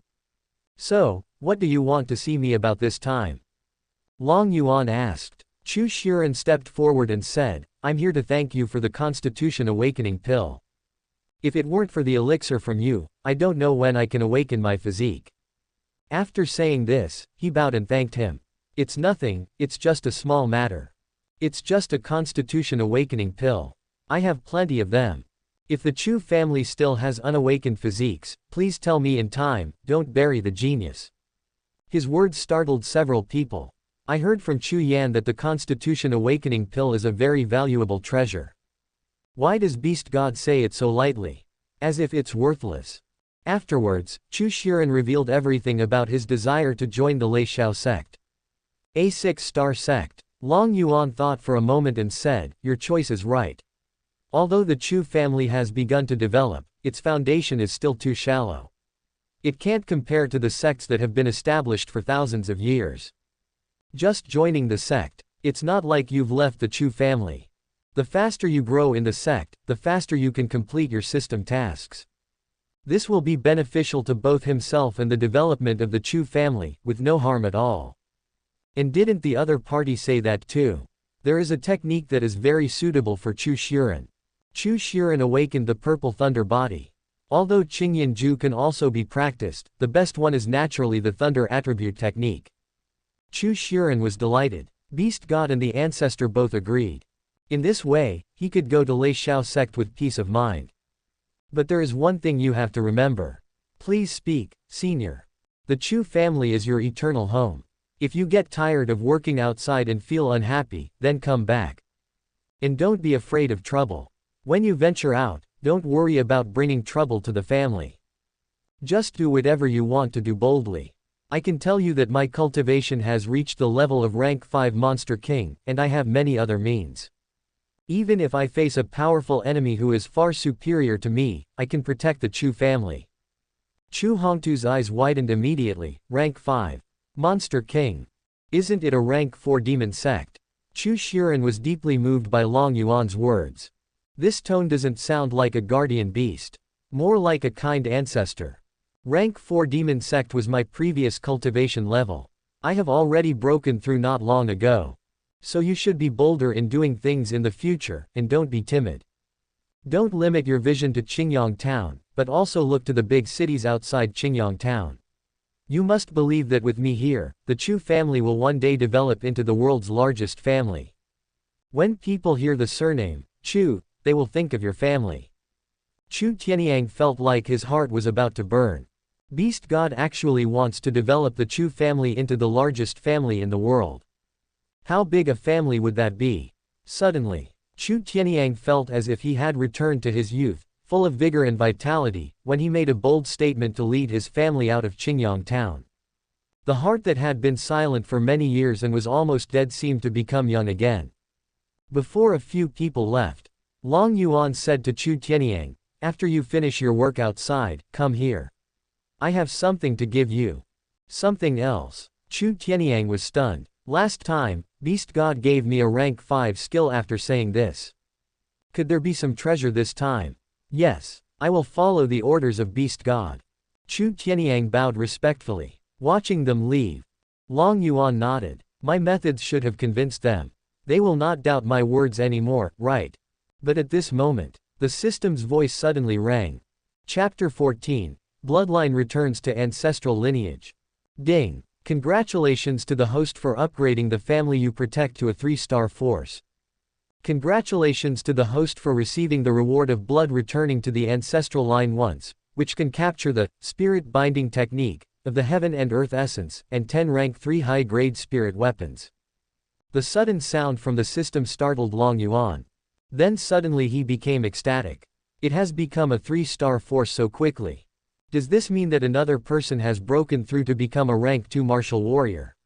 S1: So, what do you want to see me about this time? Long Yuan asked. Chu Shiren stepped forward and said, I'm here to thank you for the Constitution Awakening pill. If it weren't for the elixir from you, I don't know when I can awaken my physique. After saying this, he bowed and thanked him. It's nothing, it's just a small matter. It's just a Constitution Awakening pill. I have plenty of them. If the Chu family still has unawakened physiques, please tell me in time, don't bury the genius. His words startled several people. I heard from Chu Yan that the Constitution Awakening pill is a very valuable treasure. Why does Beast God say it so lightly? As if it's worthless. Afterwards, Chu Shiren revealed everything about his desire to join the Lei Xiao sect. A 6-star sect. Long Yuan thought for a moment and said, your choice is right. Although the Chu family has begun to develop, its foundation is still too shallow. It can't compare to the sects that have been established for thousands of years. Just joining the sect, it's not like you've left the Chu family. The faster you grow in the sect, the faster you can complete your system tasks. This will be beneficial to both himself and the development of the Chu family, with no harm at all. And didn't the other party say that too? There is a technique that is very suitable for Chu Shiren. Chu Shiren awakened the Purple Thunder body. Although Qingyan Ju can also be practiced, the best one is naturally the Thunder attribute technique. Chu Shiren was delighted. Beast God and the ancestor both agreed. In this way, he could go to Lei Xiao sect with peace of mind. But there is one thing you have to remember. Please speak, senior. The Chu family is your eternal home. If you get tired of working outside and feel unhappy, then come back. And don't be afraid of trouble. When you venture out, don't worry about bringing trouble to the family. Just do whatever you want to do boldly. I can tell you that my cultivation has reached the level of rank 5 Monster King, and I have many other means. Even if I face a powerful enemy who is far superior to me, I can protect the Chu family. Chu Hongtu's eyes widened immediately. Rank 5. Monster King. Isn't it a rank 4 demon sect? Chu Shiren was deeply moved by Long Yuan's words. This tone doesn't sound like a guardian beast. More like a kind ancestor. Rank 4 demon sect was my previous cultivation level. I have already broken through not long ago. So you should be bolder in doing things in the future, and don't be timid. Don't limit your vision to Qingyang Town, but also look to the big cities outside Qingyang Town. You must believe that with me here, the Chu family will one day develop into the world's largest family. When people hear the surname, Chu, they will think of your family. Chu Tianyang felt like his heart was about to burn. Beast God actually wants to develop the Chu family into the largest family in the world. How big a family would that be? Suddenly, Chu Tianyang felt as if he had returned to his youth, full of vigor and vitality, when he made a bold statement to lead his family out of Qingyang Town. The heart that had been silent for many years and was almost dead seemed to become young again. Before a few people left, Long Yuan said to Chu Tianyang, after you finish your work outside, come here. I have something to give you. Something else. Chu Tianyang was stunned. Last time, Beast God gave me a rank 5 skill after saying this. Could there be some treasure this time? Yes, I will follow the orders of Beast God. Chu Tianyang bowed respectfully. Watching them leave, Long Yuan nodded. My methods should have convinced them. They will not doubt my words anymore, right? But at this moment, the system's voice suddenly rang. Chapter 14. Bloodline returns to ancestral lineage. Ding. Congratulations to the host for upgrading the family you protect to a 3-star force. Congratulations to the host for receiving the reward of blood returning to the ancestral line once, which can capture the spirit binding technique of the heaven and earth essence, and 10 rank 3 high-grade spirit weapons. The sudden sound from the system startled Long Yuan. Then suddenly he became ecstatic. It has become a 3-star force so quickly. Does this mean that another person has broken through to become a rank 2 martial warrior?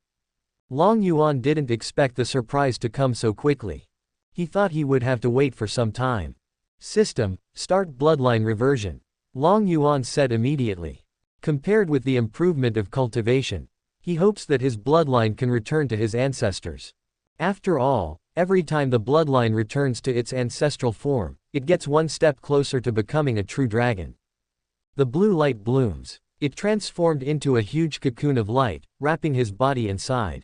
S1: Long Yuan didn't expect the surprise to come so quickly. He thought he would have to wait for some time. System, start bloodline reversion. Long Yuan said immediately. Compared with the improvement of cultivation, he hopes that his bloodline can return to his ancestors. After all, every time the bloodline returns to its ancestral form, it gets one step closer to becoming a true dragon. The blue light blooms. It transformed into a huge cocoon of light, wrapping his body inside.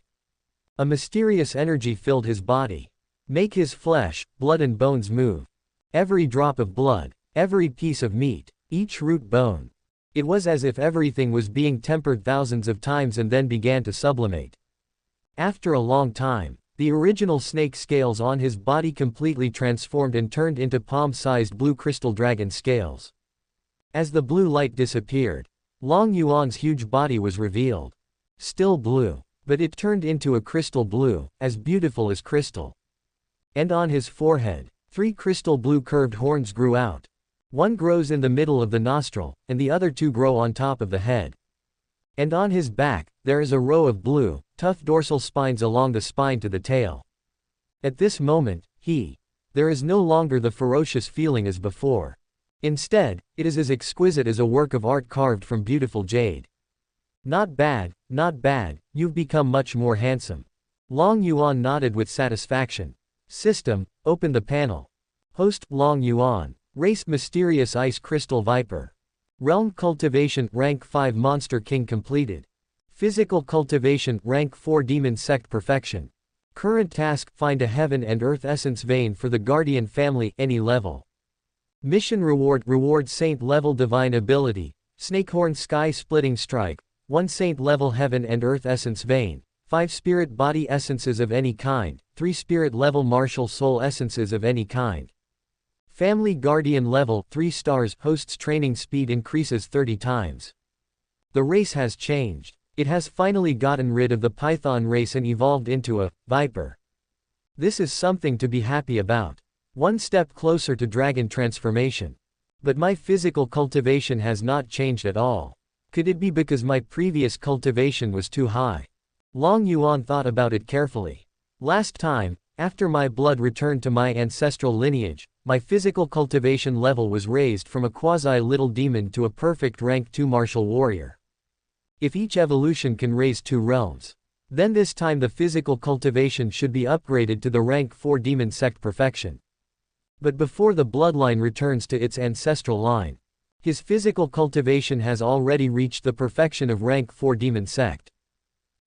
S1: A mysterious energy filled his body. Make his flesh, blood and bones move. Every drop of blood, every piece of meat, each root bone. It was as if everything was being tempered thousands of times and then began to sublimate. After a long time, the original snake scales on his body completely transformed and turned into palm-sized blue crystal dragon scales. As the blue light disappeared, Long Yuan's huge body was revealed. Still blue, but it turned into a crystal blue, as beautiful as crystal. And on his forehead, 3 crystal blue curved horns grew out. One grows in the middle of the nostril, and the other 2 grow on top of the head. And on his back, there is a row of blue, tough dorsal spines along the spine to the tail. At this moment, there is no longer the ferocious feeling as before. Instead, it is as exquisite as a work of art carved from beautiful jade. Not bad, not bad, you've become much more handsome. Long Yuan nodded with satisfaction. System, open the panel. Host, Long Yuan. Race, mysterious ice crystal viper. Realm cultivation, rank 5 monster king completed. Physical cultivation, rank 4 demon sect perfection. Current task, find a heaven and earth essence vein for the guardian family, any level. Mission reward saint level divine ability, snakehorn sky splitting strike, 1 saint level heaven and earth essence vein, 5 spirit body essences of any kind, 3 spirit level martial soul essences of any kind. Family guardian level, 3 stars, host's training speed increases 30 times. The race has changed. It has finally gotten rid of the python race and evolved into a viper. This is something to be happy about. One step closer to dragon transformation. But my physical cultivation has not changed at all. Could it be because my previous cultivation was too high? Long Yuan thought about it carefully. Last time, after my blood returned to my ancestral lineage, my physical cultivation level was raised from a quasi-little demon to a perfect rank 2 martial warrior. If each evolution can raise 2 realms, then this time the physical cultivation should be upgraded to the rank 4 demon sect perfection. But before the bloodline returns to its ancestral line, his physical cultivation has already reached the perfection of rank 4 demon sect.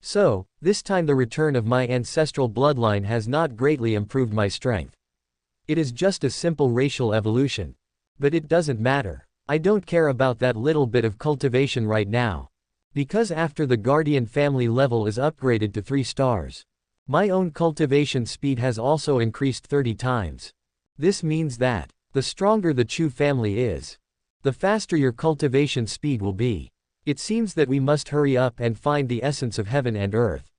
S1: So, this time the return of my ancestral bloodline has not greatly improved my strength. It is just a simple racial evolution. But it doesn't matter. I don't care about that little bit of cultivation right now. Because after the guardian family level is upgraded to 3 stars, my own cultivation speed has also increased 30 times. This means that, the stronger the Chu family is, the faster your cultivation speed will be. It seems that we must hurry up and find the essence of heaven and earth.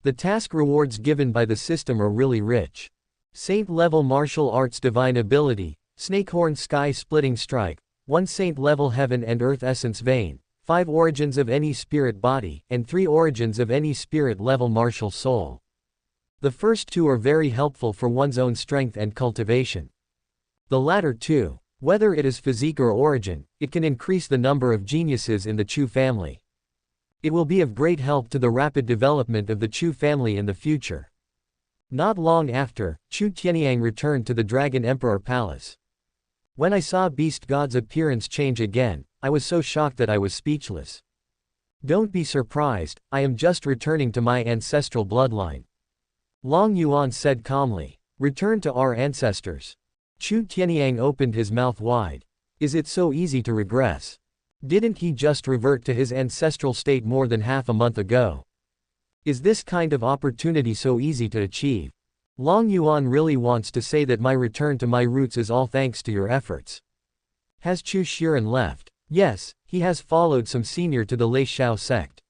S1: The task rewards given by the system are really rich. Saint level martial arts divine ability, snakehorn sky splitting strike, 1 saint level heaven and earth essence vein, 5 origins of any spirit body, and 3 origins of any spirit level martial soul. The first 2 are very helpful for one's own strength and cultivation. The latter 2, whether it is physique or origin, it can increase the number of geniuses in the Chu family. It will be of great help to the rapid development of the Chu family in the future. Not long after, Chu Tianyang returned to the Dragon Emperor Palace. When I saw Beast God's appearance change again, I was so shocked that I was speechless. Don't be surprised, I am just returning to my ancestral bloodline. Long Yuan said calmly. Return to our ancestors. Chu Tianyang opened his mouth wide. Is it so easy to regress? Didn't he just revert to his ancestral state more than half a month ago? Is this kind of opportunity so easy to achieve? Long Yuan really wants to say that my return to my roots is all thanks to your efforts. Has Chu Shiren left? Yes, he has followed some senior to the Lei Shao sect.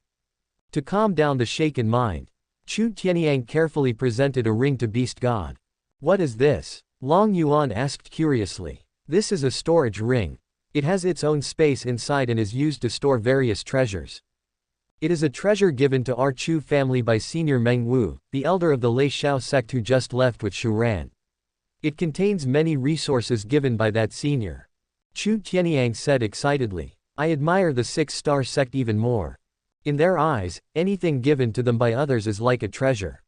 S1: To calm down the shaken mind, Chu Tianyang carefully presented a ring to Beast God. What is this? Long Yuan asked curiously. This is a storage ring. It has its own space inside and is used to store various treasures. It is a treasure given to our Chu family by Senior Meng Wu, the elder of the Lei Xiao sect who just left with Shu Ran. It contains many resources given by that senior. Chu Tianyang said excitedly. I admire the six-star sect even more. In their eyes, anything given to them by others is like a treasure.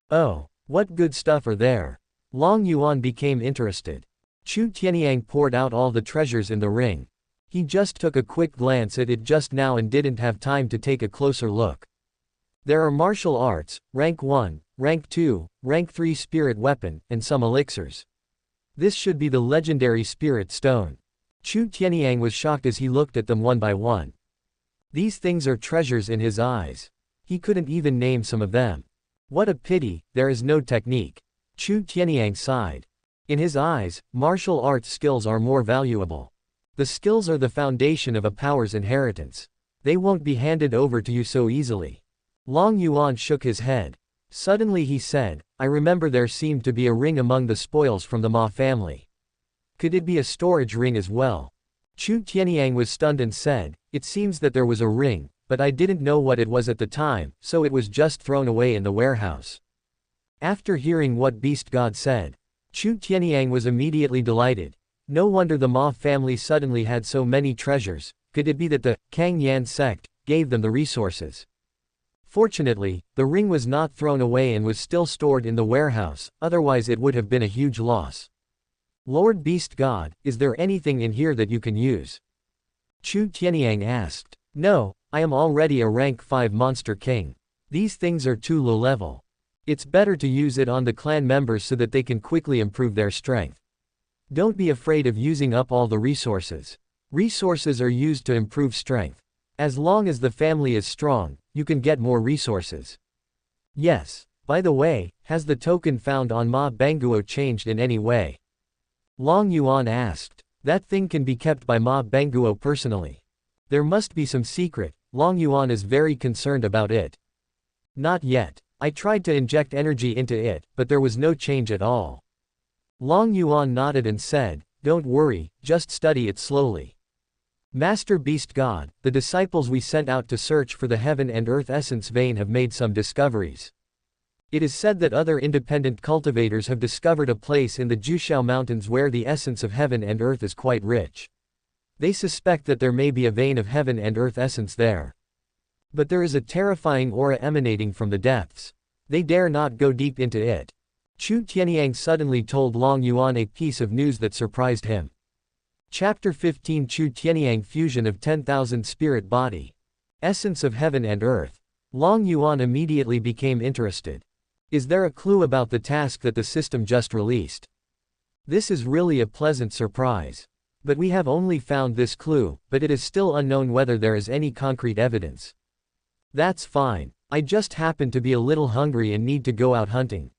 S1: Oh, what good stuff are there? Long Yuan became interested. Chu Tianyang poured out all the treasures in the ring. He just took a quick glance at it just now and didn't have time to take a closer look. There are martial arts, rank 1, rank 2, rank 3 spirit weapon, and some elixirs. This should be the legendary spirit stone. Chu Tianyang was shocked as he looked at them one by one. These things are treasures in his eyes. He couldn't even name some of them. What a pity, there is no technique. Chu Tianyang sighed. In his eyes, martial arts skills are more valuable. The skills are the foundation of a power's inheritance. They won't be handed over to you so easily. Long Yuan shook his head. Suddenly he said, I remember there seemed to be a ring among the spoils from the Ma family. Could it be a storage ring as well? Chu Tianyang was stunned and said, it seems that there was a ring, but I didn't know what it was at the time, so it was just thrown away in the warehouse. After hearing what Beast God said, Chu Tianyang was immediately delighted. No wonder the Ma family suddenly had so many treasures. Could it be that the Kang Yan sect gave them the resources? Fortunately, the ring was not thrown away and was still stored in the warehouse, otherwise it would have been a huge loss. Lord Beast God, is there anything in here that you can use? Chu Tianyang asked. No, I am already a rank 5 monster king. These things are too low level. It's better to use it on the clan members so that they can quickly improve their strength. Don't be afraid of using up all the resources. Resources are used to improve strength. As long as the family is strong, you can get more resources. Yes, by the way, has the token found on Ma Banguo changed in any way? Long Yuan asked. That thing can be kept by Ma Banguo personally. There must be some secret. Long Yuan is very concerned about it. Not yet. I tried to inject energy into it, but there was no change at all. Long Yuan nodded and said, don't worry, just study it slowly. Master Beast God, the disciples we sent out to search for the heaven and earth essence vein have made some discoveries. It is said that other independent cultivators have discovered a place in the Jushao Mountains where the essence of heaven and earth is quite rich. They suspect that there may be a vein of heaven and earth essence there. But there is a terrifying aura emanating from the depths. They dare not go deep into it. Chu Tianyang suddenly told Long Yuan a piece of news that surprised him. Chapter 15 Chu Tianyang Fusion of 10,000 Spirit Body. Essence of Heaven and Earth. Long Yuan immediately became interested. Is there a clue about the task that the system just released? This is really a pleasant surprise. But we have only found this clue, but it is still unknown whether there is any concrete evidence. That's fine. I just happen to be a little hungry and need to go out hunting.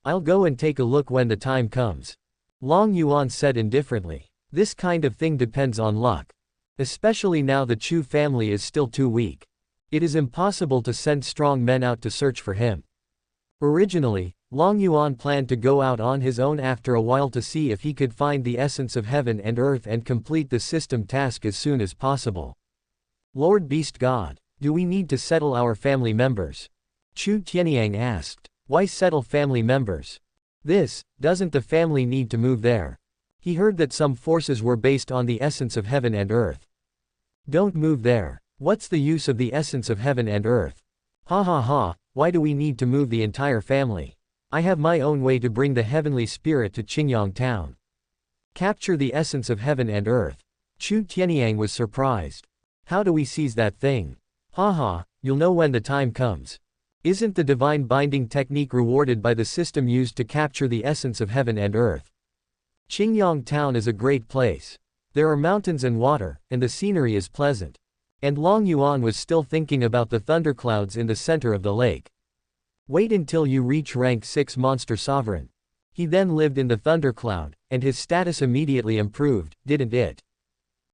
S1: I'll go and take a look when the time comes. Long Yuan said indifferently. This kind of thing depends on luck. Especially now the Chu family is still too weak. It is impossible to send strong men out to search for him. Originally, Long Yuan planned to go out on his own after a while to see if he could find the essence of heaven and earth and complete the system task as soon as possible. Lord Beast God, do we need to settle our family members? Chu Tianyang asked. Why settle family members? Doesn't the family need to move there? He heard that some forces were based on the essence of heaven and earth. Don't move there. What's the use of the essence of heaven and earth? Ha ha ha, why do we need to move the entire family? I have my own way to bring the heavenly spirit to Qingyang town. Capture the essence of heaven and earth. Chu Tianyang was surprised. How do we seize that thing? Ha ha, you'll know when the time comes. Isn't the divine binding technique rewarded by the system used to capture the essence of heaven and earth? Qingyang town is a great place. There are mountains and water, and the scenery is pleasant. And Long Yuan was still thinking about the thunderclouds in the center of the lake. Wait until you reach rank 6 monster sovereign. He then lived in the thundercloud, and his status immediately improved, didn't it?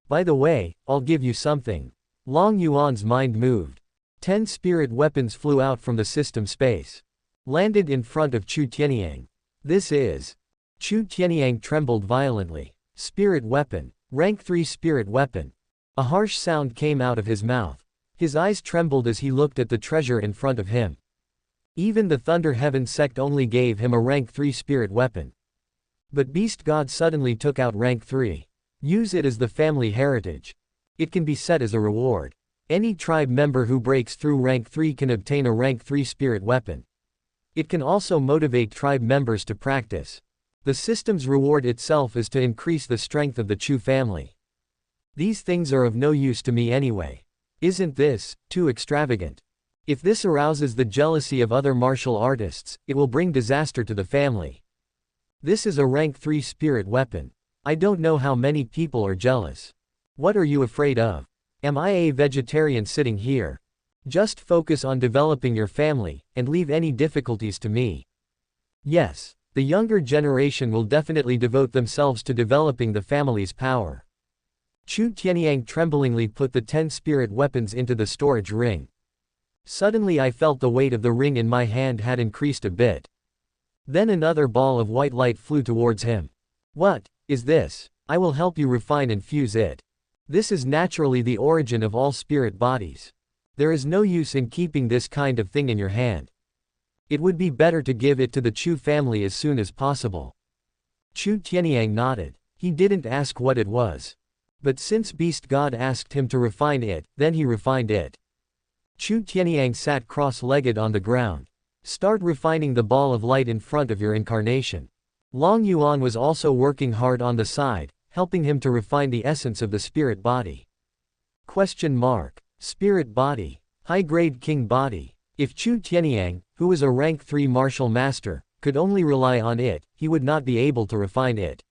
S1: By the way, I'll give you something. Long Yuan's mind moved. 10 spirit weapons flew out from the system space. Landed in front of Chu Tianyang. This is. Chu Tianyang trembled violently. Spirit weapon. Rank 3 spirit weapon. A harsh sound came out of his mouth. His eyes trembled as he looked at the treasure in front of him. Even the Thunder Heaven sect only gave him a rank 3 spirit weapon. But Beast God suddenly took out rank 3. Use it as the family heritage. It can be set as a reward. Any tribe member who breaks through rank 3 can obtain a rank 3 spirit weapon. It can also motivate tribe members to practice. The system's reward itself is to increase the strength of the Chu family. These things are of no use to me anyway. Isn't this too extravagant? If this arouses the jealousy of other martial artists, it will bring disaster to the family. This is a rank 3 spirit weapon. I don't know how many people are jealous. What are you afraid of? Am I a vegetarian sitting here? Just focus on developing your family, and leave any difficulties to me. Yes, the younger generation will definitely devote themselves to developing the family's power. Chu Tianyang tremblingly put the 10 spirit weapons into the storage ring. Suddenly I felt the weight of the ring in my hand had increased a bit. Then another ball of white light flew towards him. What is this? I will help you refine and fuse it. This is naturally the origin of all spirit bodies. There is no use in keeping this kind of thing in your hand. It would be better to give it to the Chu family as soon as possible. Chu Tianyang nodded. He didn't ask what it was. But since Beast God asked him to refine it, then he refined it. Chu Tianyang sat cross-legged on the ground. Start refining the ball of light in front of your incarnation. Long Yuan was also working hard on the side, helping him to refine the essence of the spirit body. Question mark. Spirit body. High-grade king body. If Chu Tianyang, who was a rank 3 martial master, could only rely on it, he would not be able to refine it.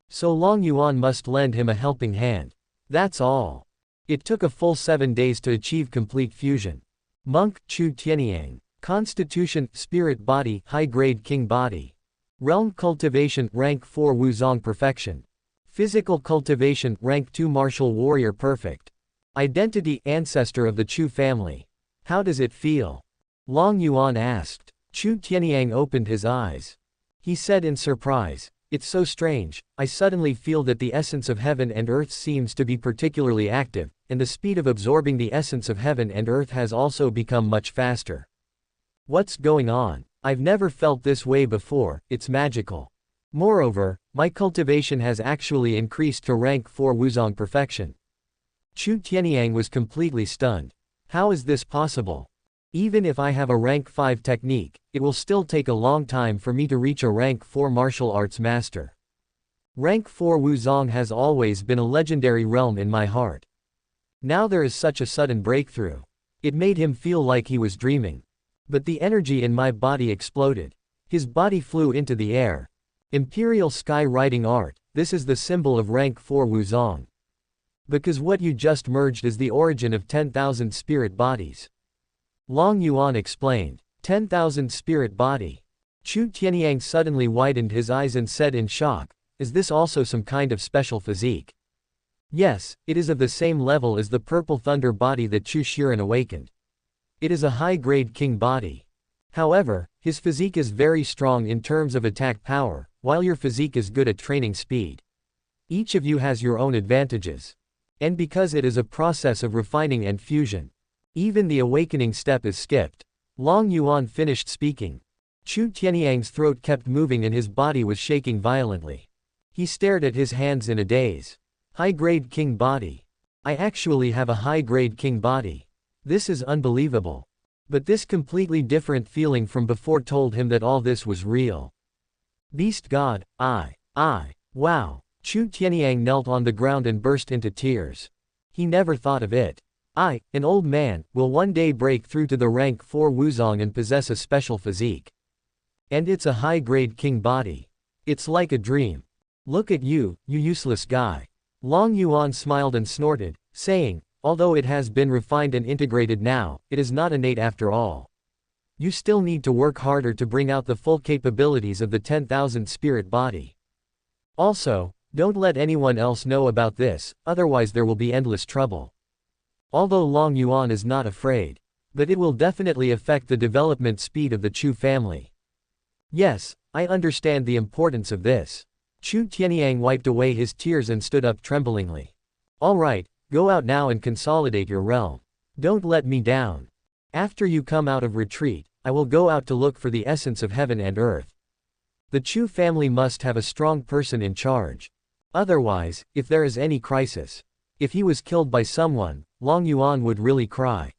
S1: So Long Yuan must lend him a helping hand. That's all. It took a full 7 days to achieve complete fusion. Monk Chu Tianyang. Constitution, spirit body, high-grade king body. Realm cultivation, rank 4 Wuzong perfection. Physical cultivation, rank 2 martial warrior perfect. Identity, ancestor of the Chu family. How does it feel? Long Yuan asked. Chu Tianyang opened his eyes. He said in surprise, it's so strange, I suddenly feel that the essence of heaven and earth seems to be particularly active, and the speed of absorbing the essence of heaven and earth has also become much faster. What's going on? I've never felt this way before, it's magical. Moreover, my cultivation has actually increased to rank 4 Wuzong perfection. Chu Tianyang was completely stunned. How is this possible? Even if I have a rank 5 technique, it will still take a long time for me to reach a rank 4 martial arts master. Rank 4 Wuzong has always been a legendary realm in my heart. Now there is such a sudden breakthrough. It made him feel like he was dreaming. But the energy in my body exploded. His body flew into the air. Imperial Sky Riding Art, this is the symbol of rank 4 Wuzong. Because what you just merged is the origin of 10,000 spirit bodies. Long Yuan explained. 10,000 spirit body. Chu Tianyang suddenly widened his eyes and said in shock, is this also some kind of special physique? Yes, it is of the same level as the purple thunder body that Chu Shiren awakened. It is a high-grade king body. However, his physique is very strong in terms of attack power, while your physique is good at training speed. Each of you has your own advantages. And because it is a process of refining and fusion, even the awakening step is skipped. Long Yuan finished speaking. Chu Tianyang's throat kept moving and his body was shaking violently. He stared at his hands in a daze. High-grade king body. I actually have a high-grade king body. This is unbelievable. But this completely different feeling from before told him that all this was real. Beast God, wow. Chu Tianyang knelt on the ground and burst into tears. He never thought of it. I, an old man, will one day break through to the rank 4 Wuzong and possess a special physique. And it's a high-grade king body. It's like a dream. Look at you, you useless guy. Long Yuan smiled and snorted, saying, although it has been refined and integrated now, it is not innate after all. You still need to work harder to bring out the full capabilities of the 10,000 spirit body. Also, don't let anyone else know about this, otherwise there will be endless trouble. Although Long Yuan is not afraid. But it will definitely affect the development speed of the Chu family. Yes, I understand the importance of this. Chu Tianyang wiped away his tears and stood up tremblingly. Alright, go out now and consolidate your realm. Don't let me down. After you come out of retreat, I will go out to look for the essence of heaven and earth. The Chu family must have a strong person in charge. Otherwise, if there is any crisis, if he was killed by someone, Long Yuan would really cry.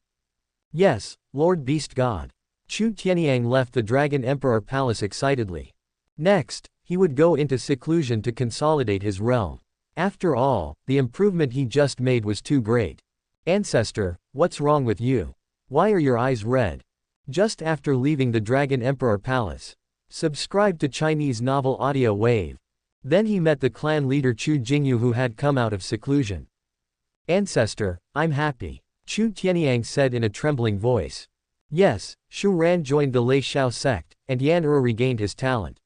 S1: Yes, Lord Beast God. Chu Tianyang left the Dragon Emperor Palace excitedly. Next, he would go into seclusion to consolidate his realm. After all, the improvement he just made was too great. Ancestor, what's wrong with you? Why are your eyes red? Just after leaving the Dragon Emperor Palace. Subscribe to Chinese novel Audio Wave. Then he met the clan leader Chu Jingyu who had come out of seclusion. Ancestor, I'm happy. Chu Tianyang said in a trembling voice. Yes, Shu Ran joined the Lei Xiao sect, and Yan regained his talent.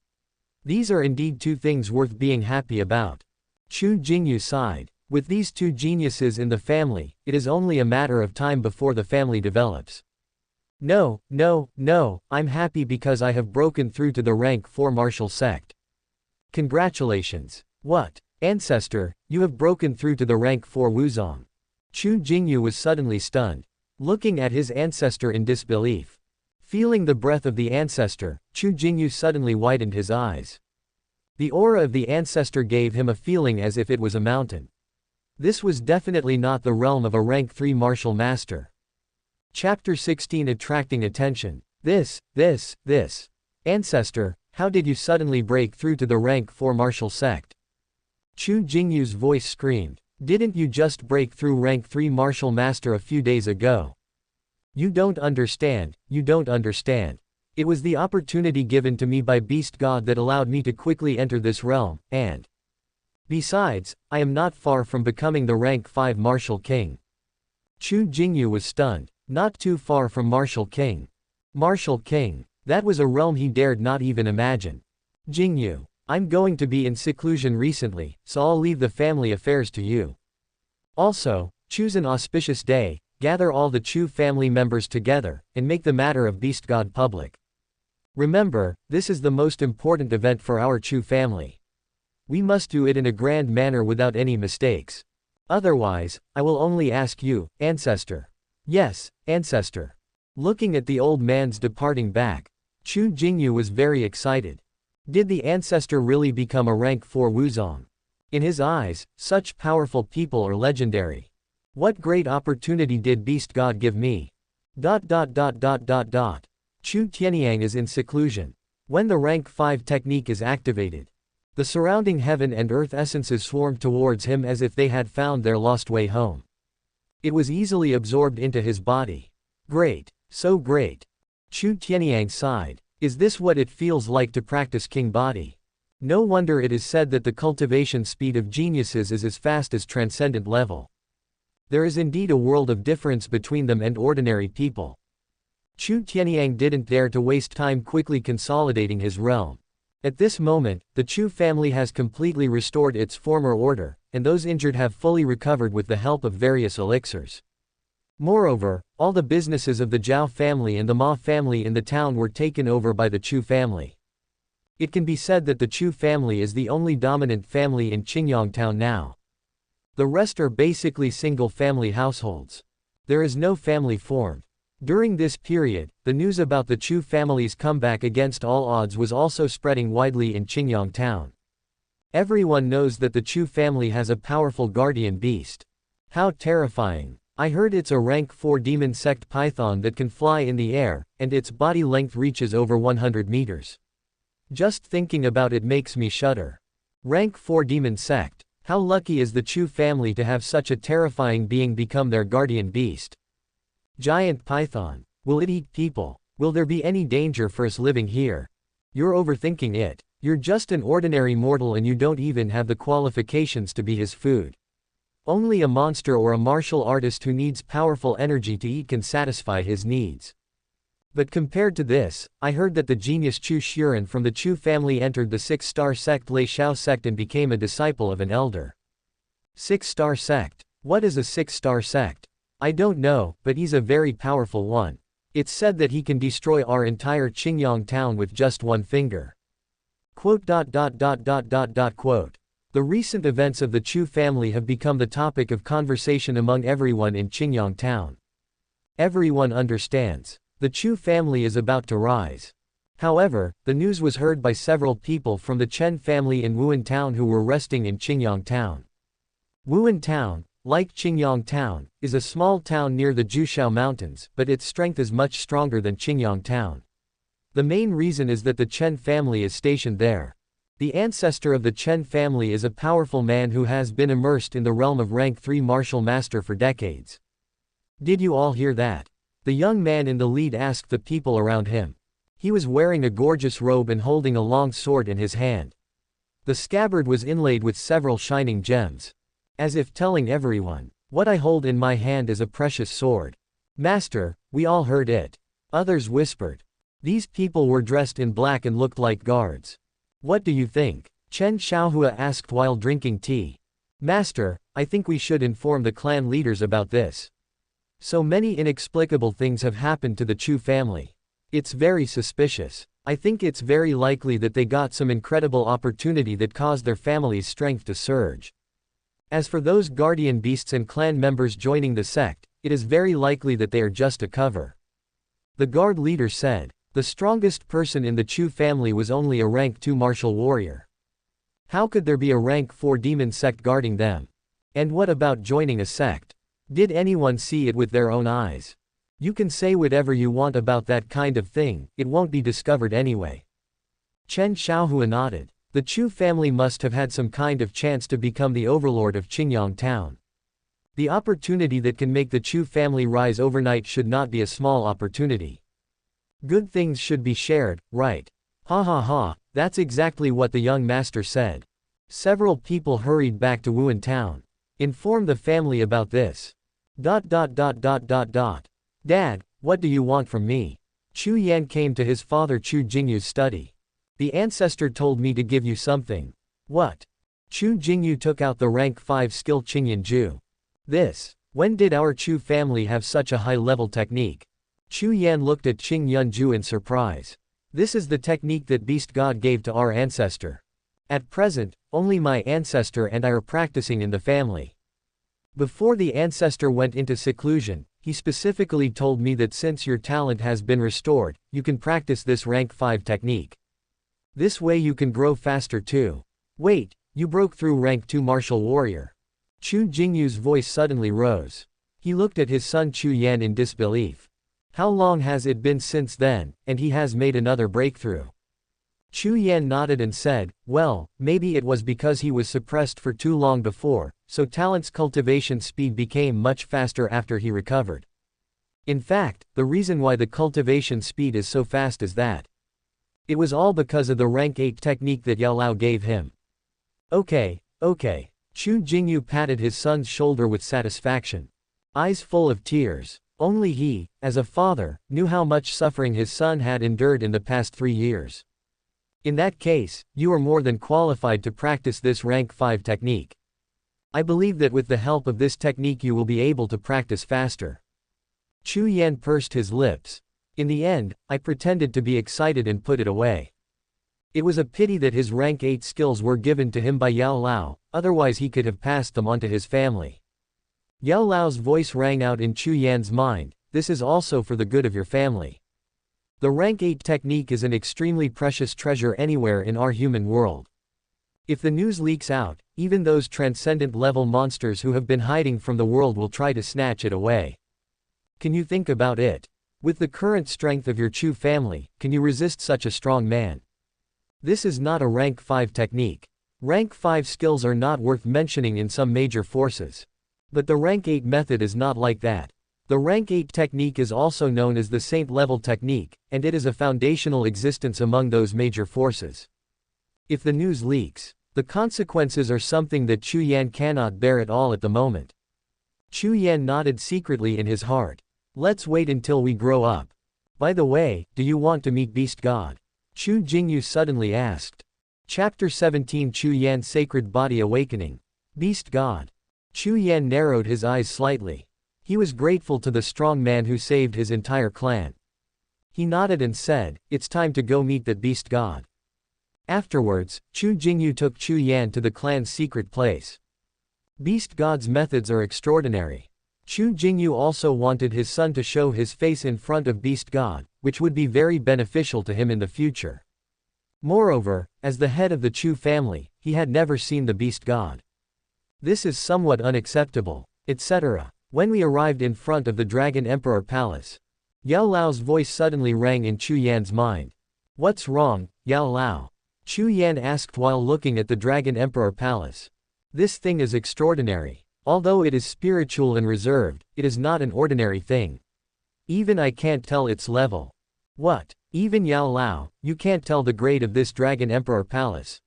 S1: These are indeed two things worth being happy about. Chu Jingyu sighed. With these two geniuses in the family, it is only a matter of time before the family develops. No, I'm happy because I have broken through to the rank 4 martial sect. Congratulations. What? Ancestor, you have broken through to the rank 4 Wuzong. Chu Jingyu was suddenly stunned, looking at his ancestor in disbelief. Feeling the breath of the ancestor, Chu Jingyu suddenly widened his eyes. The aura of the ancestor gave him a feeling as if it was a mountain. This was definitely not the realm of a rank 3 martial master. Chapter 16 Attracting Attention. This. Ancestor, how did you suddenly break through to the rank 4 martial sect? Chu Jingyu's voice screamed. Didn't you just break through rank 3 martial master a few days ago? You don't understand. It was the opportunity given to me by Beast God that allowed me to quickly enter this realm, and besides, I am not far from becoming the rank 5 martial king. Chu Jingyu was stunned. Not too far from martial king. Martial king. That was a realm he dared not even imagine. Jingyu, I'm going to be in seclusion recently, so I'll leave the family affairs to you. Also, choose an auspicious day, gather all the Chu family members together, and make the matter of Beast God public. Remember, this is the most important event for our Chu family. We must do it in a grand manner without any mistakes. Otherwise, I will only ask you, ancestor. Yes, ancestor. Looking at the old man's departing back, Chu Jingyu was very excited. Did the ancestor really become a rank 4 Wuzong? In his eyes, such powerful people are legendary. What great opportunity did Beast God give me? Chu Tianyang is in seclusion. When the rank 5 technique is activated, the surrounding heaven and earth essences swarmed towards him as if they had found their lost way home. It was easily absorbed into his body. Great. So great. Chu Tianyang sighed. Is this what it feels like to practice king body? No wonder it is said that the cultivation speed of geniuses is as fast as transcendent level. There is indeed a world of difference between them and ordinary people. Chu Tianyang didn't dare to waste time quickly consolidating his realm. At this moment, the Chu family has completely restored its former order, and those injured have fully recovered with the help of various elixirs. Moreover, all the businesses of the Zhao family and the Ma family in the town were taken over by the Chu family. It can be said that the Chu family is the only dominant family in Qingyang town now. The rest are basically single-family households. There is no family formed. During this period, the news about the Chu family's comeback against all odds was also spreading widely in Qingyang town. Everyone knows that the Chu family has a powerful guardian beast. How terrifying. I heard it's a rank 4 demon sect python that can fly in the air, and its body length reaches over 100 meters. Just thinking about it makes me shudder. Rank 4 demon sect. How lucky is the Chu family to have such a terrifying being become their guardian beast. Giant python. Will it eat people? Will there be any danger for us living here? You're overthinking it. You're just an ordinary mortal and you don't even have the qualifications to be his food. Only a monster or a martial artist who needs powerful energy to eat can satisfy his needs. But compared to this, I heard that the genius Chu Xuran from the Chu family entered the 6-star sect Lei Xiao sect and became a disciple of an elder. 6-star sect. What is a 6-star sect? I don't know, but he's a very powerful one. It's said that he can destroy our entire Qingyang town with just one finger. Quote. The recent events of the Chu family have become the topic of conversation among everyone in Qingyang town. Everyone understands. The Chu family is about to rise. However, the news was heard by several people from the Chen family in Wuhan town who were resting in Qingyang town. Wuhan town, like Qingyang town, is a small town near the Jushao mountains, but its strength is much stronger than Qingyang town. The main reason is that the Chen family is stationed there. The ancestor of the Chen family is a powerful man who has been immersed in the realm of rank 3 martial master for decades. Did you all hear that? The young man in the lead asked the people around him. He was wearing a gorgeous robe and holding a long sword in his hand. The scabbard was inlaid with several shining gems. As if telling everyone, "What I hold in my hand is a precious sword." Master, we all heard it. Others whispered. These people were dressed in black and looked like guards. What do you think? Chen Xiaohua asked while drinking tea. Master, I think we should inform the clan leaders about this. So many inexplicable things have happened to the Chu family. It's very suspicious. I think it's very likely that they got some incredible opportunity that caused their family's strength to surge. As for those guardian beasts and clan members joining the sect, it is very likely that they are just a cover. The guard leader said. The strongest person in the Chu family was only a rank 2 martial warrior. How could there be a rank 4 demon sect guarding them? And what about joining a sect? Did anyone see it with their own eyes? You can say whatever you want about that kind of thing, it won't be discovered anyway. Chen Xiaohua nodded. The Chu family must have had some kind of chance to become the overlord of Qingyang town. The opportunity that can make the Chu family rise overnight should not be a small opportunity. Good things should be shared, right? Ha ha ha, that's exactly what the young master said. Several people hurried back to Wuhan town. Inform the family about this. Dad, what do you want from me? Chu Yan came to his father Chu Jingyu's study. The ancestor told me to give you something. What? Chu Jingyu took out the rank 5 skill Qingyan Ju. This. When did our Chu family have such a high-level technique? Chu Yan looked at Qing Yunju in surprise. This is the technique that Beast God gave to our ancestor. At present, only my ancestor and I are practicing in the family. Before the ancestor went into seclusion, he specifically told me that since your talent has been restored, you can practice this rank 5 technique. This way you can grow faster too. Wait, you broke through rank 2 martial warrior. Chu Jingyu's voice suddenly rose. He looked at his son Chu Yan in disbelief. How long has it been since then, and he has made another breakthrough? Chu Yan nodded and said, well, maybe it was because he was suppressed for too long before, so talent's cultivation speed became much faster after he recovered. In fact, the reason why the cultivation speed is so fast is that it was all because of the rank 8 technique that Yao Lao gave him. Okay. Chu Jingyu patted his son's shoulder with satisfaction. Eyes full of tears. Only he, as a father, knew how much suffering his son had endured in the past 3 years. In that case, you are more than qualified to practice this rank 5 technique. I believe that with the help of this technique you will be able to practice faster. Chu Yan pursed his lips. In the end, I pretended to be excited and put it away. It was a pity that his rank 8 skills were given to him by Yao Lao, otherwise he could have passed them on to his family. Yao Lao's voice rang out in Chu Yan's mind, this is also for the good of your family. The rank 8 technique is an extremely precious treasure anywhere in our human world. If the news leaks out, even those transcendent level monsters who have been hiding from the world will try to snatch it away. Can you think about it? With the current strength of your Chu family, can you resist such a strong man? This is not a rank 5 technique. Rank 5 skills are not worth mentioning in some major forces. But the rank 8 method is not like that. The rank 8 technique is also known as the Saint level technique, and it is a foundational existence among those major forces. If the news leaks, the consequences are something that Chu Yan cannot bear at all at the moment. Chu Yan nodded secretly in his heart. Let's wait until we grow up. By the way, do you want to meet Beast God? Chu Jingyu suddenly asked. Chapter 17 Chu Yan's Sacred Body Awakening. Beast God. Chu Yan narrowed his eyes slightly. He was grateful to the strong man who saved his entire clan. He nodded and said, "It's time to go meet that beast god." Afterwards, Chu Jingyu took Chu Yan to the clan's secret place. Beast god's methods are extraordinary. Chu Jingyu also wanted his son to show his face in front of beast god, which would be very beneficial to him in the future. Moreover, as the head of the Chu family, he had never seen the beast god. This is somewhat unacceptable, etc. When we arrived in front of the Dragon Emperor Palace, Yao Lao's voice suddenly rang in Chu Yan's mind. "What's wrong, Yao Lao?" Chu Yan asked while looking at the Dragon Emperor Palace. "This thing is extraordinary. Although it is spiritual and reserved, it is not an ordinary thing. Even I can't tell its level." "What? Even Yao Lao, you can't tell the grade of this Dragon Emperor Palace?"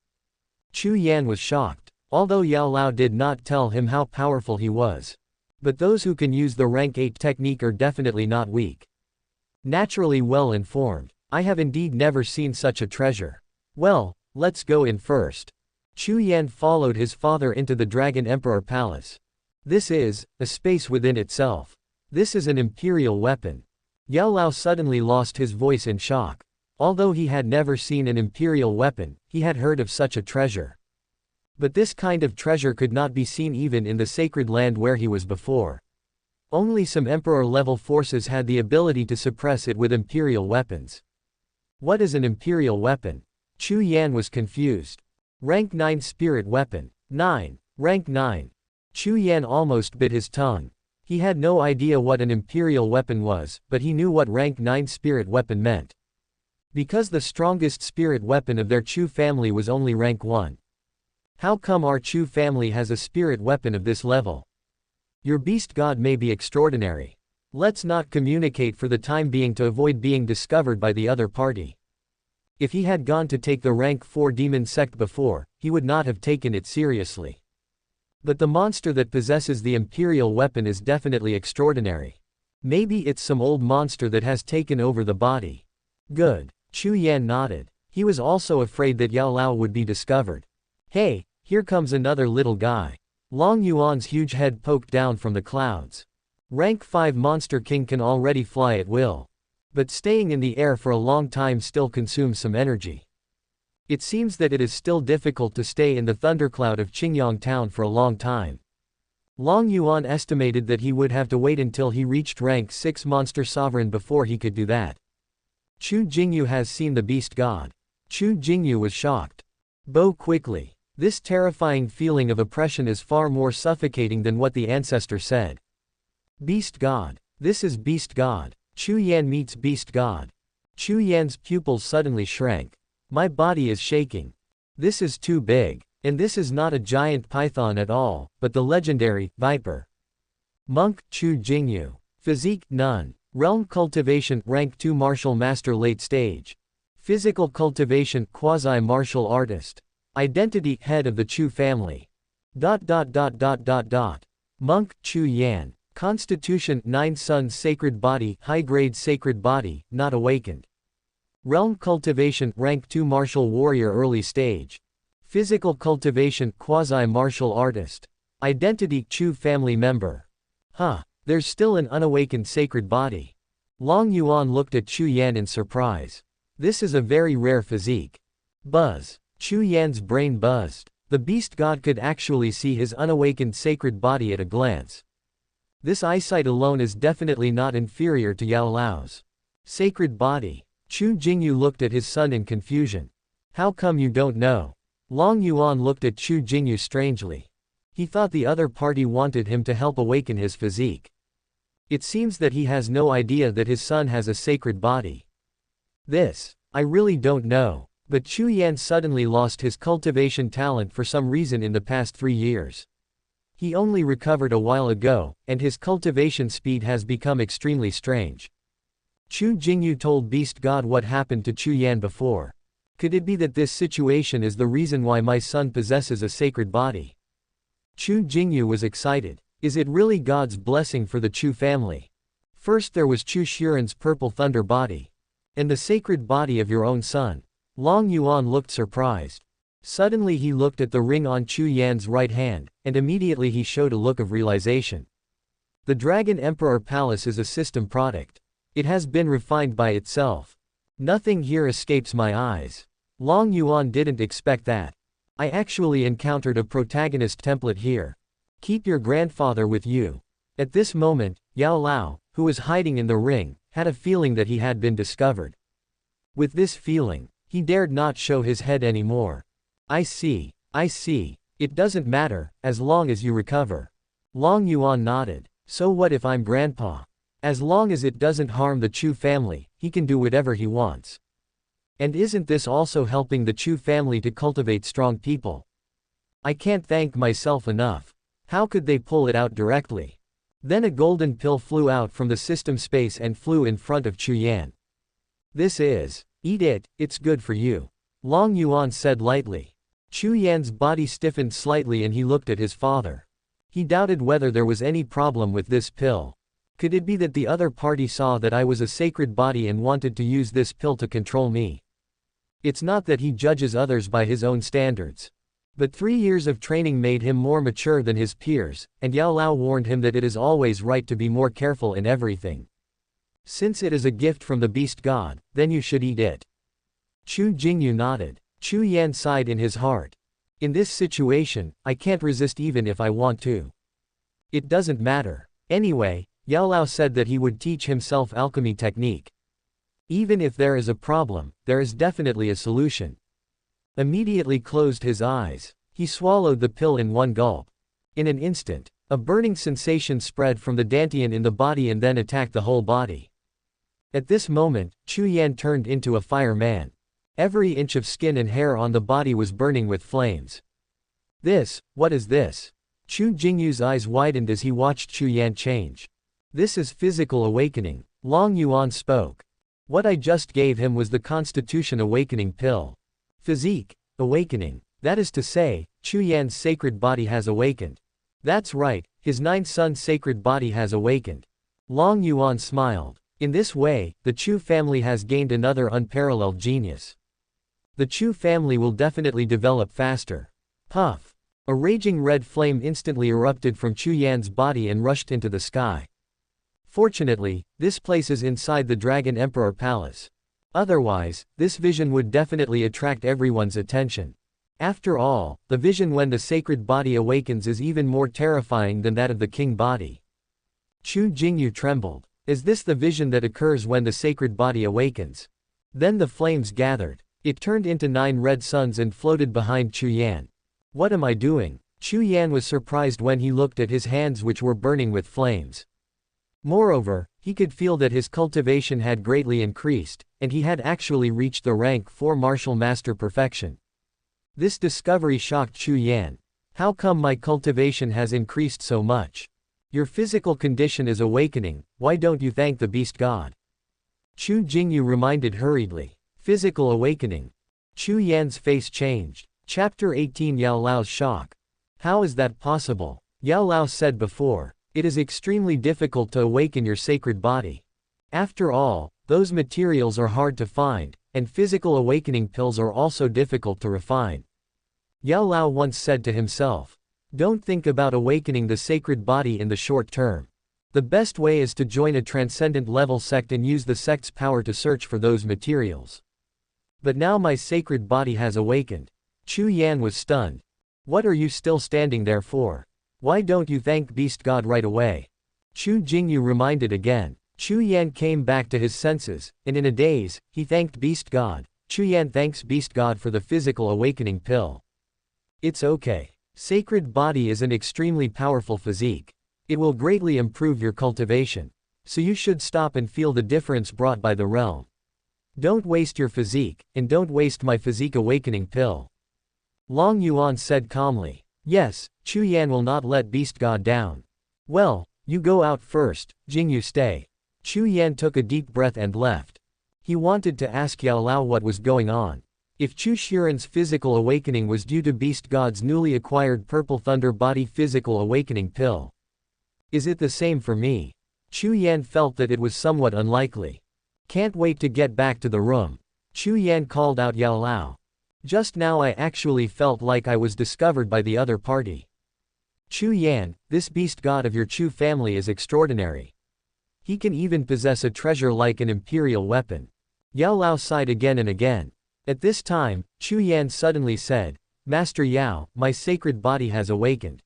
S1: Chu Yan was shocked. Although Yao Lao did not tell him how powerful he was. But those who can use the rank 8 technique are definitely not weak. Naturally well informed. I have indeed never seen such a treasure. Well, let's go in first. Chu Yan followed his father into the Dragon Emperor Palace. This is a space within itself. This is an imperial weapon. Yao Lao suddenly lost his voice in shock. Although he had never seen an imperial weapon, he had heard of such a treasure. But this kind of treasure could not be seen even in the sacred land where he was before. Only some emperor-level forces had the ability to suppress it with imperial weapons. What is an imperial weapon? Chu Yan was confused. Rank 9 spirit weapon. 9. Rank 9. Chu Yan almost bit his tongue. He had no idea what an imperial weapon was, but he knew what rank 9 spirit weapon meant. Because the strongest spirit weapon of their Chu family was only rank 1. How come our Chu family has a spirit weapon of this level? Your beast god may be extraordinary. Let's not communicate for the time being to avoid being discovered by the other party. If he had gone to take the rank 4 demon sect before, he would not have taken it seriously. But the monster that possesses the imperial weapon is definitely extraordinary. Maybe it's some old monster that has taken over the body. Good. Chu Yan nodded. He was also afraid that Yao Lao would be discovered. Hey, here comes another little guy. Long Yuan's huge head poked down from the clouds. Rank 5 Monster King can already fly at will. But staying in the air for a long time still consumes some energy. It seems that it is still difficult to stay in the thundercloud of Qingyang town for a long time. Long Yuan estimated that he would have to wait until he reached rank 6 Monster Sovereign before he could do that. Chu Jingyu has seen the beast god. Chu Jingyu was shocked. Bow quickly. This terrifying feeling of oppression is far more suffocating than what the ancestor said. Beast god. This is beast god. Chu Yan meets beast god. Chu Yan's pupils suddenly shrank. My body is shaking. This is too big. And this is not a giant python at all, but the legendary viper. Monk Chu Jingyu. Physique none. Realm cultivation rank 2 martial master late stage. Physical cultivation quasi martial artist. Identity head of the Chu family. Monk Chu Yan. Constitution 9 Sun sacred body high grade sacred body not awakened. Realm cultivation rank 2 martial warrior early stage. Physical cultivation quasi martial artist. Identity Chu family member. There's still an unawakened sacred body. Long Yuan looked at Chu Yan in surprise. This is a very rare physique. Buzz. Chu Yan's brain buzzed. The beast god could actually see his unawakened sacred body at a glance. This eyesight alone is definitely not inferior to Yao Lao's sacred body. Chu Jingyu looked at his son in confusion. How come you don't know? Long Yuan looked at Chu Jingyu strangely. He thought the other party wanted him to help awaken his physique. It seems that he has no idea that his son has a sacred body. I really don't know. But Chu Yan suddenly lost his cultivation talent for some reason in the past 3 years. He only recovered a while ago, and his cultivation speed has become extremely strange. Chu Jingyu told Beast God what happened to Chu Yan before. Could it be that this situation is the reason why my son possesses a sacred body? Chu Jingyu was excited. Is it really God's blessing for the Chu family? First there was Chu Shuren's purple thunder body. And the sacred body of your own son. Long Yuan looked surprised. Suddenly he looked at the ring on Chu Yan's right hand, and immediately he showed a look of realization. The Dragon Emperor Palace is a system product. It has been refined by itself. Nothing here escapes my eyes. Long Yuan didn't expect that. I actually encountered a protagonist template here. Keep your grandfather with you. At this moment, Yao Lao, who was hiding in the ring, had a feeling that he had been discovered. With this feeling, he dared not show his head anymore. I see. It doesn't matter, as long as you recover. Long Yuan nodded. So what if I'm grandpa? As long as it doesn't harm the Chu family, he can do whatever he wants. And isn't this also helping the Chu family to cultivate strong people? I can't thank myself enough. How could they pull it out directly? Then a golden pill flew out from the system space and flew in front of Chu Yan. This is. Eat it, it's good for you. Long Yuan said lightly. Chu Yan's body stiffened slightly and he looked at his father. He doubted whether there was any problem with this pill. Could it be that the other party saw that I was a sacred body and wanted to use this pill to control me? It's not that he judges others by his own standards. But 3 years of training made him more mature than his peers, and Yao Lao warned him that it is always right to be more careful in everything. Since it is a gift from the beast god, then you should eat it. Chu Jingyu nodded. Chu Yan sighed in his heart. In this situation, I can't resist even if I want to. It doesn't matter. Anyway, Yao Lao said that he would teach himself alchemy technique. Even if there is a problem, there is definitely a solution. Immediately closed his eyes. He swallowed the pill in one gulp. In an instant, a burning sensation spread from the dantian in the body and then attacked the whole body. At this moment, Chu Yan turned into a fire man. Every inch of skin and hair on the body was burning with flames. What is this? Chu Jingyu's eyes widened as he watched Chu Yan change. This is physical awakening. Long Yuan spoke. What I just gave him was the Constitution Awakening pill. Physique, awakening. That is to say, Chu Yan's sacred body has awakened. That's right, his 9-son sacred body has awakened. Long Yuan smiled. In this way, the Chu family has gained another unparalleled genius. The Chu family will definitely develop faster. Puff. A raging red flame instantly erupted from Chu Yan's body and rushed into the sky. Fortunately, this place is inside the Dragon Emperor Palace. Otherwise, this vision would definitely attract everyone's attention. After all, the vision when the sacred body awakens is even more terrifying than that of the king body. Chu Jingyu trembled. Is this the vision that occurs when the sacred body awakens? Then the flames gathered. It turned into 9 red suns and floated behind Chu Yan. What am I doing? Chu Yan was surprised when he looked at his hands which were burning with flames. Moreover, he could feel that his cultivation had greatly increased, and he had actually reached the rank 4 martial master perfection. This discovery shocked Chu Yan. How come my cultivation has increased so much? Your physical condition is awakening, why don't you thank the beast god? Chu Jingyu reminded hurriedly. Physical awakening. Chu Yan's face changed. Chapter 18 Yao Lao's shock. How is that possible? Yao Lao said before. It is extremely difficult to awaken your sacred body. After all, those materials are hard to find, and physical awakening pills are also difficult to refine. Yao Lao once said to himself, don't think about awakening the sacred body in the short term. The best way is to join a transcendent level sect and use the sect's power to search for those materials. But now my sacred body has awakened. Chu Yan was stunned. What are you still standing there for? Why don't you thank Beast God right away? Chu Jingyu reminded again. Chu Yan came back to his senses, and in a daze, he thanked Beast God. Chu Yan thanks Beast God for the physical awakening pill. It's okay. Sacred body is an extremely powerful physique. It will greatly improve your cultivation. So you should stop and feel the difference brought by the realm. Don't waste your physique, and don't waste my physique awakening pill. Long Yuan said calmly. Yes, Chu Yan will not let Beast God down. Well, you go out first, Jingyu stay. Chu Yan took a deep breath and left. He wanted to ask Yao Lao what was going on. If Chu Shiren's physical awakening was due to Beast God's newly acquired Purple Thunder Body physical awakening pill. Is it the same for me? Chu Yan felt that it was somewhat unlikely. Can't wait to get back to the room. Chu Yan called out Yao Lao. Just now I actually felt like I was discovered by the other party. Chu Yan, this beast god of your Chu family is extraordinary. He can even possess a treasure like an imperial weapon. Yao Lao sighed again and again. At this time, Chu Yan suddenly said, Master Yao, my sacred body has awakened.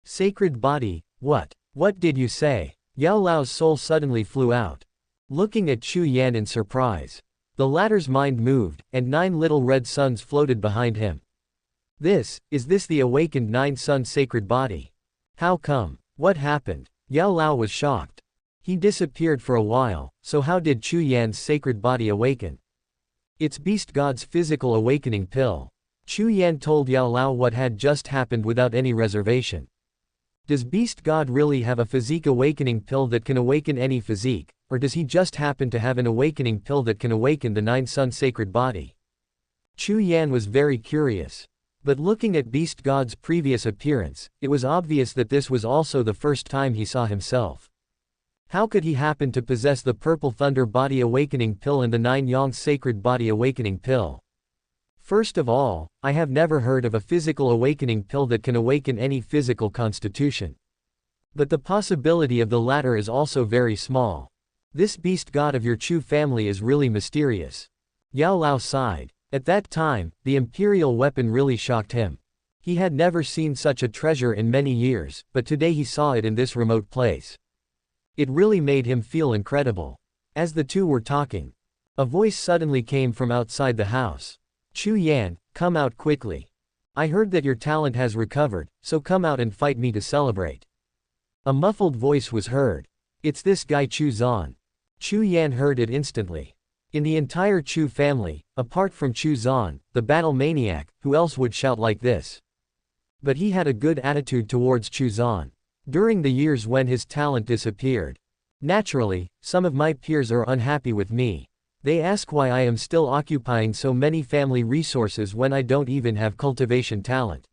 S1: Sacred body, what? What did you say? Yao Lao's soul suddenly flew out. Looking at Chu Yan in surprise. The latter's mind moved, and 9 little red suns floated behind him. Is this the awakened 9-sun sacred body? How come? What happened? Yao Lao was shocked. He disappeared for a while, so how did Chu Yan's sacred body awaken? It's Beast God's physical awakening pill. Chu Yan told Yao Lao what had just happened without any reservation. Does Beast God really have a physique awakening pill that can awaken any physique, or does he just happen to have an awakening pill that can awaken the 9-sun sacred body? Chu Yan was very curious. But looking at Beast God's previous appearance, it was obvious that this was also the first time he saw himself. How could he happen to possess the Purple Thunder Body Awakening Pill and the 9-Yang Sacred Body Awakening Pill? First of all, I have never heard of a physical awakening pill that can awaken any physical constitution. But the possibility of the latter is also very small. This beast god of your Chu family is really mysterious. Yao Lao sighed. At that time, the imperial weapon really shocked him. He had never seen such a treasure in many years, but today he saw it in this remote place. It really made him feel incredible. As the two were talking, a voice suddenly came from outside the house. Chu Yan, come out quickly. I heard that your talent has recovered, so come out and fight me to celebrate. A muffled voice was heard. It's this guy Chu Zan. Chu Yan heard it instantly. In the entire Chu family, apart from Chu Zan, the battle maniac, who else would shout like this? But he had a good attitude towards Chu Zan. During the years when his talent disappeared. Naturally, some of my peers are unhappy with me. They ask why I am still occupying so many family resources when I don't even have cultivation talent.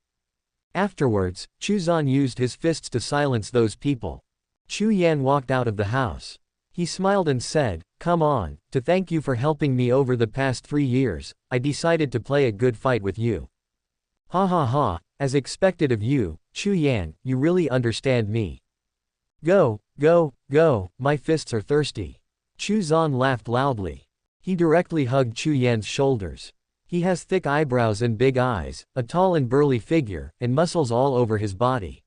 S1: Afterwards, Chu Zan used his fists to silence those people. Chu Yan walked out of the house. He smiled and said, come on, to thank you for helping me over the past 3 years, I decided to play a good fight with you. Ha ha ha, as expected of you, Chu Yan, you really understand me. Go, go, go, my fists are thirsty. Chu Zan laughed loudly. He directly hugged Chu Yan's shoulders. He has thick eyebrows and big eyes, a tall and burly figure, and muscles all over his body.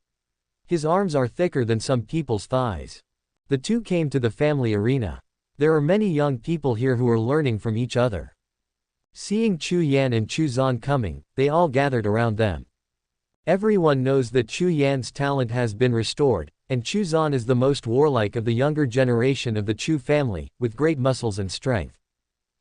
S1: His arms are thicker than some people's thighs. The two came to the family arena. There are many young people here who are learning from each other. Seeing Chu Yan and Chu Zan coming, they all gathered around them. Everyone knows that Chu Yan's talent has been restored, and Chu Zan is the most warlike of the younger generation of the Chu family, with great muscles and strength.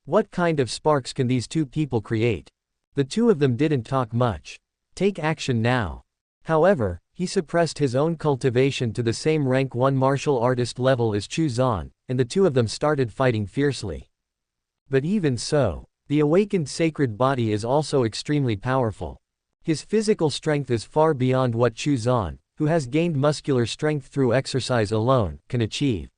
S1: What kind of sparks can these two people create? The two of them didn't talk much. Take action now. However, he suppressed his own cultivation to the same rank 1 martial artist level as Chu Zan, and the two of them started fighting fiercely. But even so, the awakened sacred body is also extremely powerful. His physical strength is far beyond what Chu Zan, who has gained muscular strength through exercise alone, can achieve.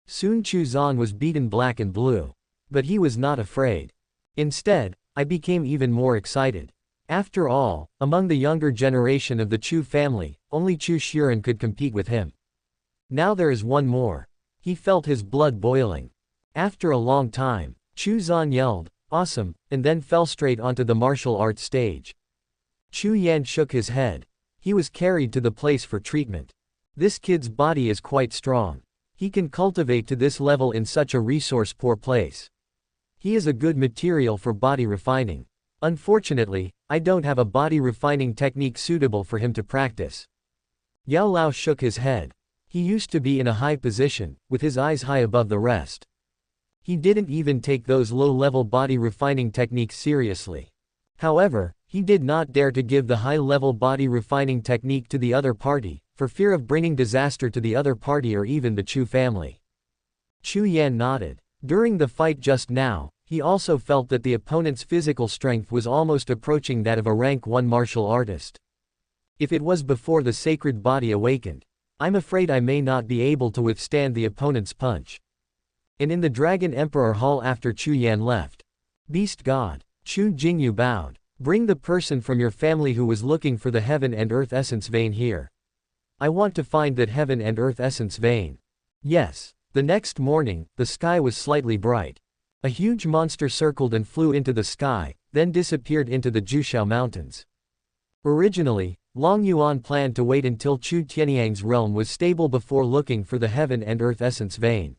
S1: Soon Chu Zan was beaten black and blue. But he was not afraid. Instead, I became even more excited. After all, among the younger generation of the Chu family, only Chu Shiren could compete with him. Now there is one more. He felt his blood boiling. After a long time, Chu Zan yelled, awesome, and then fell straight onto the martial arts stage. Chu Yan shook his head. He was carried to the place for treatment. This kid's body is quite strong. He can cultivate to this level in such a resource-poor place. He is a good material for body refining. Unfortunately, I don't have a body refining technique suitable for him to practice. Yao Lao shook his head. He used to be in a high position, with his eyes high above the rest. He didn't even take those low-level body refining techniques seriously. However, he did not dare to give the high-level body refining technique to the other party, for fear of bringing disaster to the other party or even the Chu family. Chu Yan nodded. During the fight just now, he also felt that the opponent's physical strength was almost approaching that of a rank 1 martial artist. If it was before the sacred body awakened, I'm afraid I may not be able to withstand the opponent's punch. And in the Dragon Emperor Hall after Chu Yan left, Beast God, Chu Jingyu bowed. Bring the person from your family who was looking for the heaven and earth essence vein here. I want to find that heaven and earth essence vein. Yes. The next morning, the sky was slightly bright. A huge monster circled and flew into the sky, then disappeared into the Jushao Mountains. Originally, Long Yuan planned to wait until Chu Tianyang's realm was stable before looking for the heaven and earth essence vein.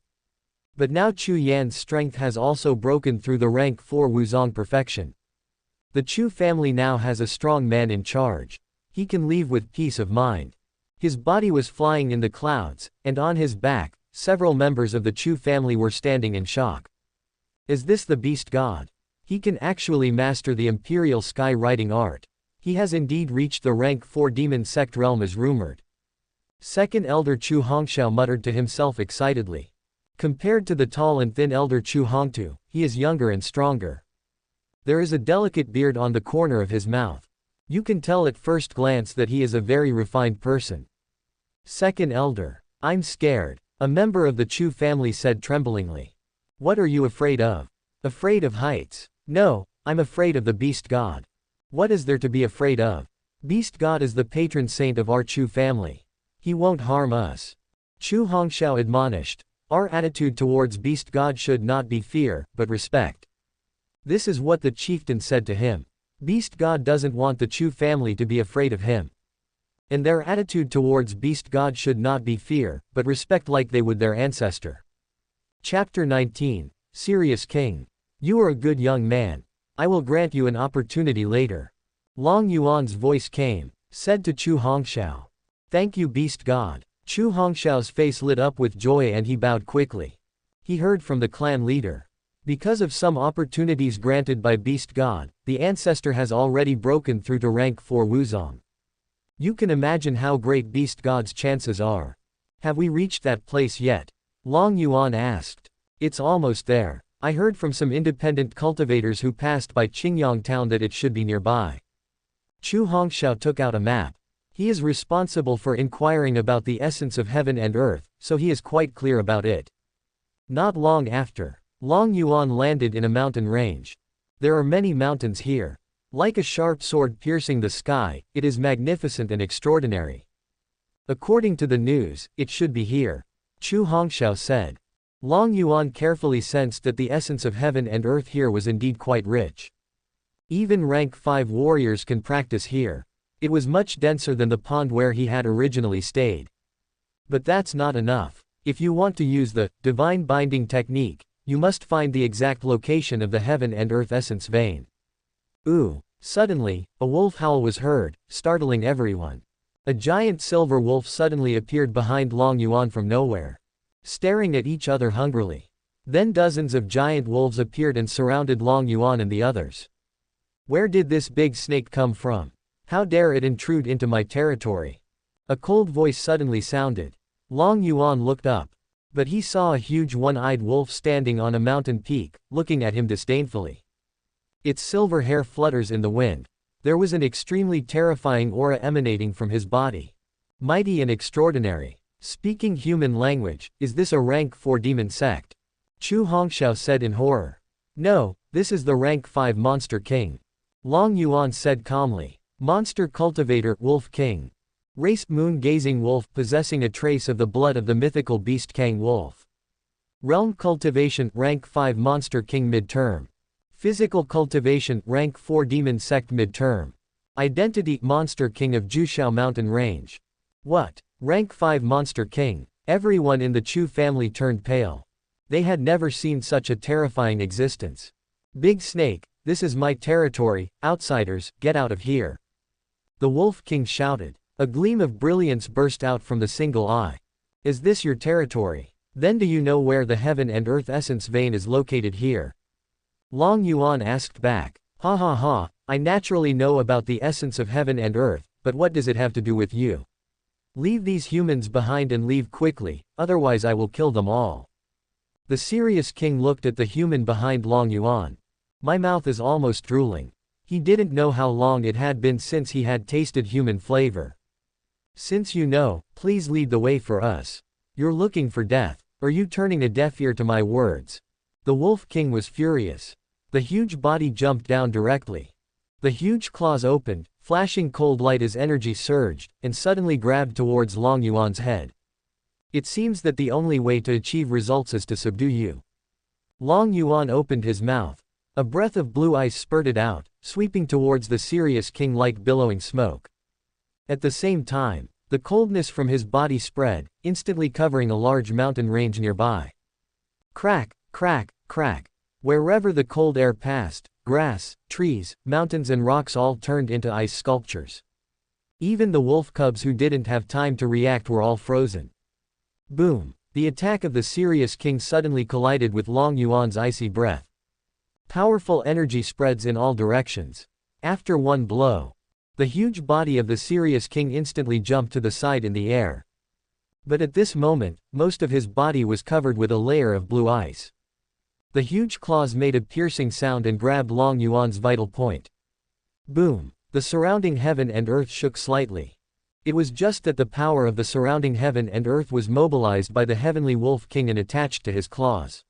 S1: But now Chu Yan's strength has also broken through the rank 4 Wuzong perfection. The Chu family now has a strong man in charge. He can leave with peace of mind. His body was flying in the clouds, and on his back, several members of the Chu family were standing in shock. Is this the beast god? He can actually master the imperial sky writing art. He has indeed reached the rank 4 demon sect realm as rumored. Second elder Chu Hongxiao muttered to himself excitedly. Compared to the tall and thin elder Chu Hongtu, he is younger and stronger. There is a delicate beard on the corner of his mouth. You can tell at first glance that he is a very refined person. Second elder. I'm scared, a member of the Chu family said tremblingly. What are you afraid of? Afraid of heights? No, I'm afraid of the beast god. What is there to be afraid of? Beast god is the patron saint of our Chu family. He won't harm us. Chu Hongxiao admonished. Our attitude towards beast god should not be fear, but respect. This is what the chieftain said to him. Beast god doesn't want the Chu family to be afraid of him. And their attitude towards beast god should not be fear, but respect like they would their ancestor. Chapter 19. Serious King. You are a good young man. I will grant you an opportunity later. Long Yuan's voice came, said to Chu Hongxiao. Thank you beast god. Chu Hongxiao's face lit up with joy and he bowed quickly. He heard from the clan leader. Because of some opportunities granted by beast god, the ancestor has already broken through to rank 4 Wuzong. You can imagine how great beast god's chances are. Have we reached that place yet? Long Yuan asked. It's almost there. I heard from some independent cultivators who passed by Qingyang town that it should be nearby. Chu Hongxiao took out a map. He is responsible for inquiring about the essence of heaven and earth, so he is quite clear about it. Not long after, Long Yuan landed in a mountain range. There are many mountains here. Like a sharp sword piercing the sky, it is magnificent and extraordinary. According to the news, it should be here. Chu Hongxiao said. Long Yuan carefully sensed that the essence of heaven and earth here was indeed quite rich. Even rank 5 warriors can practice here. It was much denser than the pond where he had originally stayed. But that's not enough. If you want to use the divine binding technique, you must find the exact location of the heaven and earth essence vein. Ooh! Suddenly, a wolf howl was heard, startling everyone. A giant silver wolf suddenly appeared behind Long Yuan from nowhere, staring at each other hungrily. Then dozens of giant wolves appeared and surrounded Long Yuan and the others. Where did this big snake come from? How dare it intrude into my territory? A cold voice suddenly sounded. Long Yuan looked up. But he saw a huge one-eyed wolf standing on a mountain peak, looking at him disdainfully. Its silver hair flutters in the wind. There was an extremely terrifying aura emanating from his body. Mighty and extraordinary. Speaking human language, is this a rank 4 demon sect? Chu Hongxiao said in horror. No, this is the rank 5 monster king. Long Yuan said calmly. Monster cultivator, wolf king. Race moon-gazing wolf possessing a trace of the blood of the mythical beast Kang wolf. Realm cultivation, rank 5 monster king midterm. Physical cultivation, rank 4 demon sect midterm. Identity, monster king of Jushao mountain range. What? Rank 5 monster king. Everyone in the Chu family turned pale. They had never seen such a terrifying existence. Big snake, this is my territory, outsiders, get out of here. The wolf king shouted. A gleam of brilliance burst out from the single eye. Is this your territory? Then do you know where the heaven and earth essence vein is located here? Long Yuan asked back. Ha ha ha, I naturally know about the essence of heaven and earth, but what does it have to do with you? Leave these humans behind and leave quickly, otherwise I will kill them all. The serious king looked at the human behind Long Yuan. My mouth is almost drooling. He didn't know how long it had been since he had tasted human flavor. Since you know, please lead the way for us. You're looking for death. Are you turning a deaf ear to my words? The Wolf King was furious. The huge body jumped down directly. The huge claws opened, flashing cold light as energy surged, and suddenly grabbed towards Long Yuan's head. It seems that the only way to achieve results is to subdue you. Long Yuan opened his mouth. A breath of blue ice spurted out, sweeping towards the serious king like billowing smoke. At the same time, the coldness from his body spread, instantly covering a large mountain range nearby. Crack, crack, crack. Wherever the cold air passed, grass, trees, mountains and rocks all turned into ice sculptures. Even the wolf cubs who didn't have time to react were all frozen. Boom! The attack of the serious king suddenly collided with Long Yuan's icy breath. Powerful energy spreads in all directions. After one blow, the huge body of the serious king instantly jumped to the side in the air. But at this moment, most of his body was covered with a layer of blue ice. The huge claws made a piercing sound and grabbed Long Yuan's vital point. Boom! The surrounding heaven and earth shook slightly. It was just that the power of the surrounding heaven and earth was mobilized by the heavenly wolf king and attached to his claws,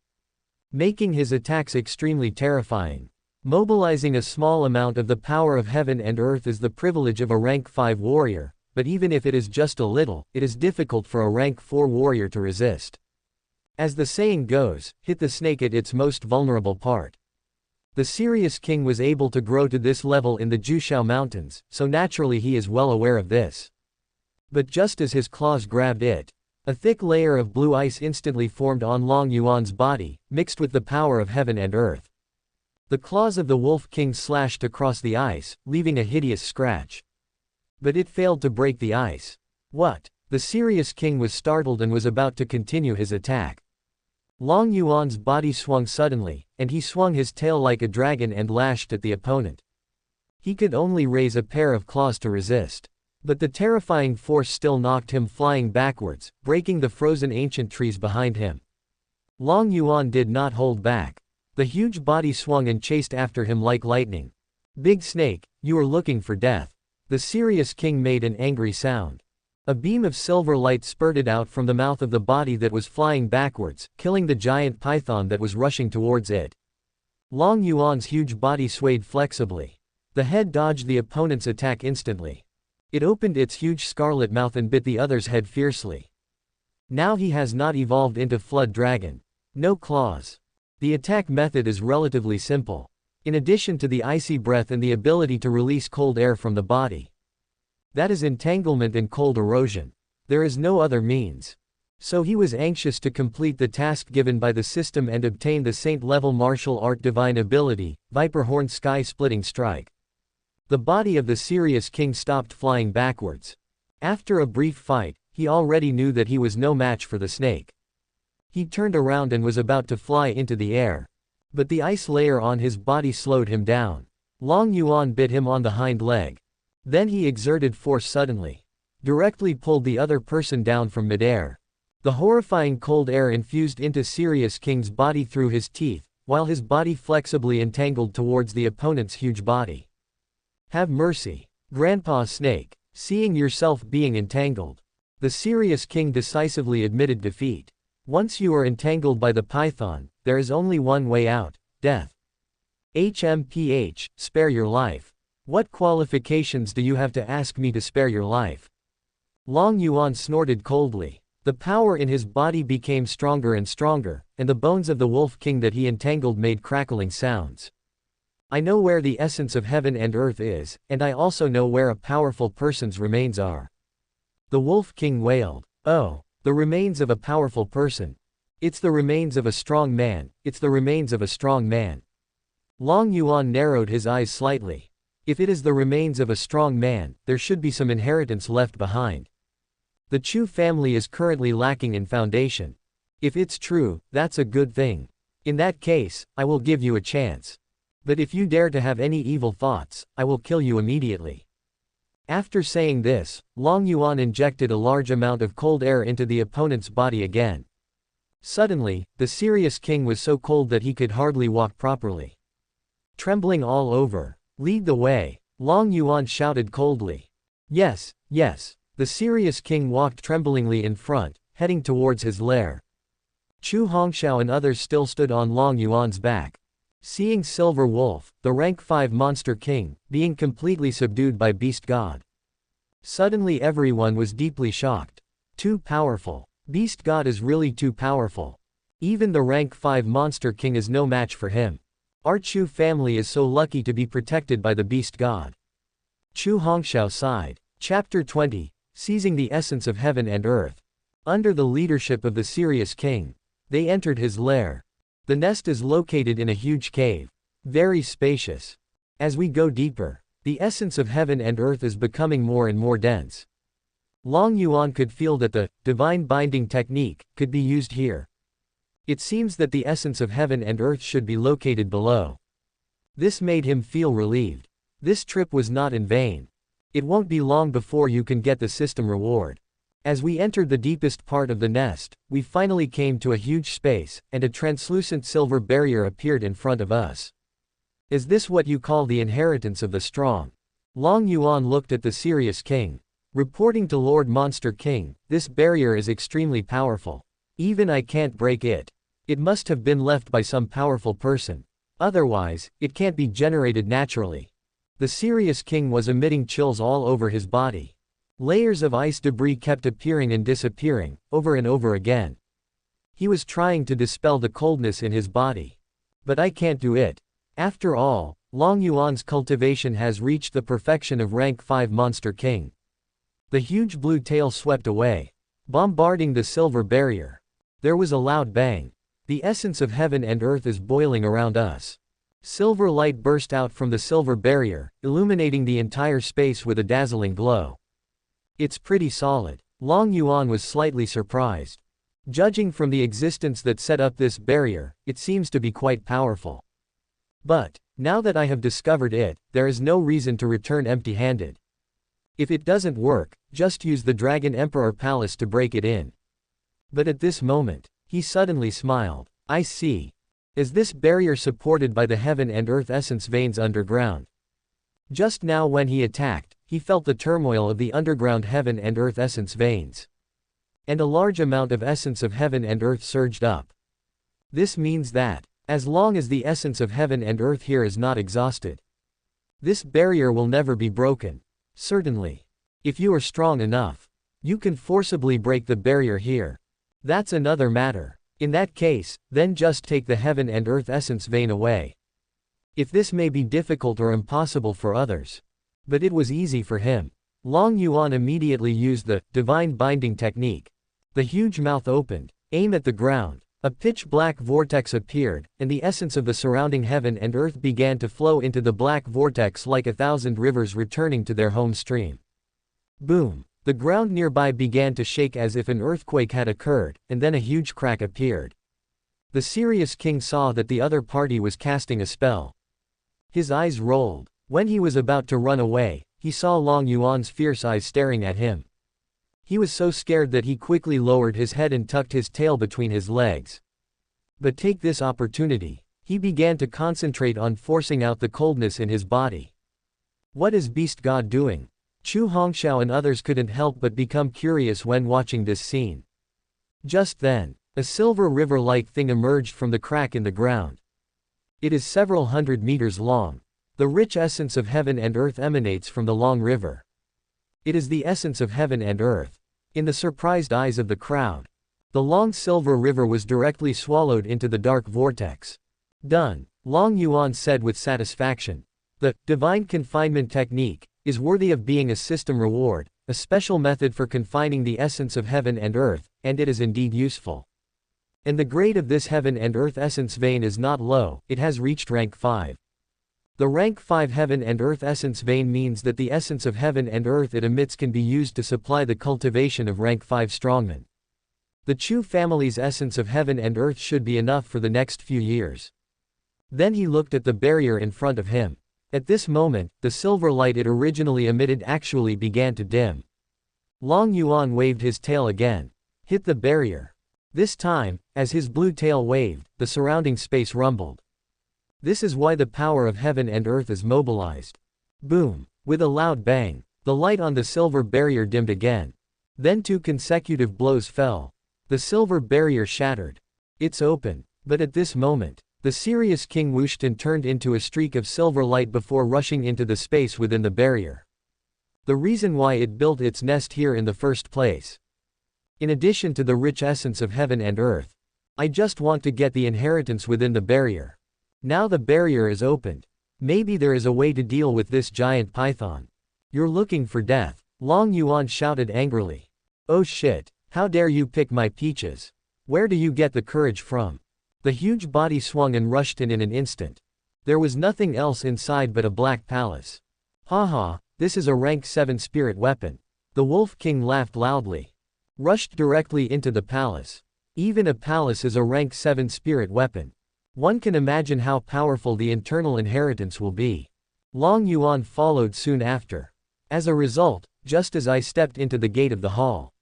S1: making his attacks extremely terrifying. Mobilizing a small amount of the power of heaven and earth is the privilege of a rank 5 warrior, but even if it is just a little, it is difficult for a rank 4 warrior to resist. As the saying goes, hit the snake at its most vulnerable part. The serious king was able to grow to this level in the Jushao Mountains, so naturally he is well aware of this. But just as his claws grabbed it, a thick layer of blue ice instantly formed on Long Yuan's body, mixed with the power of heaven and earth. The claws of the Wolf King slashed across the ice, leaving a hideous scratch. But it failed to break the ice. What? The serious king was startled and was about to continue his attack. Long Yuan's body swung suddenly, and he swung his tail like a dragon and lashed at the opponent. He could only raise a pair of claws to resist. But the terrifying force still knocked him flying backwards, breaking the frozen ancient trees behind him. Long Yuan did not hold back. The huge body swung and chased after him like lightning. Big snake, you are looking for death. The serious king made an angry sound. A beam of silver light spurted out from the mouth of the body that was flying backwards, killing the giant python that was rushing towards it. Long Yuan's huge body swayed flexibly. The head dodged the opponent's attack instantly. It opened its huge scarlet mouth and bit the other's head fiercely. Now he has not evolved into Flood Dragon. No claws. The attack method is relatively simple. In addition to the icy breath and the ability to release cold air from the body, that is entanglement and cold erosion. There is no other means. So he was anxious to complete the task given by the system and obtain the Saint-level martial art divine ability, Viper Horn Sky-Splitting Strike. The body of the serious king stopped flying backwards. After a brief fight, he already knew that he was no match for the snake. He turned around and was about to fly into the air. But the ice layer on his body slowed him down. Long Yuan bit him on the hind leg. Then he exerted force suddenly. Directly pulled the other person down from midair. The horrifying cold air infused into Serious King's body through his teeth, while his body flexibly entangled towards the opponent's huge body. Have mercy, Grandpa Snake, seeing yourself being entangled. The Serious King decisively admitted defeat. Once you are entangled by the python, there is only one way out, death. HMPH, spare your life. What qualifications do you have to ask me to spare your life? Long Yuan snorted coldly. The power in his body became stronger and stronger, and the bones of the Wolf King that he entangled made crackling sounds. I know where the essence of heaven and earth is, and I also know where a powerful person's remains are. The Wolf King wailed. Oh, the remains of a powerful person. It's the remains of a strong man, it's the remains of a strong man. Long Yuan narrowed his eyes slightly. If it is the remains of a strong man, there should be some inheritance left behind. The Chu family is currently lacking in foundation. If it's true, that's a good thing. In that case, I will give you a chance. But if you dare to have any evil thoughts, I will kill you immediately. After saying this, Long Yuan injected a large amount of cold air into the opponent's body again. Suddenly, the Serious King was so cold that he could hardly walk properly. Trembling all over, lead the way, Long Yuan shouted coldly. Yes, yes. The Serious King walked tremblingly in front, heading towards his lair. Chu Hongxiao and others still stood on Long Yuan's back. Seeing Silver Wolf, the rank 5 Monster King, being completely subdued by Beast God. Suddenly everyone was deeply shocked. Too powerful. Beast God is really too powerful. Even the rank 5 Monster King is no match for him. Our Chu family is so lucky to be protected by the Beast God. Chu Hongxiao sighed. Chapter 20, Seizing the Essence of Heaven and Earth. Under the leadership of the Serious King, they entered his lair. The nest is located in a huge cave. Very spacious. As we go deeper, the essence of heaven and earth is becoming more and more dense. Long Yuan could feel that the divine binding technique could be used here. It seems that the essence of heaven and earth should be located below. This made him feel relieved. This trip was not in vain. It won't be long before you can get the system reward. As we entered the deepest part of the nest, we finally came to a huge space, and a translucent silver barrier appeared in front of us. Is this what you call the inheritance of the strong? Long Yuan looked at the Serious King. Reporting to Lord Monster King, this barrier is extremely powerful. Even I can't break it. It must have been left by some powerful person. Otherwise, it can't be generated naturally. The Serious King was emitting chills all over his body. Layers of ice debris kept appearing and disappearing, over and over again. He was trying to dispel the coldness in his body. But I can't do it. After all, Long Yuan's cultivation has reached the perfection of rank 5 Monster King. The huge blue tail swept away, bombarding the silver barrier. There was a loud bang. The essence of heaven and earth is boiling around us. Silver light burst out from the silver barrier, illuminating the entire space with a dazzling glow. It's pretty solid. Long Yuan was slightly surprised. Judging from the existence that set up this barrier, it seems to be quite powerful. But, now that I have discovered it, there is no reason to return empty-handed. If it doesn't work, just use the Dragon Emperor Palace to break it in. But at this moment, he suddenly smiled. I see. Is this barrier supported by the heaven and earth essence veins underground? Just now when he attacked, he felt the turmoil of the underground heaven and earth essence veins. And a large amount of essence of heaven and earth surged up. This means that, as long as the essence of heaven and earth here is not exhausted, this barrier will never be broken. Certainly. If you are strong enough, you can forcibly break the barrier here. That's another matter. In that case, then just take the heaven and earth essence vein away. If this may be difficult or impossible for others. But it was easy for him. Long Yuan immediately used the divine binding technique. The huge mouth opened. Aim at the ground. A pitch-black vortex appeared, and the essence of the surrounding heaven and earth began to flow into the black vortex like 1,000 rivers returning to their home stream. Boom! The ground nearby began to shake as if an earthquake had occurred, and then a huge crack appeared. The Serious King saw that the other party was casting a spell. His eyes rolled. When he was about to run away, he saw Long Yuan's fierce eyes staring at him. He was so scared that he quickly lowered his head and tucked his tail between his legs. But take this opportunity, he began to concentrate on forcing out the coldness in his body. What is Beast God doing? Chu Hongxiao and others couldn't help but become curious when watching this scene. Just then, a silver river-like thing emerged from the crack in the ground. It is several hundred meters long. The rich essence of heaven and earth emanates from the long river. It is the essence of heaven and earth. In the surprised eyes of the crowd, the long silver river was directly swallowed into the dark vortex. Done, Long Yuan said with satisfaction. The divine confinement technique is worthy of being a system reward, a special method for confining the essence of heaven and earth, and it is indeed useful. And the grade of this heaven and earth essence vein is not low, it has reached rank 5. The rank 5 heaven and earth essence vein means that the essence of heaven and earth it emits can be used to supply the cultivation of rank 5 strongmen. The Chu family's essence of heaven and earth should be enough for the next few years. Then he looked at the barrier in front of him. At this moment, the silver light it originally emitted actually began to dim. Long Yuan waved his tail again. Hit the barrier. This time, as his blue tail waved, the surrounding space rumbled. This is why the power of heaven and earth is mobilized. Boom! With a loud bang, the light on the silver barrier dimmed again. Then 2 consecutive blows fell. The silver barrier shattered. It's open. But at this moment, The Sirius King whooshed and turned into a streak of silver light before rushing into the space within the barrier. The reason why it built its nest here in the first place. In addition to the rich essence of heaven and earth, I just want to get the inheritance within the barrier. Now the barrier is opened. Maybe there is a way to deal with this giant python. You're looking for death, Long Yuan shouted angrily. Oh shit, how dare you pick my peaches? Where do you get the courage from? The huge body swung and rushed in an instant. There was nothing else inside but a black palace. Haha, this is a rank 7 spirit weapon. The Wolf King laughed loudly. Rushed directly into the palace. Even a palace is a rank 7 spirit weapon. One can imagine how powerful the internal inheritance will be. Long Yuan followed soon after. As a result, just as I stepped into the gate of the hall.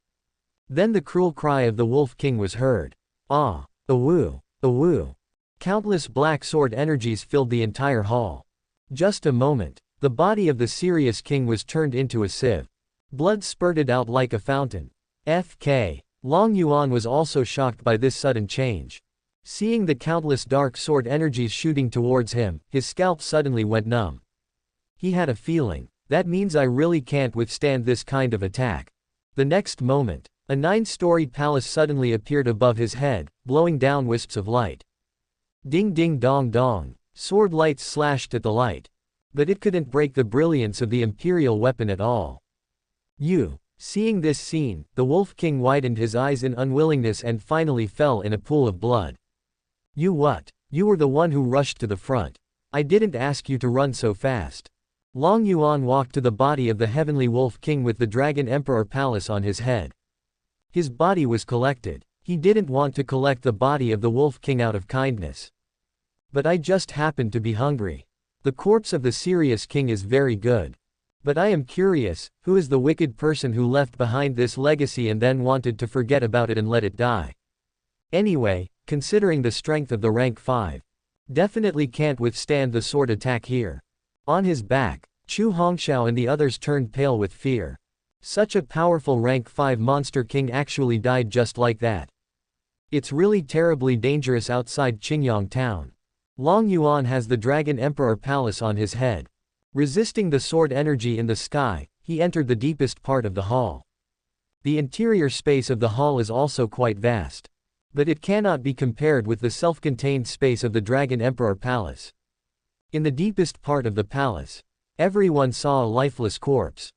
S1: Then the cruel cry of the Wolf King was heard. Ah, awoo, awoo. Countless black sword energies filled the entire hall. Just a moment, the body of the Sirius King was turned into a sieve. Blood spurted out like a fountain. FK. Long Yuan was also shocked by this sudden change. Seeing the countless dark sword energies shooting towards him, his scalp suddenly went numb. He had a feeling. That means I really can't withstand this kind of attack. The next moment, a 9-storied palace suddenly appeared above his head, blowing down wisps of light. Ding ding dong dong, sword lights slashed at the light. But it couldn't break the brilliance of the imperial weapon at all. Seeing this scene, the Wolf King widened his eyes in unwillingness and finally fell in a pool of blood. You what? You were the one who rushed to the front. I didn't ask you to run so fast. Long Yuan walked to the body of the Heavenly Wolf King with the Dragon Emperor Palace on his head. His body was collected. He didn't want to collect the body of the Wolf King out of kindness. But I just happened to be hungry. The corpse of the Sirius King is very good. But I am curious, who is the wicked person who left behind this legacy and then wanted to forget about it and let it die? Anyway, considering the strength of the rank 5. Definitely can't withstand the sword attack here. On his back, Chu Hongxiao and the others turned pale with fear. Such a powerful rank 5 monster king actually died just like that. It's really terribly dangerous outside Qingyang town. Long Yuan has the Dragon Emperor Palace on his head. Resisting the sword energy in the sky, he entered the deepest part of the hall. The interior space of the hall is also quite vast. But it cannot be compared with the self-contained space of the Dragon Emperor Palace. In the deepest part of the palace, everyone saw a lifeless corpse.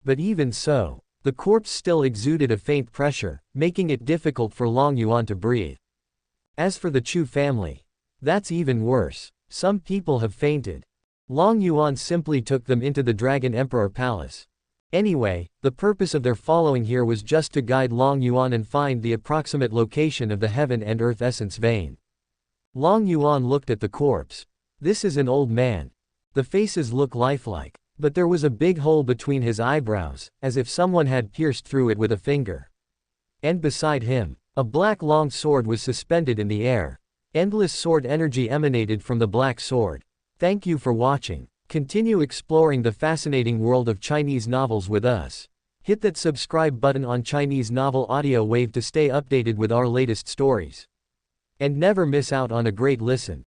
S1: But even so, the corpse still exuded a faint pressure, making it difficult for Long Yuan to breathe. As for the Chu family, that's even worse. Some people have fainted. Long Yuan simply took them into the Dragon Emperor Palace. Anyway, the purpose of their following here was just to guide Long Yuan and find the approximate location of the Heaven and Earth Essence vein. Long Yuan looked at the corpse. This is an old man. The faces look lifelike, but there was a big hole between his eyebrows, as if someone had pierced through it with a finger. And beside him, a black long sword was suspended in the air. Endless sword energy emanated from the black sword. Thank you for watching. Continue exploring the fascinating world of Chinese novels with us. Hit that subscribe button on Chinese Novel Audio Wave to stay updated with our latest stories. And never miss out on a great listen.